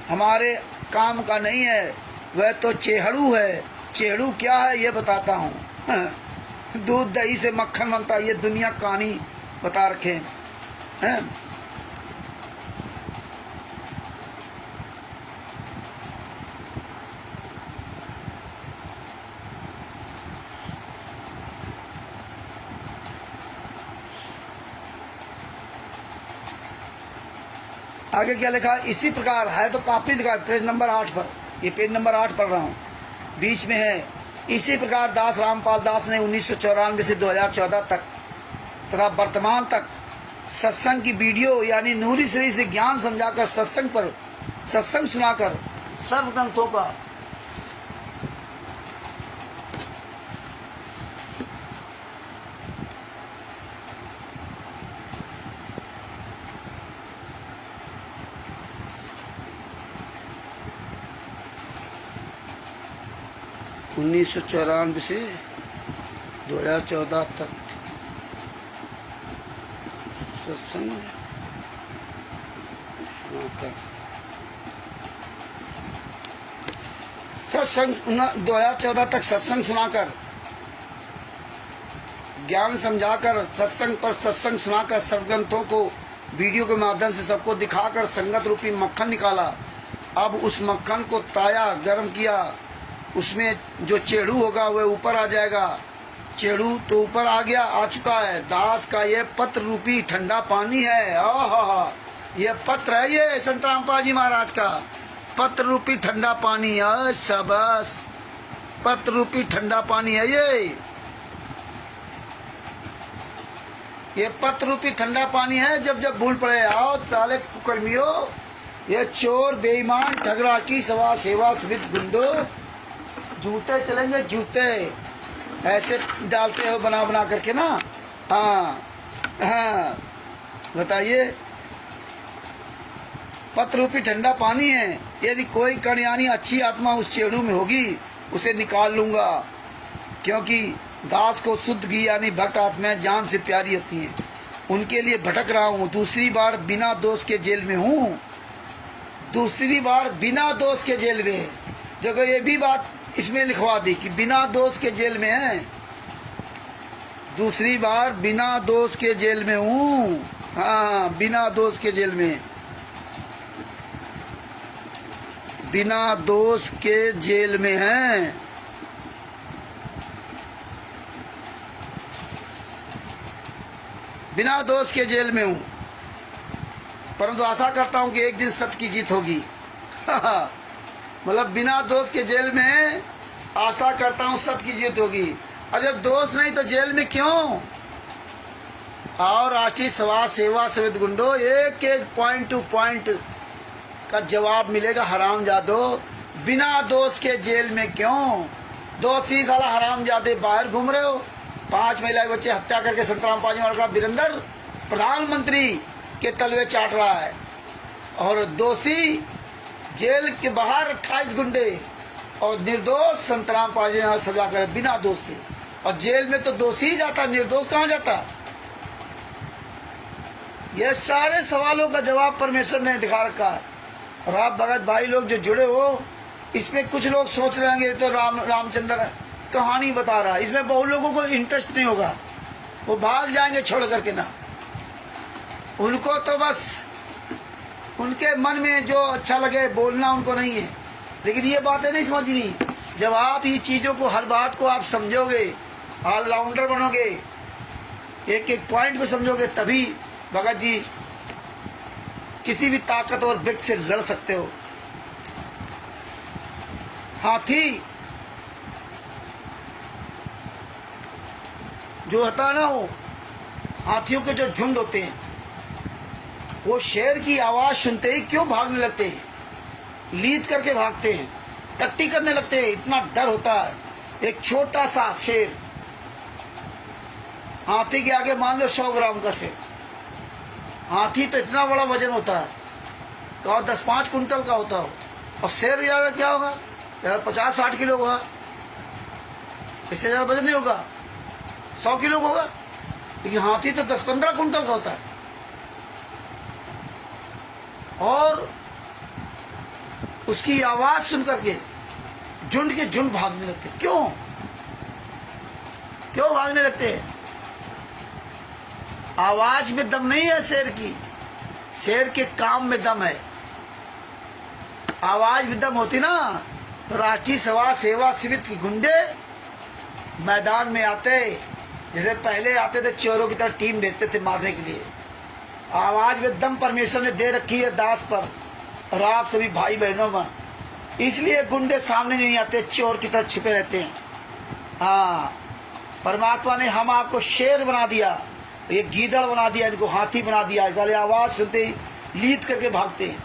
हमारे काम का नहीं है, वह तो चेहड़ू है। चेहड़ू क्या है ये बताता हूँ। दूध दही से मक्खन बनता है, ये दुनिया कहानी बता रखे हैं। आगे क्या लिखा, इसी प्रकार है तो काफी लिखा, पेज नंबर 8 पर, ये पेज नंबर 8 पढ़ रहा हूँ, बीच में है। इसी प्रकार दास रामपाल दास ने 1994 से 2014 तक तथा वर्तमान तक सत्संग की वीडियो यानी नूरी श्री से ज्ञान समझाकर सत्संग सुनाकर सर्व ग्रंथों का उन्नीस सौ 94 से 2014 तक सत्संग सुनाकर 2014 तक सत्संग सुनाकर ज्ञान समझाकर सत्संग पर सत्संग सुनाकर सब ग्रंथों को वीडियो के माध्यम से सबको दिखाकर संगत रूपी मक्खन निकाला। अब उस मक्खन को ताया गर्म किया उसमें जो चेड़ू होगा वह ऊपर आ जाएगा। चेड़ू तो ऊपर आ गया, आ चुका है। दास का ये पत्र रूपी ठंडा पानी है। आहा, ये पत्र है, ये संत रामपाल जी महाराज का पत्र रूपी ठंडा पानी है। सबस, पत्र रूपी ठंडा पानी है ये पत्र रूपी ठंडा पानी है। जब जब भूल पड़े, आओ साले कुकर्मियों, ये चोर बेईमान ठगराटी सवा सेवा स्मित गुंडो, जूते चलेंगे जूते, ऐसे डालते हो बना बना करके ना। हाँ हाँ, बताइए, पत्र रूपी ठंडा पानी है। यदि कोई कण यानी अच्छी आत्मा उस चेड़ू में होगी, उसे निकाल लूंगा, क्योंकि दास को शुद्ध घी यानी भक्त आत्माएं जान से प्यारी होती हैं। उनके लिए भटक रहा हूँ। दूसरी बार बिना दोष के जेल में हूँ। दूसरी बार बिना दोष के जेल में। देखो, ये भी बात इसमें लिखवा दी कि बिना दोष के जेल में है। दूसरी बार बिना दोष के जेल में हूँ। हाँ, बिना दोष के जेल में, बिना दोष के जेल में है। बिना दोष के जेल में हूं, परंतु आशा करता हूं कि एक दिन सत्य की जीत होगी। मतलब बिना दोष के जेल में, आशा करता हूं सत्य की जीत होगी। और जब दोष नहीं तो जेल में क्यों? और राष्ट्रीय समाज सेवा सवित गुंडो, एक एक पॉइंट टू पॉइंट का जवाब मिलेगा। हरामजादो, बिना दोष के जेल में क्यों? दोषी साला हरामजादे बाहर घूम रहे हो। 5 महिला बच्चे हत्या करके संत रामपाल जी महाराज का वीरेंद्र प्रधानमंत्री के तलवे चाट रहा है, और दोषी जेल के बाहर 28 गुंडे, और निर्दोष संत रामपाल जी सजा करे बिना दोष के। और जेल में तो दोषी जाता, निर्दोष कहाँ जाता? ये सारे सवालों का जवाब परमेश्वर ने दिखा रखा है। और आप भगत भाई लोग जो जुड़े हो, इसमें कुछ लोग सोच रहे होंगे तो रामचंद्र कहानी बता रहा है। इसमें बहुत लोगों को इंटरेस्ट नहीं होगा, वो भाग जाएंगे छोड़ करके ना। उनको तो बस उनके मन में जो अच्छा लगे बोलना उनको नहीं है। लेकिन ये बातें नहीं समझनी। जब आप ये चीजों को, हर बात को आप समझोगे, ऑलराउंडर बनोगे, एक एक पॉइंट को समझोगे, तभी भगत जी किसी भी ताकतवर व्यक्ति से लड़ सकते हो। हाथी जो होता है ना, वो हाथियों के जो झुंड होते हैं, वो शेर की आवाज सुनते ही क्यों भागने लगते हैं? लीद करके भागते हैं, टट्टी करने लगते हैं, इतना डर होता है। एक छोटा सा शेर, हाथी के आगे मान लो 100 ग्राम का शेर। हाथी तो इतना बड़ा वजन होता है, कहो 10-5 कुंटल का होता हो, और शेर ज्यादा क्या होगा यार, 50-60 किलो होगा, इससे ज्यादा वजन नहीं होगा, 100 किलो होगा। लेकिन हाथी तो 10-15 कुंटल का होता है। और उसकी आवाज सुन करके झुंड के झुंड भागने लगते। क्यों क्यों भागने लगते हैं? आवाज में दम नहीं है शेर की, शेर के काम में दम है। आवाज में दम होती ना, तो राष्ट्रीय सभा सेवा समिति के गुंडे मैदान में आते, जैसे पहले आते थे चोरों की तरह टीम भेजते थे मारने के लिए। आवाज में दम परमेश्वर ने दे रखी है दास पर और आप सभी भाई बहनों में, इसलिए गुंडे सामने नहीं आते, चोर की तरह छिपे रहते हैं। हाँ, परमात्मा ने हम आपको शेर बना दिया, ये गीदड़ बना दिया, इनको हाथी बना दिया। साले आवाज सुनते ही लीद करके भागते हैं,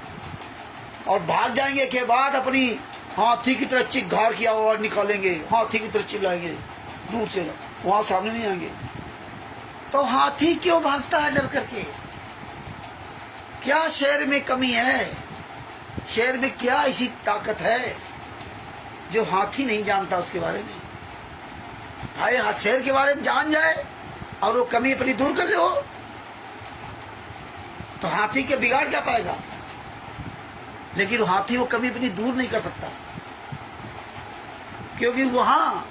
और भाग जाएंगे के बाद अपनी हाथी की तरह चिघार की आवाज निकालेंगे, हाथी की तरह चिल्लाएंगे दूर से, वहां सामने नहीं आएंगे। तो हाथी क्यों भागता है डर करके? क्या शेर में कमी है? शेर में क्या ऐसी ताकत है जो हाथी नहीं जानता उसके बारे में? भाई शेर के बारे में जान जाए और वो कमी अपनी दूर कर ले, हो तो हाथी के बिगाड़ क्या पाएगा? लेकिन वो हाथी वो कमी अपनी दूर नहीं कर सकता, क्योंकि वहां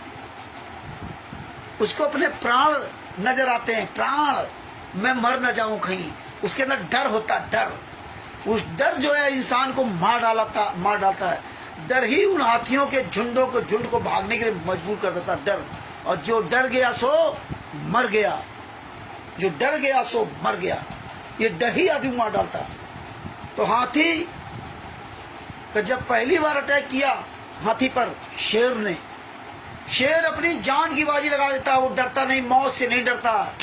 उसको अपने प्राण नजर आते हैं। प्राण, मैं मर न जाऊं कहीं, उसके अंदर डर होता है। डर, उस डर जो है इंसान को मार डालता है। डर ही उन हाथियों के झुंड को भागने के लिए मजबूर कर देता, डर। और जो डर गया सो मर गया, जो डर गया सो मर गया। ये डर ही आदमी मार डालता। तो हाथी का जब पहली बार अटैक किया हाथी पर शेर ने, शेर अपनी जान की बाजी लगा देता। वो डरता नहीं, मौत से नहीं डरता,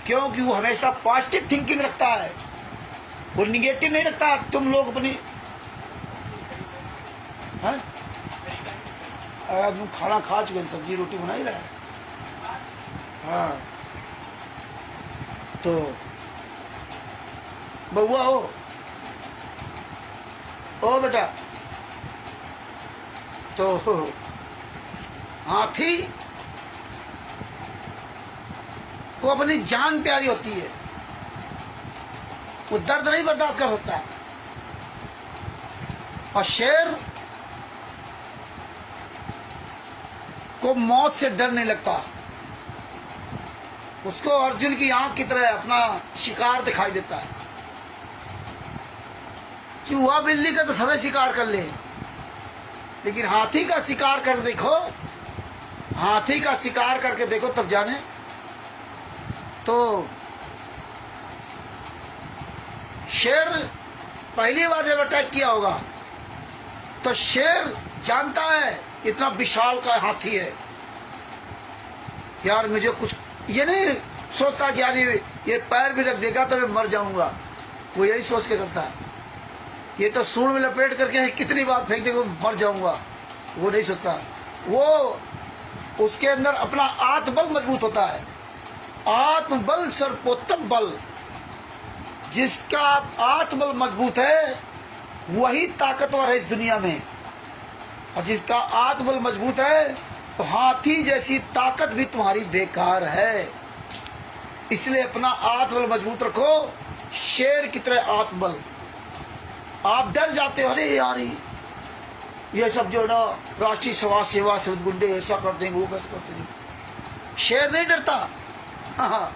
क्योंकि वो हमेशा पॉजिटिव थिंकिंग रखता है, वो निगेटिव नहीं रखता। तुम लोग अपनी खाना खा चुके, सब्जी रोटी बना ही रहा है। हाँ, तो बउआ हो, ओ बेटा, तो हाथी को अपनी जान प्यारी होती है, वो दर्द नहीं बर्दाश्त कर सकता। और शेर को मौत से डर नहीं लगता, उसको अर्जुन की आंख की तरह अपना शिकार दिखाई देता है। चूहा बिल्ली का तो सभी शिकार कर ले, लेकिन हाथी का शिकार कर देखो, हाथी का शिकार करके देखो तब जाने। तो शेर पहली बार जब अटैक किया होगा तो शेर जानता है इतना विशाल का हाथी है, यार मुझे कुछ, ये नहीं सोचता कि यार ये पैर भी रख देगा तो मैं मर जाऊंगा, वो यही सोच के करता है। ये तो सूंड में लपेट करके कितनी बार फेंक देगा मर जाऊंगा, वो नहीं सोचता। वो उसके अंदर अपना आत्मबल मजबूत होता है। आत्मबल सर्वोत्तम बल, जिसका आत्मबल मजबूत है वही ताकतवर है इस दुनिया में। और जिसका आत्मबल मजबूत है तो हाथी जैसी ताकत भी तुम्हारी बेकार है। इसलिए अपना आत्मबल मजबूत रखो, शेर की तरह आत्मबल। आप डर जाते हो, अरे यार ये सब जो ना राष्ट्रीय समाज सेवा से गुंडे ऐसा कर देंगे, वो कैसे करते हैं। शेर नहीं डरता। हाँ,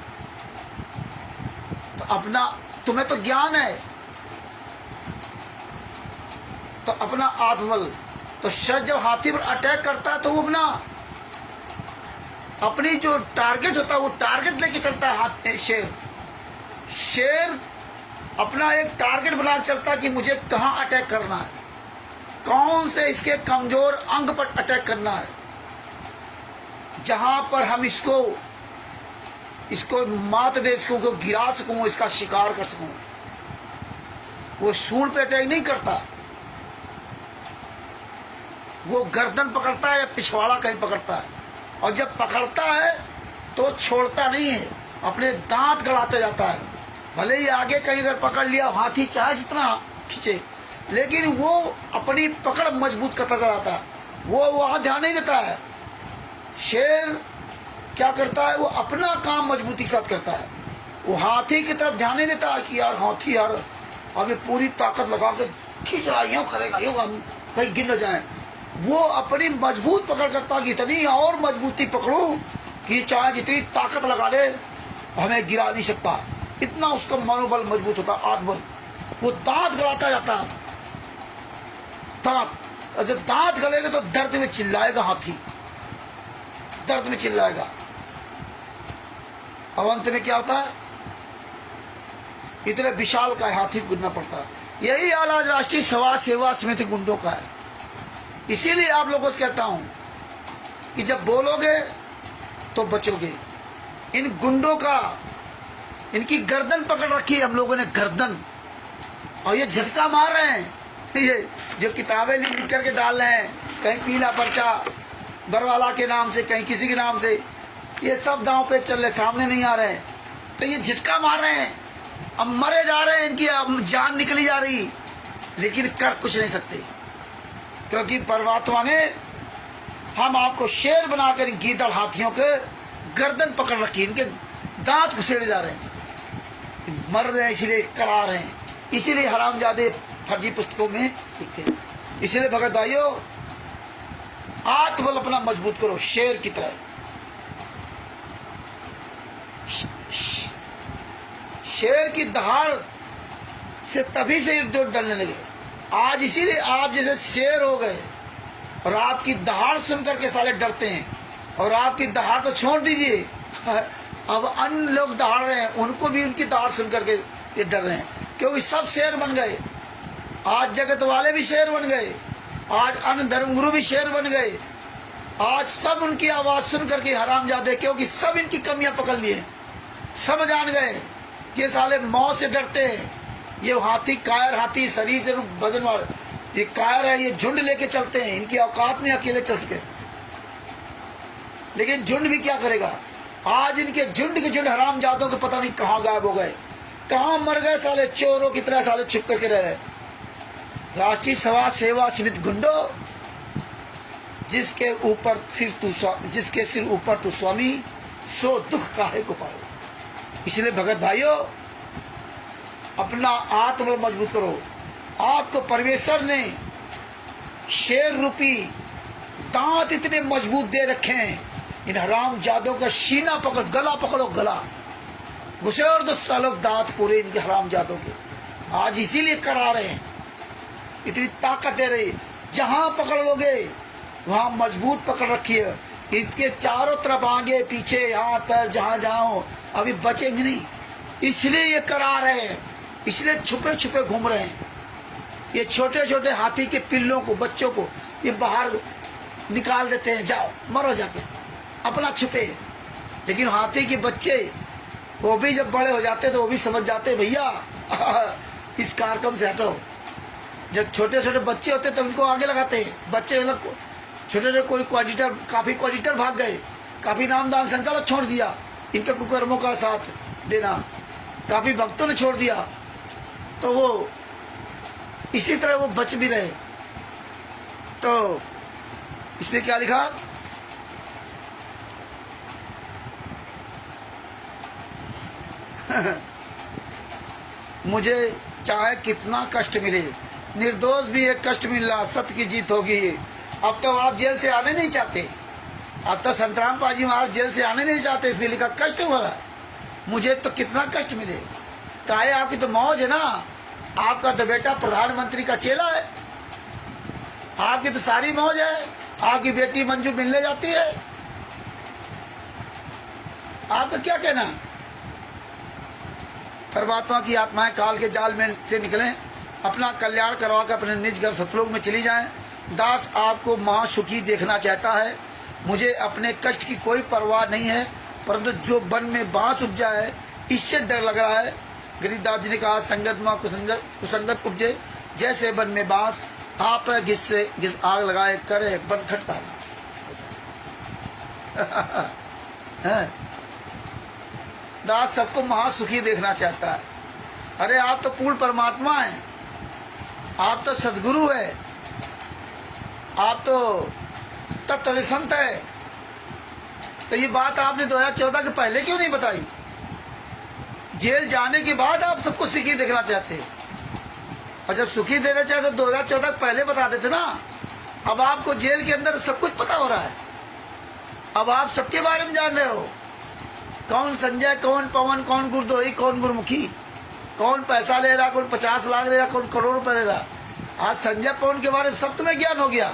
तो अपना, तुम्हें तो ज्ञान है, तो अपना आत्मबल। तो शेर जब हाथी पर अटैक करता है तो वो अपनी जो टारगेट होता है वो टारगेट लेके चलता है। हाथी शेर अपना एक टारगेट बना चलता है कि मुझे कहाँ अटैक करना है, कौन से इसके कमजोर अंग पर अटैक करना है, जहां पर हम इसको मात दे सकूं, गिरा सकूं, इसका शिकार कर सकूं। वो सूंड पे अटैक नहीं करता, वो गर्दन पकड़ता है या पिछवाड़ा कहीं पकड़ता है। और जब पकड़ता है तो छोड़ता नहीं है, अपने दांत गड़ाते जाता है। भले ही आगे कहीं अगर पकड़ लिया हाथी चाहे जितना खींचे, लेकिन वो अपनी पकड़ मजबूत करता जाता है, वो वहां ध्यान नहीं देता है। शेर क्या करता है, वो अपना काम मजबूती के साथ करता है, वो हाथी की तरफ ध्यान नहीं देता कि यार हाथी यार आगे पूरी ताकत लगा के खींच रहा, यूं करेगा, यूं हम कहीं गिर न जाए। वो अपनी मजबूत पकड़ करता कि इतनी और मजबूती पकड़ूं कि चाहे जितनी ताकत लगा ले हमें गिरा नहीं सकता। इतना उसका मनोबल मजबूत होता, आत्मबल। वो दांत गड़ाता जाता, दांत, और जब दांत गड़ेगा तो दर्द में चिल्लाएगा हाथी, दर्द में चिल्लाएगा। अब अंत में क्या होता है, इतने विशाल का हाथी कूदना पड़ता है। यही हाल आज राष्ट्रीय समाज सेवा समिति गुंडों का है। इसीलिए आप लोगों से कहता हूं कि जब बोलोगे तो बचोगे। इन गुंडों का, इनकी गर्दन पकड़ रखी है हम लोगों ने, गर्दन, और ये झटका मार रहे हैं। ये जो किताबें लिख करके डाल रहे हैं, कहीं पीला पर्चा बरवाला के नाम से, कहीं किसी के नाम से, ये सब दांव पे चल रहे, सामने नहीं आ रहे हैं। तो ये झटका मार रहे हैं, अब मरे जा रहे हैं, इनकी अब जान निकली जा रही, लेकिन कर कुछ नहीं सकते, क्योंकि परमात्मा ने हम आपको शेर बनाकर गीदड़ हाथियों के गर्दन पकड़ रखी, इनके दांत घुसेड़े जा रहे हैं, मर रहे हैं, इसलिए करा रहे हैं। इसीलिए हरामजादे फर्जी पुस्तकों में लिखते हैं। इसलिए भगत भाइयों, आत्मबल अपना मजबूत करो शेर की तरह। शेर की दहाड़ से तभी से जो डरने लगे, आज इसीलिए आप जैसे शेर हो गए और आपकी दहाड़ सुन करके साले डरते हैं। और आपकी दहाड़ तो छोड़ दीजिए, अब अन्य लोग दहाड़ रहे हैं, उनको भी उनकी दहाड़ सुन करके ये डर रहे हैं, क्योंकि सब शेर बन गए। आज जगत वाले भी शेर बन गए, आज अन्य धर्मगुरु भी शेर बन गए। आज सब उनकी आवाज सुन करके हरामजादे, क्योंकि सब इनकी कमियां पकड़ लिए, सब जान गए कि ये साले मौत से डरते हैं। ये हाथी कायर हाथी शरीर के वजन वाले, ये कायर है, ये झुंड लेके चलते हैं, इनकी औकात नहीं अकेले चल सके। लेकिन झुंड भी क्या करेगा? आज इनके झुंड के झुंड हरामजादों के पता नहीं कहाँ गायब हो गए, कहाँ मर गए साले, चोरों की तरह साले छुप करके रह रहे। राष्ट्रीय समाज सेवा समिति गुंडो, जिसके सिर ऊपर तू स्वामी, सो दुख काहे को पाओ। इसलिए भगत भाइयों, अपना आत्मबल मजबूत करो। आपको परमेश्वर ने शेर रूपी दांत इतने मजबूत दे रखे हैं, इन हराम जादों का सीना पकड़, गला पकड़ो, गला घुसेड़ दो सालों दांत पूरे इनके हराम जादों के। आज इसीलिए करा रहे हैं, इतनी ताकत दे रही, जहां पकड़ लोगे वहां मजबूत पकड़ रखिए। इनके चारों तरफ आगे पीछे हाथ पैर जहां जाओ, अभी बचेंगे नहीं। इसलिए ये करा रहे हैं, इसलिए छुपे छुपे घूम रहे हैं। ये छोटे छोटे हाथी के पिल्लों को, बच्चों को ये बाहर निकाल देते हैं, जाओ मरो जाके, अपना छुपे। लेकिन हाथी के बच्चे वो भी जब बड़े हो जाते तो वो भी समझ जाते, भैया इस कार्यक्रम से हटो। जब छोटे छोटे बच्चे होते तो उनको आगे लगाते हैं। बच्चे लोग छोटे छोटे, कोई कोऑर्डिनेटर, काफी कोऑर्डिनेटर भाग गए, काफी नामदान संचालक छोड़ दिया इनके कुकर्मों का साथ देना, काफी भक्तों ने छोड़ दिया, तो वो इसी तरह वो बच भी रहे। तो इसमें क्या लिखा? मुझे चाहे कितना कष्ट मिले, निर्दोष भी एक कष्ट मिल रहा, सत्य की जीत होगी। अब तो आप जेल से आने नहीं चाहते, अब तो संतराम पाजी महाराज जेल से आने नहीं चाहते, इसलिए लिखा कष्ट हो रहा है। मुझे तो कितना कष्ट मिले, काहे आपकी तो मौज है ना, आपका तो बेटा प्रधानमंत्री का चेला है, आपकी तो सारी मौज है, आपकी बेटी मंजू मिलने जाती है, आपका क्या कहना? परमात्मा की आत्माएं काल के जाल में से निकलें, अपना कल्याण करवा कर अपने निज घर सतलोक में चली जाएं। दास आपको महासुखी देखना चाहता है, मुझे अपने कष्ट की कोई परवाह नहीं है, परंतु जो वन में बांस उपजा है इससे डर लग रहा है। गरीबदास जी ने कहा, संगत में कुसंगत उपजे, जैसे वन में बांस, आप घिस आग लगाए करे वन खटका नाश। दास सबको महासुखी देखना चाहता है। अरे आप तो पूर्ण परमात्मा हैं, आप तो सदगुरु है, आप तो तत्व संत है। तो ये बात आपने 2014 के पहले क्यों नहीं बताई? जेल जाने के बाद आप सबको सुखी देखना चाहते हैं, और जब सुखी देना चाहते तो 2014 पहले बता देते ना। अब आपको जेल के अंदर सब कुछ पता हो रहा है, अब आप सबके बारे में जान रहे हो, कौन संजय, कौन पवन, कौन गुरदोही, कौन गुरमुखी, कौन पैसा ले रहा, कौन 50 लाख ले रहा, कौन करोड़ रुपए ले रहा। आज संजय पवन के बारे में सब तुम्हें ज्ञान हो गया।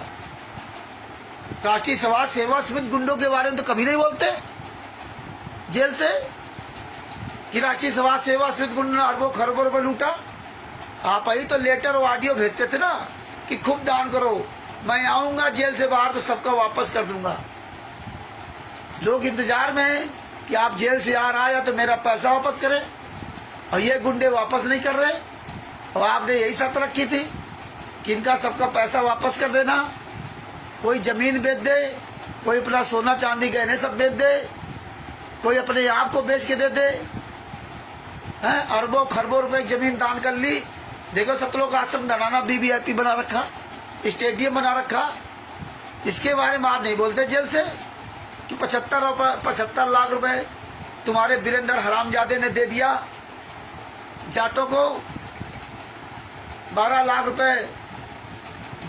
राष्ट्रीय समाज सेवा समिति गुंडों के बारे में तो कभी नहीं बोलते जेल से, कि राष्ट्रीय समाज सेवा समिति गुंडों ने अरबों खरबों रुपए लूटा। आप ही तो लेटर और ऑडियो भेजते थे ना कि खूब दान करो, मैं आऊंगा जेल से बाहर तो सबका वापस कर दूंगा। लोग इंतजार में हैं कि आप जेल से आ रहा है तो मेरा पैसा वापस करें, और ये गुंडे वापस नहीं कर रहे। और आपने यही शर्त रखी थी कि इनका सबका पैसा वापस कर देना, कोई जमीन बेच दे, कोई अपना सोना चांदी गहने सब बेच दे, कोई अपने आप को बेच के दे दे। हैं, अरबों खरबों रुपए जमीन दान कर ली। देखो सतलोक आश्रम धनाना वीवीआईपी बना रखा, स्टेडियम बना रखा, इसके बारे में आप नहीं बोलते जेल से कि 75 लाख रुपए तुम्हारे वीरेंद्र हरामजादे ने दे दिया जाटों को, 12 लाख रुपए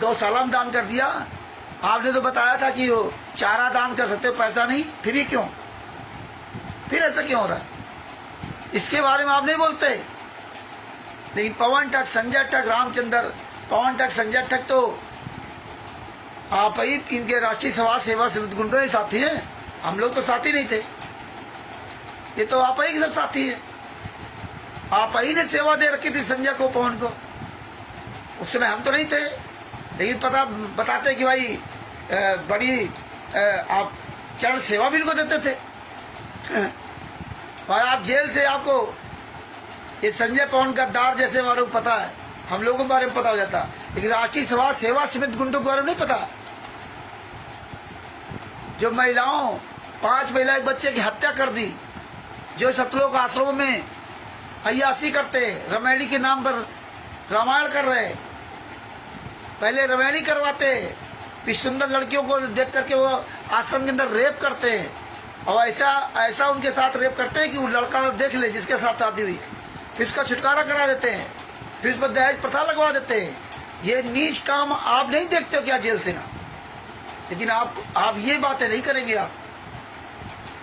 गौशाला में दान कर दिया। आपने तो बताया था कि वो चारा दान कर सकते हो, पैसा नहीं, फ्री क्यों? फिर ऐसा क्यों हो रहा है? इसके बारे में आप नहीं बोलते। लेकिन पवन टक, संजय टक, रामचंद्र पवन ठग, संजय ठग तो आप ही इनके राष्ट्रीय समाज सेवा समिति गुंडों के साथी हैं। हम लोग तो साथी नहीं थे, ये तो आप ही के सब साथी है। आप ही ने सेवा दे रखी थी संजय को, पवन को। उस समय हम तो नहीं थे, लेकिन पता बताते कि भाई बड़ी आप चरण सेवा भी इनको देते थे। और आप जेल से आपको ये संजय पवन गद्दार जैसे वालों को पता है, हम लोगों के बारे में पता हो जाता, लेकिन राष्ट्रीय समाज सेवा समिति गुंडों के बारे में नहीं पता। जो महिलाओं 5 महिला एक बच्चे की हत्या कर दी, जो सतलोक आश्रमों में अय्यासी करते, रमैणी के नाम पर रामायण कर रहे, पहले रमैणी करवाते, फिर सुंदर लड़कियों को देख करके वो आश्रम के अंदर रेप करते हैं, और ऐसा उनके साथ रेप करते हैं कि वो लड़का देख ले जिसके साथ शादी हुई, फिर उसका छुटकारा करा देते हैं, फिर उस पर दहेज प्रथा लगवा देते हैं। ये नीच काम आप नहीं देखते हो क्या जेल से ना? लेकिन आप ये बातें नहीं करेंगे। आप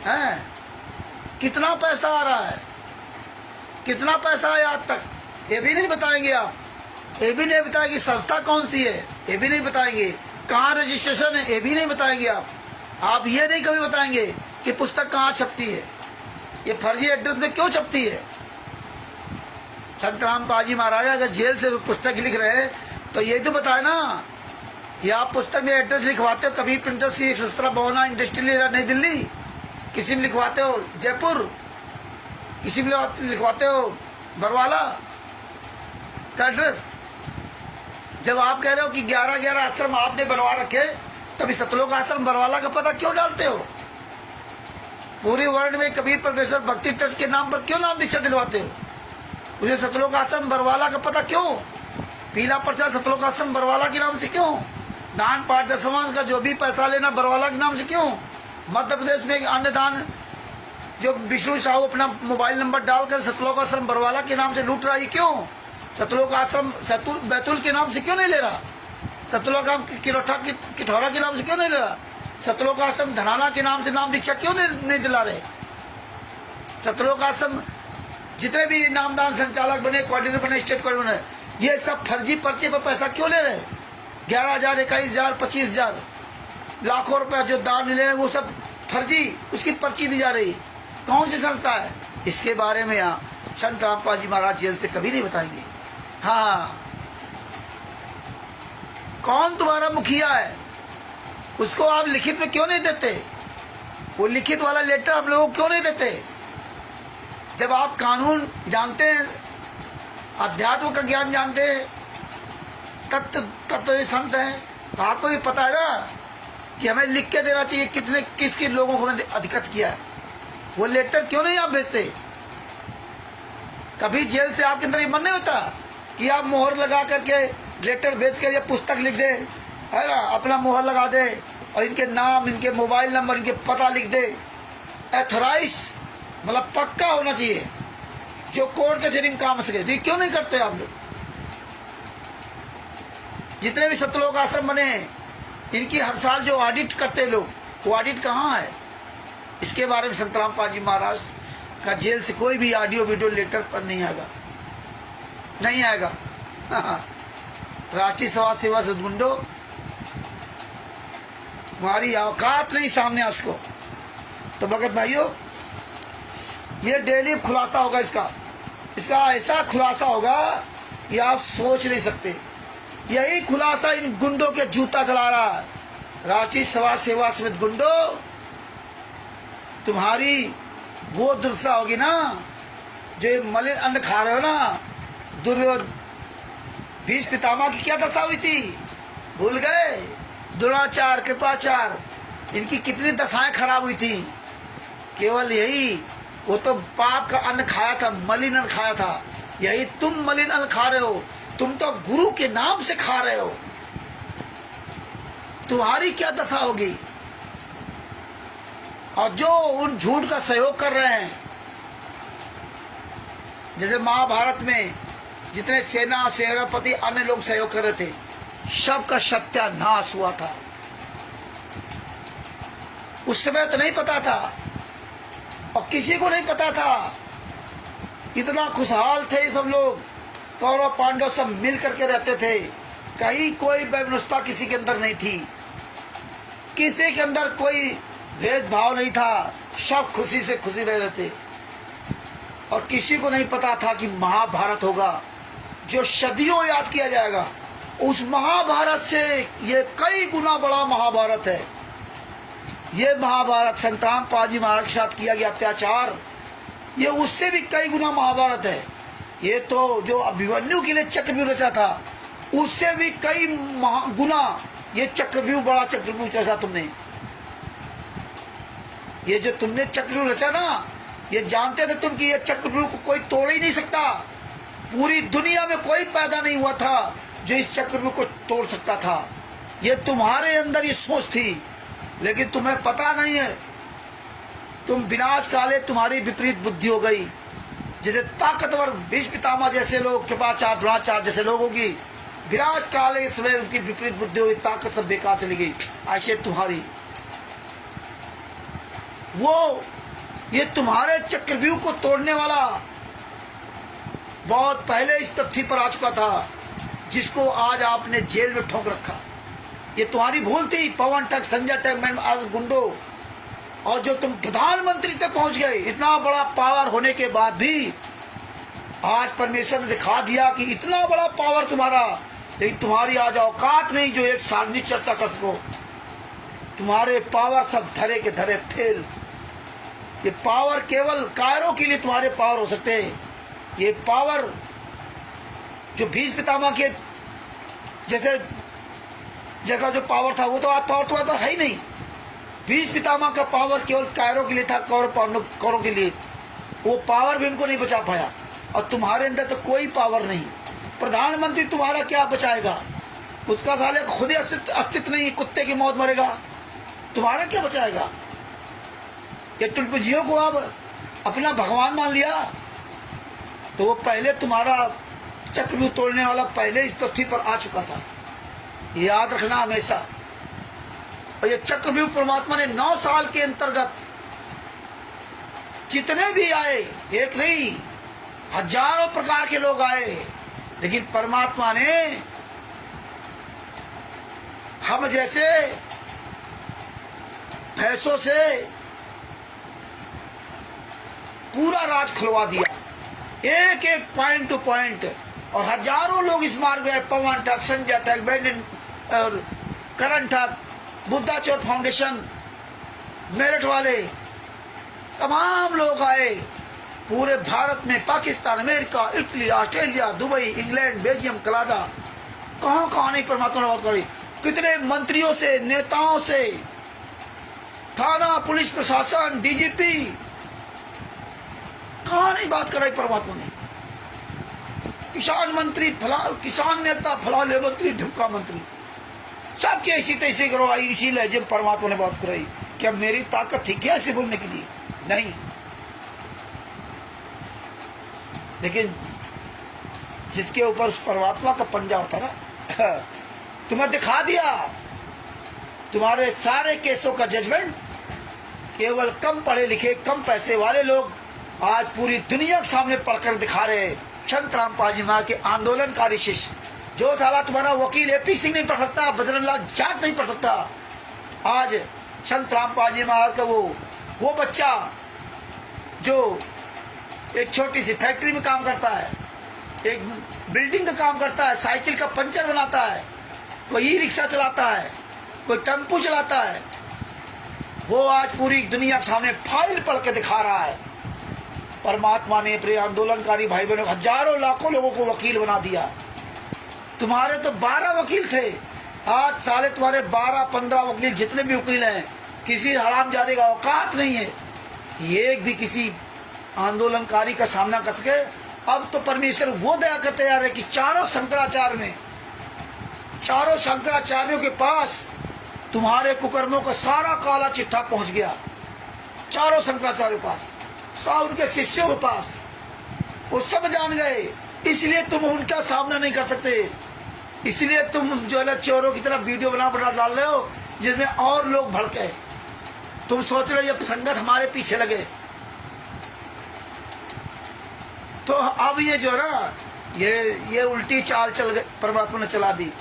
हैं, कितना पैसा आ रहा है, कितना पैसा है आज तक, ये भी नहीं बताएंगे आप। ये भी नहीं बताएंगे संस्था कौन सी है, ये भी नहीं बताएंगे कहाँ रजिस्ट्रेशन है, ये भी नहीं बताएंगे आप ये नहीं कभी बताएंगे कि पुस्तक कहाँ छपती है, ये फर्जी एड्रेस में क्यों छपती है। संत रामपाल जी महाराज अगर जेल से पुस्तक लिख रहे हैं तो ये तो बताए ना, ये आप पुस्तक में एड्रेस लिखवाते हो, कभी प्रिंटर सी 117 भवना इंडस्ट्रियल नई दिल्ली, किसी में लिखवाते हो जयपुर, किसी में लिखवाते हो बरवाला का एड्रेस। जब आप कह रहे हो कि 11 आश्रम आपने बनवा रखे, तभी सतलोक आश्रम बरवाला का पता क्यों डालते हो? पूरे वर्ल्ड में कबीर परमेश्वर भक्ति ट्रस्ट के नाम पर क्यों नाम दीक्षा दिलवाते हो? उसे सतलोक आश्रम बरवाला का पता क्यों? पीला पर्चा सतलोक आश्रम बरवाला के नाम से क्यों? दान पाठ दशमांश का जो भी पैसा लेना बरवाला के नाम से क्यों? मध्य प्रदेश में अन्य दान जो विष्णु साहू अपना मोबाइल नंबर डालकर सतलोक आश्रम बरवाला के नाम से लूट रहा है, क्यों? सतलोक आश्रम बैतूल के नाम से क्यों नहीं ले रहा? सतलोक किठौरा के नाम से क्यों नहीं ले रहा? सतलोक आश्रम धनाना के नाम से नाम दीक्षा क्यों नहीं दिला रहे? सतलोक आश्रम जितने भी नामदान संचालक बने, कोऑर्डिनेटर बने, स्टेट कोऑर्डिनेटर बने, ये सब फर्जी पर्चे पर पैसा क्यों ले रहे? 11,000, 21,000, 25,000 लाखों रुपया जो दान ले रहे हैं, वो सब फर्जी, उसकी पर्ची दी जा रही। कौन सी संस्था है? इसके बारे में यहाँ संत रामपाल जी महाराज जेल से कभी नहीं बताएंगे। हाँ, कौन तुम्हारा मुखिया है उसको आप लिखित में क्यों नहीं देते? वो लिखित वाला लेटर आप लोगों को क्यों नहीं देते? जब आप कानून जानते हैं, अध्यात्म का ज्ञान जानते हैं, तत्व संत हैं, तो आपको ये पता है ना कि हमें लिख के देना चाहिए किस किन लोगों को अधिकृत किया है। वो लेटर क्यों नहीं आप भेजते? कभी जेल से आपके अंदर ये मन नहीं होता कि आप मोहर लगा करके लेटर भेज के या पुस्तक लिख दे, है ना, अपना मोहर लगा दे और इनके नाम, इनके मोबाइल नंबर, इनके पता लिख दे। एथोराइज मतलब पक्का होना चाहिए, जो कोर्ट कचहरी में काम सके। तो ये क्यों नहीं करते आप लोग? जितने भी सतलोक आश्रम बने, इनकी हर साल जो ऑडिट करते लोग, वो ऑडिट कहाँ है? इसके बारे में संत रामपाल जी महाराज का जेल से कोई भी ऑडियो वीडियो लेटर पर नहीं आएगा, नहीं आएगा। राष्ट्रीय समाज सेवा सदगुंडो, हमारी औकात नहीं सामने उसको। तो भगत भाइयों, ये डेली खुलासा होगा इसका ऐसा खुलासा होगा कि आप सोच नहीं सकते। यही खुलासा इन गुंडों के जूता चला रहा है। राष्ट्रीय समाज सेवा समिति गुंडो, तुम्हारी वो दुर्दशा होगी ना, जो मलिन अन्न खा रहे हो ना। भीष्म पितामह की क्या दशा हुई थी, भूल गए? दुराचार, कृपाचार, इनकी कितनी दशाएं खराब हुई थी। केवल यही, वो तो पाप का अन्न खाया था, मलिन अन्न खाया था। यही तुम मलिन अन्न खा रहे हो, तुम तो गुरु के नाम से खा रहे हो। तुम्हारी क्या दशा होगी? और जो उन झूठ का सहयोग कर रहे हैं, जैसे महाभारत में जितने सेनापति अन्य लोग सहयोग कर रहे थे, सबका सत्यानाश हुआ था। उस समय तो नहीं पता था, और किसी को नहीं पता था। इतना खुशहाल थे सब लोग, कौरव पांडव सब मिल करके रहते थे। कहीं कोई व्यवस्था किसी के अंदर नहीं थी, किसी के अंदर कोई भेदभाव नहीं था, सब खुशी से खुशी रह रहे थे। और किसी को नहीं पता था कि महाभारत होगा, जो सदियों याद किया जाएगा। उस महाभारत से ये कई गुना बड़ा महाभारत है। ये महाभारत संतराम पाजी महाराज के साथ किया गया अत्याचार, ये उससे भी कई गुना महाभारत है। ये तो जो अभिमन्यु के लिए चक्रव्यूह रचा था, उससे भी कई गुना ये चक्रव्यूह, बड़ा चक्रव्यूह रचा तुमने। ये जो तुमने चक्रव्यूह रचा ना, ये जानते थे तुम कि ये चक्रव्यूह को कोई तोड़ ही नहीं सकता। पूरी दुनिया में कोई पैदा नहीं हुआ था जो इस चक्रव्यूह को तोड़ सकता था। ये तुम्हारे अंदर ये सोच थी, लेकिन तुम्हें पता नहीं है। तुम विनाश काले तुम्हारी विपरीत बुद्धि हो गई। जैसे ताकतवर भीष्म पितामह जैसे लोग के पास द्रोणाचार्य जैसे लोगों की विनाश काले इसमें उनकी विपरीत बुद्धि हुई, ताकत सब बेकार चली गई। ऐसे तुम्हारी वो ये तुम्हारे चक्रव्यूह को तोड़ने वाला बहुत पहले इस तथ्य पर आ चुका था, जिसको आज आपने जेल में ठोक रखा। ये तुम्हारी भूल थी। पवन ठग, संजय ठग, आज गुंडो, और जो तुम प्रधानमंत्री तक पहुंच गए, इतना बड़ा पावर होने के बाद भी आज परमेश्वर ने दिखा दिया कि इतना बड़ा पावर तुम्हारा, लेकिन तुम्हारी आज औकात नहीं जो एक सार्वजनिक चर्चा कर सको। तुम्हारे पावर सब धरे के धरे फेल। ये पावर केवल कायरों के लिए तुम्हारे पावर हो सकते हैं। ये पावर जो भीष्म पितामह के जैसा जो पावर था, वो तो आज पावर तुम्हारे पास है ही नहीं। भीष्म पितामह का पावर केवल कायरों के लिए था, कौरवों के लिए। वो पावर भी उनको नहीं बचा पाया। और तुम्हारे अंदर तो कोई पावर नहीं। प्रधानमंत्री तुम्हारा क्या बचाएगा? उसका साले खुद ही अस्तित्व नहीं, कुत्ते की मौत मरेगा, तुम्हारा क्या बचाएगा? ये तुलपुजियों को अब अपना भगवान मान लिया, तो वो पहले तुम्हारा चक्रव्यूह तोड़ने वाला पहले इस पृथ्वी पर आ चुका था। याद रखना हमेशा। और ये चक्रव्यूह परमात्मा ने 9 साल के अंतर्गत जितने भी आए, एक नहीं हजारों प्रकार के लोग आए, लेकिन परमात्मा ने हम जैसे भैंसों से पूरा राज खुलवा दिया, एक एक पॉइंट टू पॉइंट। और हजारों लोग इस मार्ग में, पवन ठग, संजय ठग, और करण ठग, बुद्धा चोर फाउंडेशन, मेरठ वाले तमाम लोग आए पूरे भारत में, Pakistan, America, Italy, Australia, Dubai, England, Belgium, Canada, कहां कहां नहीं परमात्मा ने बात करी। कितने मंत्रियों से, नेताओं से, थाना पुलिस प्रशासन, डीजीपी, कहां नहीं बात कराई परमात्मा ने। किसान मंत्री फला, किसान नेता फलाने मंत्री, ढुमका मंत्री, सबके ऐसी तैसी करवाई। इसी लहजे में परमात्मा ने बात कराई। क्या मेरी ताकत थी क्या ऐसे बोलने के लिए? नहीं। लेकिन जिसके ऊपर उस परमात्मा का पंजा होता ना, तुम्हें दिखा दिया तुम्हारे सारे केसों का जजमेंट। केवल कम पढ़े लिखे, कम पैसे वाले लोग आज पूरी दुनिया के सामने पढ़कर दिखा रहे। संतराम पाजी महाराज के आंदोलनकारी शिष्य, जो साला तुम्हारा वकील एपी सिंह नहीं पढ़ सकता, बजरंग लाल जाट नहीं पढ़ सकता, आज संतराम पाजी महाराज का वो बच्चा जो एक छोटी सी फैक्ट्री में काम करता है, एक बिल्डिंग का काम करता है, साइकिल का पंचर बनाता है, कोई ई रिक्शा चलाता है, कोई टेम्पू चलाता है, वो आज पूरी दुनिया के सामने फाइल पढ़ के दिखा रहा है। परमात्मा ने अपने आंदोलनकारी भाई बहनों, हजारों लाखों लोगों को वकील बना दिया। तुम्हारे तो 12 वकील थे, आज साले तुम्हारे 12-15 वकील, जितने भी वकील हैं, किसी हरामजादे का औकात नहीं है एक भी किसी आंदोलनकारी का सामना कर सके। अब तो परमेश्वर वो दया कर तैयार है कि चारों शंकराचार्यों के पास तुम्हारे कुकर्मों का सारा काला चिट्ठा पहुंच गया। चारों शंकराचार्यों के पास, उनके शिष्यों के पास, वो सब जान गए। इसलिए तुम उनका सामना नहीं कर सकते। इसलिए तुम जो है चोरों की तरह वीडियो बना डाल रहे हो, जिसमें और लोग भड़के। तुम सोच रहे हो ये संगत हमारे पीछे लगे। तो अब ये जो है ना, ये उल्टी चाल चल गई, परमात्मा ने चला दी।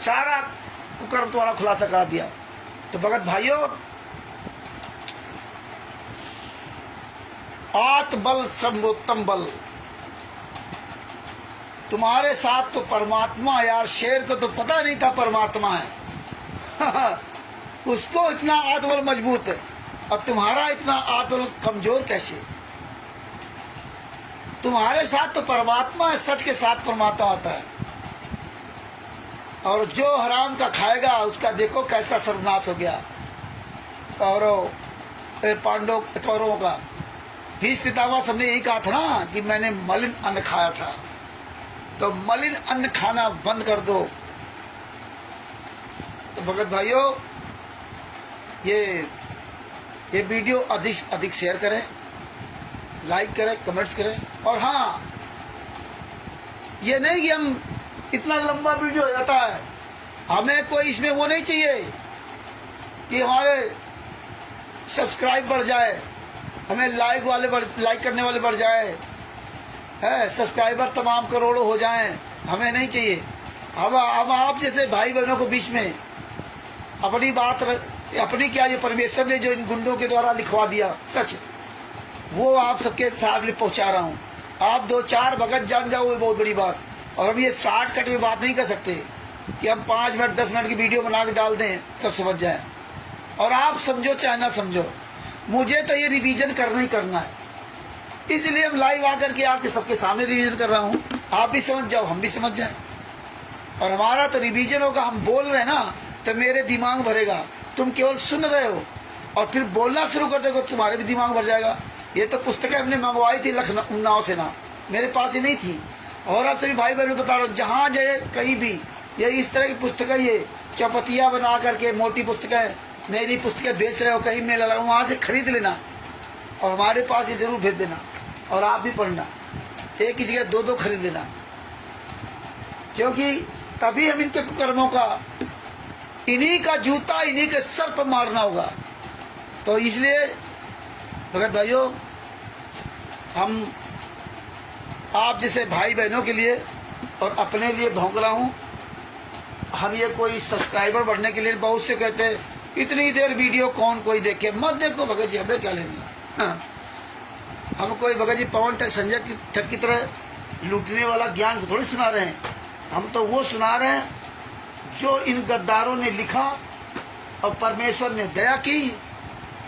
सारा कुकर्म तुम्हारा खुलासा करा दिया। तो भगत भाइयों, आत्मबल सर्वोत्तम बल, तुम्हारे साथ तो परमात्मा, यार शेर को तो पता नहीं था परमात्मा है उसको इतना आत्मबल मजबूत है, और तुम्हारा इतना आत्मबल कमजोर कैसे? तुम्हारे साथ तो परमात्मा है, सच के साथ परमात्मा होता है, और जो हराम का खाएगा उसका देखो कैसा सर्वनाश हो गया। पांडव कौरवों का भीष्म पितामह सबने यही कहा था ना कि मैंने मलिन अन्न खाया था, तो मलिन अन्न खाना बंद कर दो। तो भगत भाइयों, ये वीडियो अधिक से अधिक शेयर करें, लाइक करें, कमेंट्स करें। और हाँ, ये नहीं कि हम इतना लंबा वीडियो हो जाता है, हमें कोई इसमें वो नहीं चाहिए कि हमारे सब्सक्राइब बढ़ जाए, हमें लाइक करने वाले बढ़ जाए, है सब्सक्राइबर तमाम करोड़ों हो जाएं, हमें नहीं चाहिए। हम आप जैसे भाई बहनों को बीच में अपनी बात अपनी क्या, ये परमेश्वर ने जो इन गुंडों के द्वारा लिखवा दिया सच, वो आप सबके सामने पहुंचा रहा हूँ। आप 2-4 भगत जान जाओ, वो बहुत बड़ी बात। और हम ये शॉर्टकट में बात नहीं कर सकते कि हम 5 मिनट 10 मिनट की वीडियो बना के डाल दें, सब समझ जाए। और आप समझो चाहे ना समझो, मुझे तो ये रिवीजन करना ही करना है, इसलिए हम लाइव आकर के आपके सबके सामने रिवीजन कर रहा हूँ। आप भी समझ जाओ, हम भी समझ जाए, और हमारा तो रिवीजन होगा। हम बोल रहे हैं ना, तो मेरे दिमाग भरेगा, तुम केवल सुन रहे हो और फिर बोलना शुरू कर दोगे, तुम्हारे भी दिमाग भर जाएगा। ये तो पुस्तकें हमने मंगवाई थी लखनऊ से ना, मेरे पास ही नहीं थी। और आप सभी भाई बहनों को बता रहा हूँ, जहाँ जाए कहीं भी ये इस तरह की पुस्तकें, ये चपतिया बना करके मोटी पुस्तकें, नई पुस्तकें बेच रहे हो, कहीं मेला लगा, वहाँ से खरीद लेना और हमारे पास ये जरूर भेज देना, और आप भी पढ़ना, एक ही जगह 2-2 खरीद लेना, क्योंकि तभी हम इनके कर्मों का, इन्हीं का जूता इन्हीं के सर पर मारना होगा। तो इसलिए भगत भाइयों, हम आप जैसे भाई बहनों के लिए और अपने लिए भौंक रहा हूँ। हम ये कोई सब्सक्राइबर बढ़ने के लिए, बहुत से कहते हैं इतनी देर वीडियो कौन कोई देखे, मत देखो भगत जी, हमें क्या लेना। हाँ, हम कोई भगत जी पवन टक संजय ठग की तरह लूटने वाला ज्ञान को थोड़ी सुना रहे हैं, हम तो वो सुना रहे हैं जो इन गद्दारों ने लिखा और परमेश्वर ने दया की,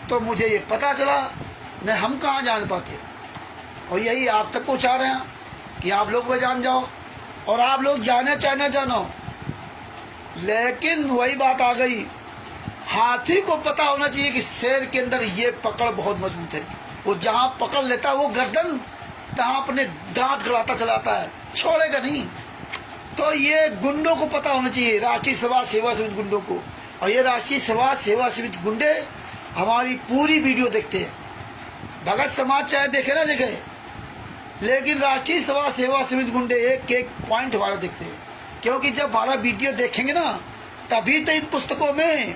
तो मुझे ये पता चला, नहीं हम कहाँ जान पाते। और यही आप तक पहुँचा रहे हैं कि आप लोग वो जान जाओ, और आप लोग जाने चाहे ना जानो, लेकिन वही बात आ गई, हाथी को पता होना चाहिए कि शेर के अंदर ये पकड़ बहुत मजबूत है, वो जहाँ पकड़ लेता है वो गर्दन तहाँ अपने दांत गड़ाता चलाता है, छोड़ेगा नहीं। तो ये गुंडों को पता होना चाहिए, राष्ट्रीय सभा सेवा समिति गुंडों को। और ये राष्ट्रीय सभा सेवा समिति गुंडे हमारी पूरी वीडियो देखते हैं, भगत समाज चाहे देखे ना देखे, लेकिन राष्ट्रीय सभा सेवा समिति गुंडे एक पॉइंट हमारा देखते हैं, क्योंकि जब हमारा वीडियो देखेंगे ना, तभी तो इन पुस्तकों में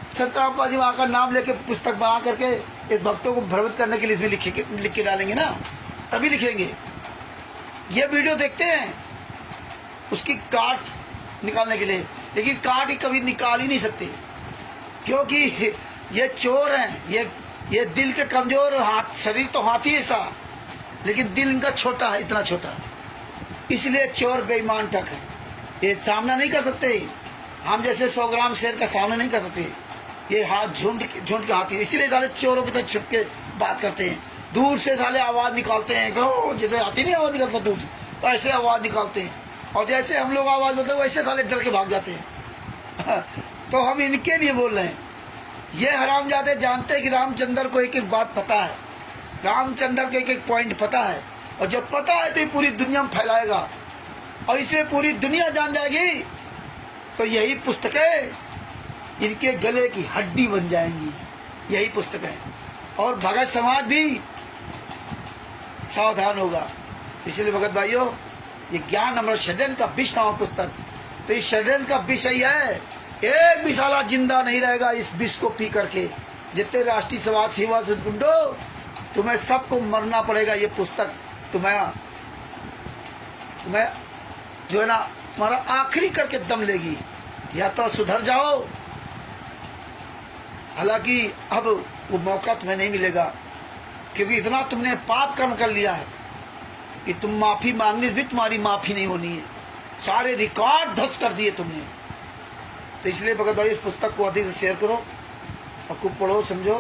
संतराम जी वहाँ का नाम लेके पुस्तक बना करके एक भक्तों को भ्रमित करने के लिए इसमें लिख के डालेंगे ना, तभी लिखेंगे। ये वीडियो देखते हैं उसकी काट निकालने के लिए, लेकिन काट ही कभी निकाल ही नहीं सकते, क्योंकि ये चोर हैं, ये दिल के कमजोर, हाथ शरीर तो हाथी ऐसा, लेकिन दिल इनका छोटा है, इतना छोटा, इसलिए चोर बेईमान तक है, ये सामना नहीं कर सकते। हम जैसे 100 ग्राम शेर का सामना नहीं कर सकते, ये हाथ झुंड के हाथी, इसीलिए साले चोरों की तरह छुप के बात करते हैं, दूर से साले आवाज निकालते हैं, जैसे हाथी नहीं आवाज निकलता दूर से, वैसे आवाज निकालते हैं, और जैसे हम लोग आवाज बोलते हैं वैसे साले डर के भाग जाते हैं तो हम इनके लिए बोल रहे हैं। ये हरामजादे जानते हैं कि रामचंद्र को एक एक बात पता है, रामचंद्र को एक एक पॉइंट पता है, और जब पता है तो ये पूरी दुनिया में फैलाएगा, और इसलिए पूरी दुनिया जान जाएगी, तो यही पुस्तकें इनके गले की हड्डी बन जाएंगी, यही पुस्तकें। और भगत समाज भी सावधान होगा। इसलिए भगत भाइयों, ये ज्ञान अमृत षड्यंत्र का विष नामक पुस्तक, तो इस षड्यंत्र का विष ही है, एक भी साला जिंदा नहीं रहेगा इस विष को पी करके। जितने राष्ट्रीय समाज सेवा से गुंडो, तुम्हें सबको मरना पड़ेगा। ये पुस्तक तुम्हें जो है ना तुम्हारा आखिरी करके दम लेगी, या तो सुधर जाओ। हालांकि अब वो मौका तुम्हें नहीं मिलेगा, क्योंकि इतना तुमने पाप कर्म कर लिया है कि तुम माफी मांगने से भी तुम्हारी माफी नहीं होनी है। सारे रिकॉर्ड ध्वस्त कर दिए तुमने। तो इसलिए भगत भाई, इस पुस्तक को अधिक से शेयर करो और खूब पढ़ो, समझो।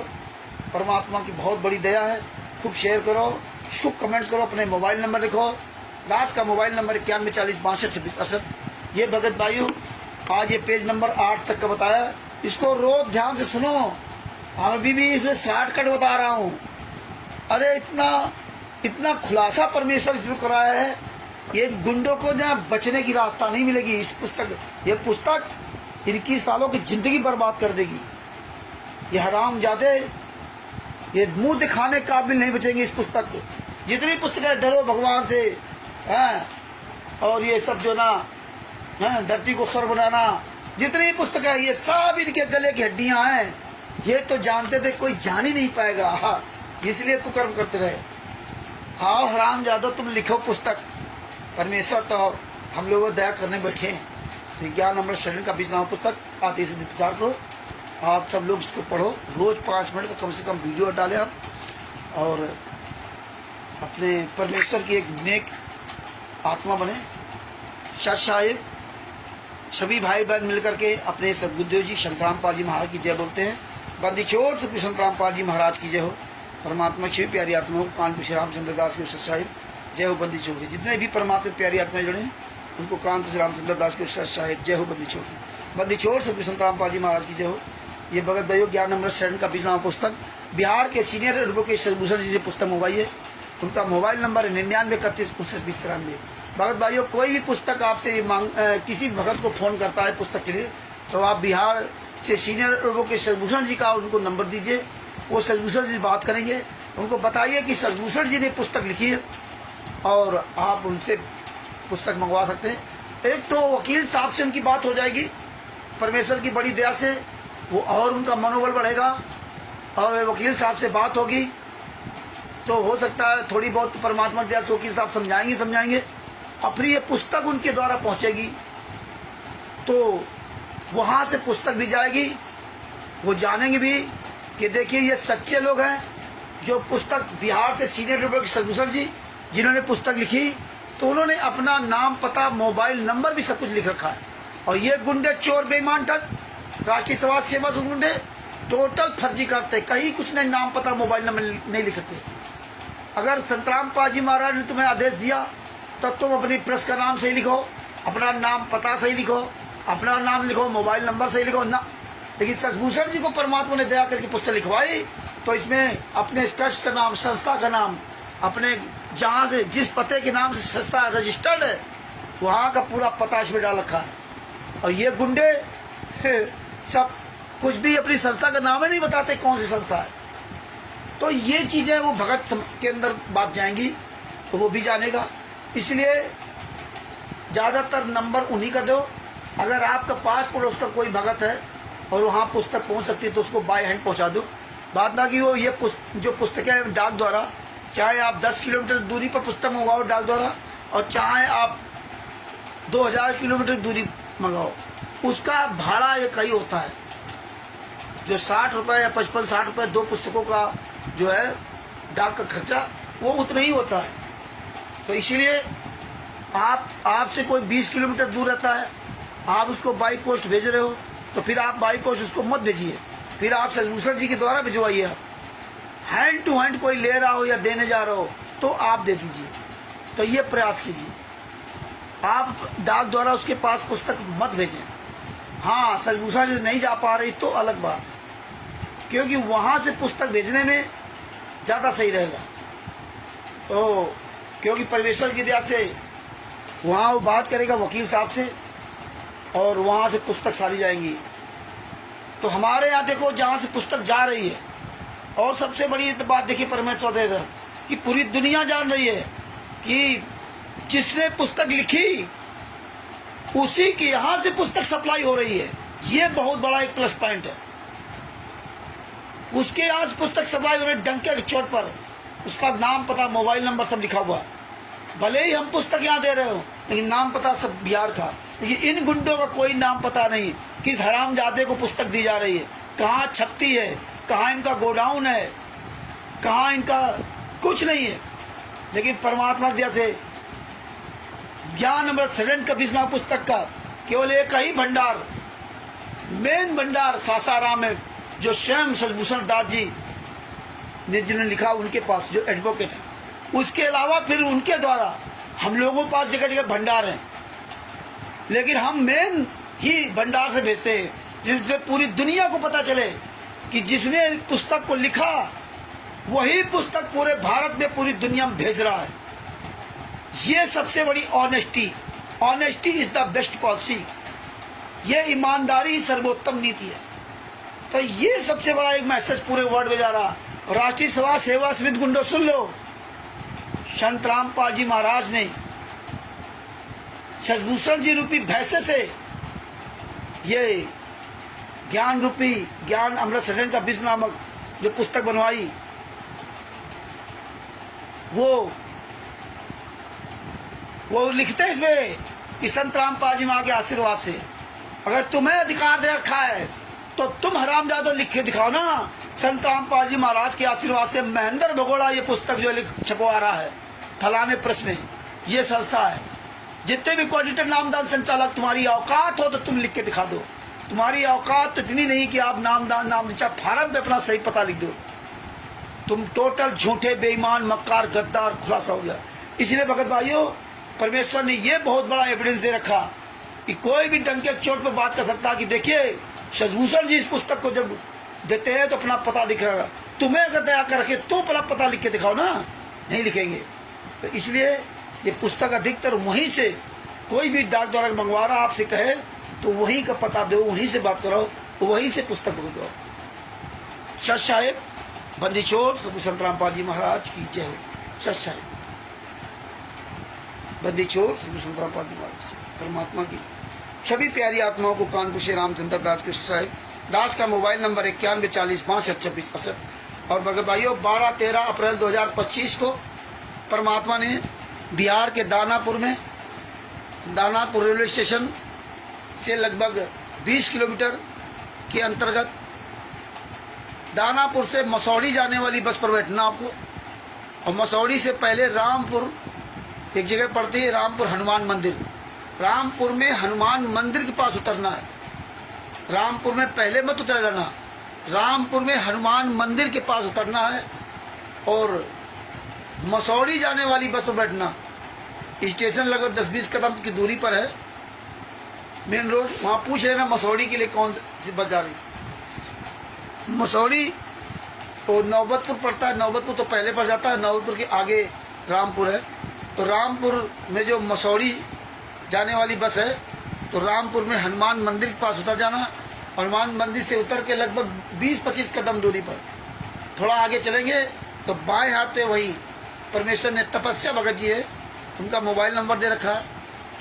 परमात्मा की बहुत बड़ी दया है। खूब शेयर करो, इसको कमेंट करो, अपने मोबाइल नंबर लिखो। दास का मोबाइल नंबर 9140626268। ये भगत भाइयों, आज ये पेज नंबर 8 तक का बताया। इसको रोज ध्यान से सुनो। हम अभी भी इसमें शॉर्टकट बता रहा हूँ। अरे इतना खुलासा परमेश्वर इसमें कराया है, ये गुंडों को जहाँ बचने की रास्ता नहीं मिलेगी। इस पुस्तक, ये पुस्तक इनकी सालों की जिंदगी बर्बाद कर देगी। ये हरामजादे, ये मुंह दिखाने काबिल नहीं बचेंगे इस पुस्तक को। जितनी पुस्तकें डरो भगवान से हैं, और ये सब जो ना हैं, धरती को स्वर्ग बनाना, जितनी पुस्तक है ये सब इनके गले की हड्डियां हैं। ये तो जानते थे कोई जान ही नहीं पाएगा, इसलिए कुकर्म करते रहे। हाँ हरामजादो, तुम लिखो पुस्तक। परमेश्वर तो हम लोग दया करने बैठे हैं। तो 11 नंबर शरण का 20 नाम पुस्तक आते से प्रचार करो। आप सब लोग इसको पढ़ो। रोज 5 मिनट का कम से कम वीडियो डालें आप, और अपने परमेश्वर की एक नेक आत्मा बने। सत साहिब सभी भाई बहन मिलकर के अपने सदगुरुदेव जी शंकरामपाल जी महाराज की जय बोलते हैं। बंदी छोड़ श्री शंकरामपाल जी महाराज की जय हो। परमात्मा की प्यारी आत्मा हो, कानपुर श्री रामचंद्र दास के सत साहिब जय हो। बंदी छोड़ जितने भी परमात्मा प्यारी आत्माएं जुड़े हैं उनको कानपुर श्री रामचंद्र दास के सत साहिब जय हो। बंदी छोड़ श्री शंकरामपाल जी महाराज की जय हो। ये भगत भाइयों 11 नंबर शरण का 20 नाम पुस्तक बिहार के सीनियर एडवोकेट सरभूषण जी से पुस्तक मंगवाई है। उनका मोबाइल नंबर है 9931312093। भगत भाइयों, कोई भी पुस्तक आपसे किसी भगत को फोन करता है पुस्तक के लिए, तो आप बिहार से सीनियर एडवोकेट सरभूषण जी का उनको नंबर दीजिए। वो सरभूषण जी से बात करेंगे। उनको बताइए कि सरभूषण जी ने पुस्तक लिखी है और आप उनसे पुस्तक मंगवा सकते हैं। एक तो वकील साहब से उनकी बात हो जाएगी, परमेश्वर की बड़ी दया से वो, और उनका मनोबल बढ़ेगा। और वकील साहब से बात होगी तो हो सकता है थोड़ी बहुत परमात्मा की दया से वकील साहब समझाएंगे। अपनी ये पुस्तक उनके द्वारा पहुंचेगी तो वहां से पुस्तक भी जाएगी। वो जानेंगे भी कि देखिए ये सच्चे लोग हैं जो पुस्तक बिहार से सीनियर एडवोकेट सरभूषण जी जिन्होंने पुस्तक लिखी, तो उन्होंने अपना नाम, पता, मोबाइल नंबर भी सब कुछ लिख रखा है। और ये गुंडे, चोर, बेईमान ठग, राष्ट्रीय समाज सेवा से गुंडे टोटल फर्जी करते, कहीं कुछ नहीं, नाम, पता, मोबाइल नंबर नहीं लिख सकते। अगर संतरामपाल जी महाराज ने तुम्हें आदेश दिया तब तुम अपनी प्रेस का नाम सही लिखो, अपना नाम पता सही लिखो, अपना नाम लिखो, मोबाइल नंबर सही लिखो ना। लेकिन सरभूषण जी को परमात्मा ने दया करके पुस्तक लिखवाई तो इसमें अपने ट्रस्ट का नाम, संस्था का नाम, अपने जहाँ से जिस पते के नाम से संस्था रजिस्टर्ड है वहाँ का पूरा पता इसमें डाल रखा है। और ये गुंडे सब कुछ भी अपनी संस्था का नाम ही नहीं बताते कौन सी संस्था है। तो ये चीजें वो भगत के अंदर बात जाएंगी तो वो भी जानेगा। इसलिए ज्यादातर नंबर उन्हीं का दो। अगर आपका पास पड़ोस का कोई भगत है और वहाँ पुस्तक पहुँच सकती है तो उसको बाय हैंड पहुँचा दो। बात ना कि वो ये जो पुस्तकें डाक द्वारा, चाहे आप 10 किलोमीटर दूरी पर पुस्तक मंगवाओ डाक द्वारा, और चाहे आप 2000 किलोमीटर दूरी मंगाओ, उसका भाड़ा एक ही होता है। जो 60 रुपए या 55-60 रुपए 2 पुस्तकों का जो है डाक का खर्चा, वो उतना ही होता है। तो इसीलिए आपसे कोई 20 किलोमीटर दूर रहता है, आप उसको बाई पोस्ट भेज रहे हो, तो फिर आप बाई पोस्ट उसको मत भेजिए, फिर आप सरभूषण जी के द्वारा भिजवाइए। हैंड टू हैंड कोई ले रहा हो या देने जा रहा हो तो आप दे दीजिए। तो ये प्रयास कीजिए, आप डाक द्वारा उसके पास पुस्तक मत भेजें। हाँ, सरभूषण जी नहीं जा पा रही तो अलग बात है, क्योंकि वहां से पुस्तक भेजने में ज्यादा सही रहेगा। तो क्योंकि परमेश्वर की दया से वहां वो बात करेगा वकील साहब से और वहां से पुस्तक सारी जाएंगी। तो हमारे यहाँ देखो जहां से पुस्तक जा रही है, और सबसे बड़ी बात देखिए परमेश्वर दे दे कि पूरी दुनिया जान रही है कि जिसने पुस्तक लिखी उसी के यहां से पुस्तक सप्लाई हो रही है। ये बहुत बड़ा एक प्लस पॉइंट है। उसके यहाँ से पुस्तक सप्लाई हो रही है, डंके के चोट पर उसका नाम, पता, मोबाइल नंबर सब लिखा हुआ है। भले ही हम पुस्तक यहाँ दे रहे हो लेकिन नाम पता सब बिहार का। लेकिन इन गुंडों का कोई नाम पता नहीं, किस हरामजादे को पुस्तक दी जा रही है, कहाँ छपती है, कहाँ इनका गोडाउन है, कहाँ इनका कुछ नहीं है। लेकिन परमात्मा दया से ज्ञान अमृत सदन का 20 पुस्तक का केवल एक ही भंडार, मेन भंडार सासाराम में, जो स्वयं सदभूषण दास जी ने जिन्होंने लिखा, उनके पास जो एडवोकेट है। उसके अलावा फिर उनके द्वारा हम लोगों के पास जगह जगह भंडार है, लेकिन हम मेन ही भंडार से भेजते हैं, जिससे पूरी दुनिया को पता चले कि जिसने पुस्तक को लिखा वही पुस्तक पूरे भारत में, पूरी दुनिया में भेज रहा है। ये सबसे बड़ी honesty, honesty is the best policy. ये ईमानदारी ही सर्वोत्तम नीति है। तो ये सबसे बड़ा एक मैसेज पूरे वर्ल्ड में जा रहा। राष्ट्रीय सभा सेवा समिति गुंडो सुन लो, संत रामपाल जी महाराज ने सदभूषण जी रूपी भैंसे से ये ज्ञान रूपी ज्ञान अमृत सदन का 20 नामक जो पुस्तक बनवाई, वो लिखते हैं इसमें कि संत रामपाल जी माँ के आशीर्वाद से अगर तुम्हें अधिकार दे रखा है तो तुम हरामजादो लिख के दिखाओ ना। संत रामपाल जी महाराज के आशीर्वाद से महेंद्र भगोड़ा ये पुस्तक जो छपवा रहा है फलाने प्रेस में, ये संस्था है। जितने भी कोऑर्डिनेटर नामदान संचालक, तुम्हारी औकात हो तो तुम लिख के दिखा दो। तुम्हारी औकात तो इतनी नहीं कि आप नामदान नाम नीचा फार्म पे अपना सही पता लिख दो। तुम टोटल झूठे, बेईमान, मक्कार, गद्दार खुलासा हो गया। इसलिए भगत भाइयों, परमेश्वर ने ये बहुत बड़ा एविडेंस दे रखा कि कोई भी डंके चोट पर बात कर सकता कि देखिए सदभूषण जी इस पुस्तक को जब देते हैं तो अपना पता दिख रहा। तुम्हें अगर दया करके तो अपना पता लिख के दिखाओ ना, नहीं लिखेंगे। तो इसलिए ये पुस्तक अधिकतर वहीं से, कोई भी डाक द्वारा मंगवा रहा आपसे कहे तो वहीं का पता दो, वहीं से बात कराओ, वहीं से पुस्तक दो। सत साहेब बंदी छोड़ संत रामपाल जी महाराज की जय हो। सत साहेब बंदी छोड़ संत रामपाल जी महाराज, परमात्मा की सभी प्यारी आत्माओं को कानपुर से रामचंद्र दास कृष्ण साहिब दास का मोबाइल नंबर 91406526 और भगत भाइयों 12-13 अप्रैल 2025 को परमात्मा ने बिहार के दानापुर में, दानापुर रेलवे स्टेशन से लगभग 20 किलोमीटर के अंतर्गत दानापुर से मसौड़ी जाने वाली बस पर बैठना आपको। और मसौड़ी से पहले रामपुर एक जगह पड़ती है, रामपुर हनुमान मंदिर। रामपुर में हनुमान मंदिर के पास उतरना है। रामपुर में पहले मत उतर जाना, रामपुर में हनुमान मंदिर के पास उतरना है। और मसौड़ी जाने वाली बस पर बैठना। स्टेशन लगभग 10-20 कदम की दूरी पर है, मेन रोड। वहाँ पूछ लेना मसौड़ी के लिए कौन सी बस जा रही। मसौड़ी तो नौबतपुर पड़ता है, नौबतपुर तो पहले पड़ जाता है, नौबतपुर के आगे रामपुर है। तो रामपुर में जो मसौड़ी जाने वाली बस है, तो रामपुर में हनुमान मंदिर के पास उतर जाना। हनुमान मंदिर से उतर के लगभग 20-25 कदम दूरी पर थोड़ा आगे चलेंगे तो बाएं हाथ पे वही परमेश्वर ने तपस्या भगत जी है, उनका मोबाइल नंबर दे रखा है,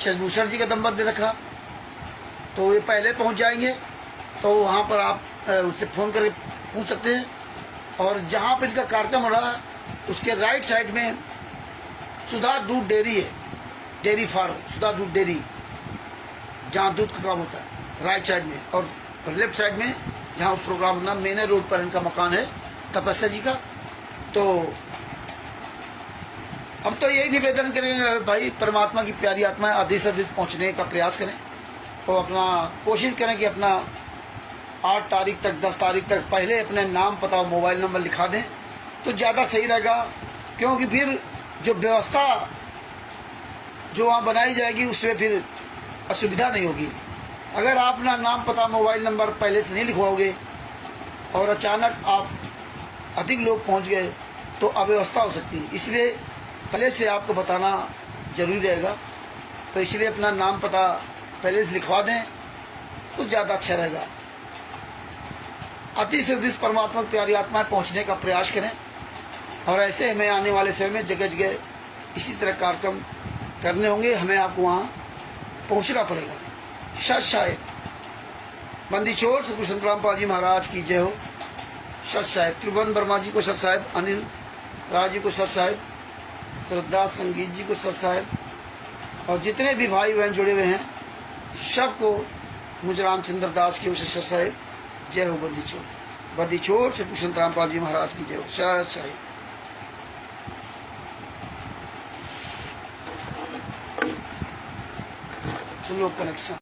सदभूषण जी का नंबर दे रखा। तो ये पहले पहुंच जाएंगे तो वहाँ पर आप उससे फ़ोन करके पूछ सकते हैं। और जहाँ पर इनका कार्यक्रम हो रहा है उसके राइट साइड में सुधा दूध डेयरी है, डेयरी फार्म, सुधा दूध डेयरी, जहाँ दूध का काम होता है, राइट साइड में। और लेफ्ट साइड में जहाँ प्रोग्राम होना, मेन रोड पर इनका मकान है तपस्या जी का। तो हम तो यही निवेदन करेंगे भाई, परमात्मा की प्यारी आत्मा अधिक से अधिक पहुँचने का प्रयास करें और अपना कोशिश करें कि अपना 8 तारीख तक 10 तारीख तक पहले अपने नाम पता और मोबाइल नंबर लिखा दें तो ज़्यादा सही रहेगा। क्योंकि फिर जो व्यवस्था जो वहाँ बनाई जाएगी उसमें फिर असुविधा नहीं होगी। अगर आप अपना नाम पता मोबाइल नंबर पहले से नहीं लिखवाओगे और अचानक आप अधिक लोग पहुँच गए तो अव्यवस्था हो सकती है। इसलिए पहले से आपको बताना जरूरी रहेगा। तो इसलिए अपना नाम पता पहले से लिखवा दें तो ज़्यादा अच्छा रहेगा। अति से अधिक परमात्मा की प्यारी आत्माएं पहुँचने का प्रयास करें। और ऐसे हमें आने वाले समय में जगह जगह इसी तरह कार्यक्रम करने होंगे, हमें आपको वहाँ पहुँचना पड़ेगा। सत साहेब बंदी छोड़ श्री संत रामपाल जी महाराज की जय हो। सत साहेब त्रिभुवन वर्मा जी को सत साहेब, अनिल राज जी को सत साहेब, श्रद्धा संगीत जी को सत साहेब और जितने भी भाई बहन जुड़े हुए हैं सबको मुझे रामचंद्र दास की विशेष साहिब जय हो। बंदी छोड़ से पुष्पवंत रामपाल जी महाराज की जय हो। सत साहिब स्लो कनेक्शन।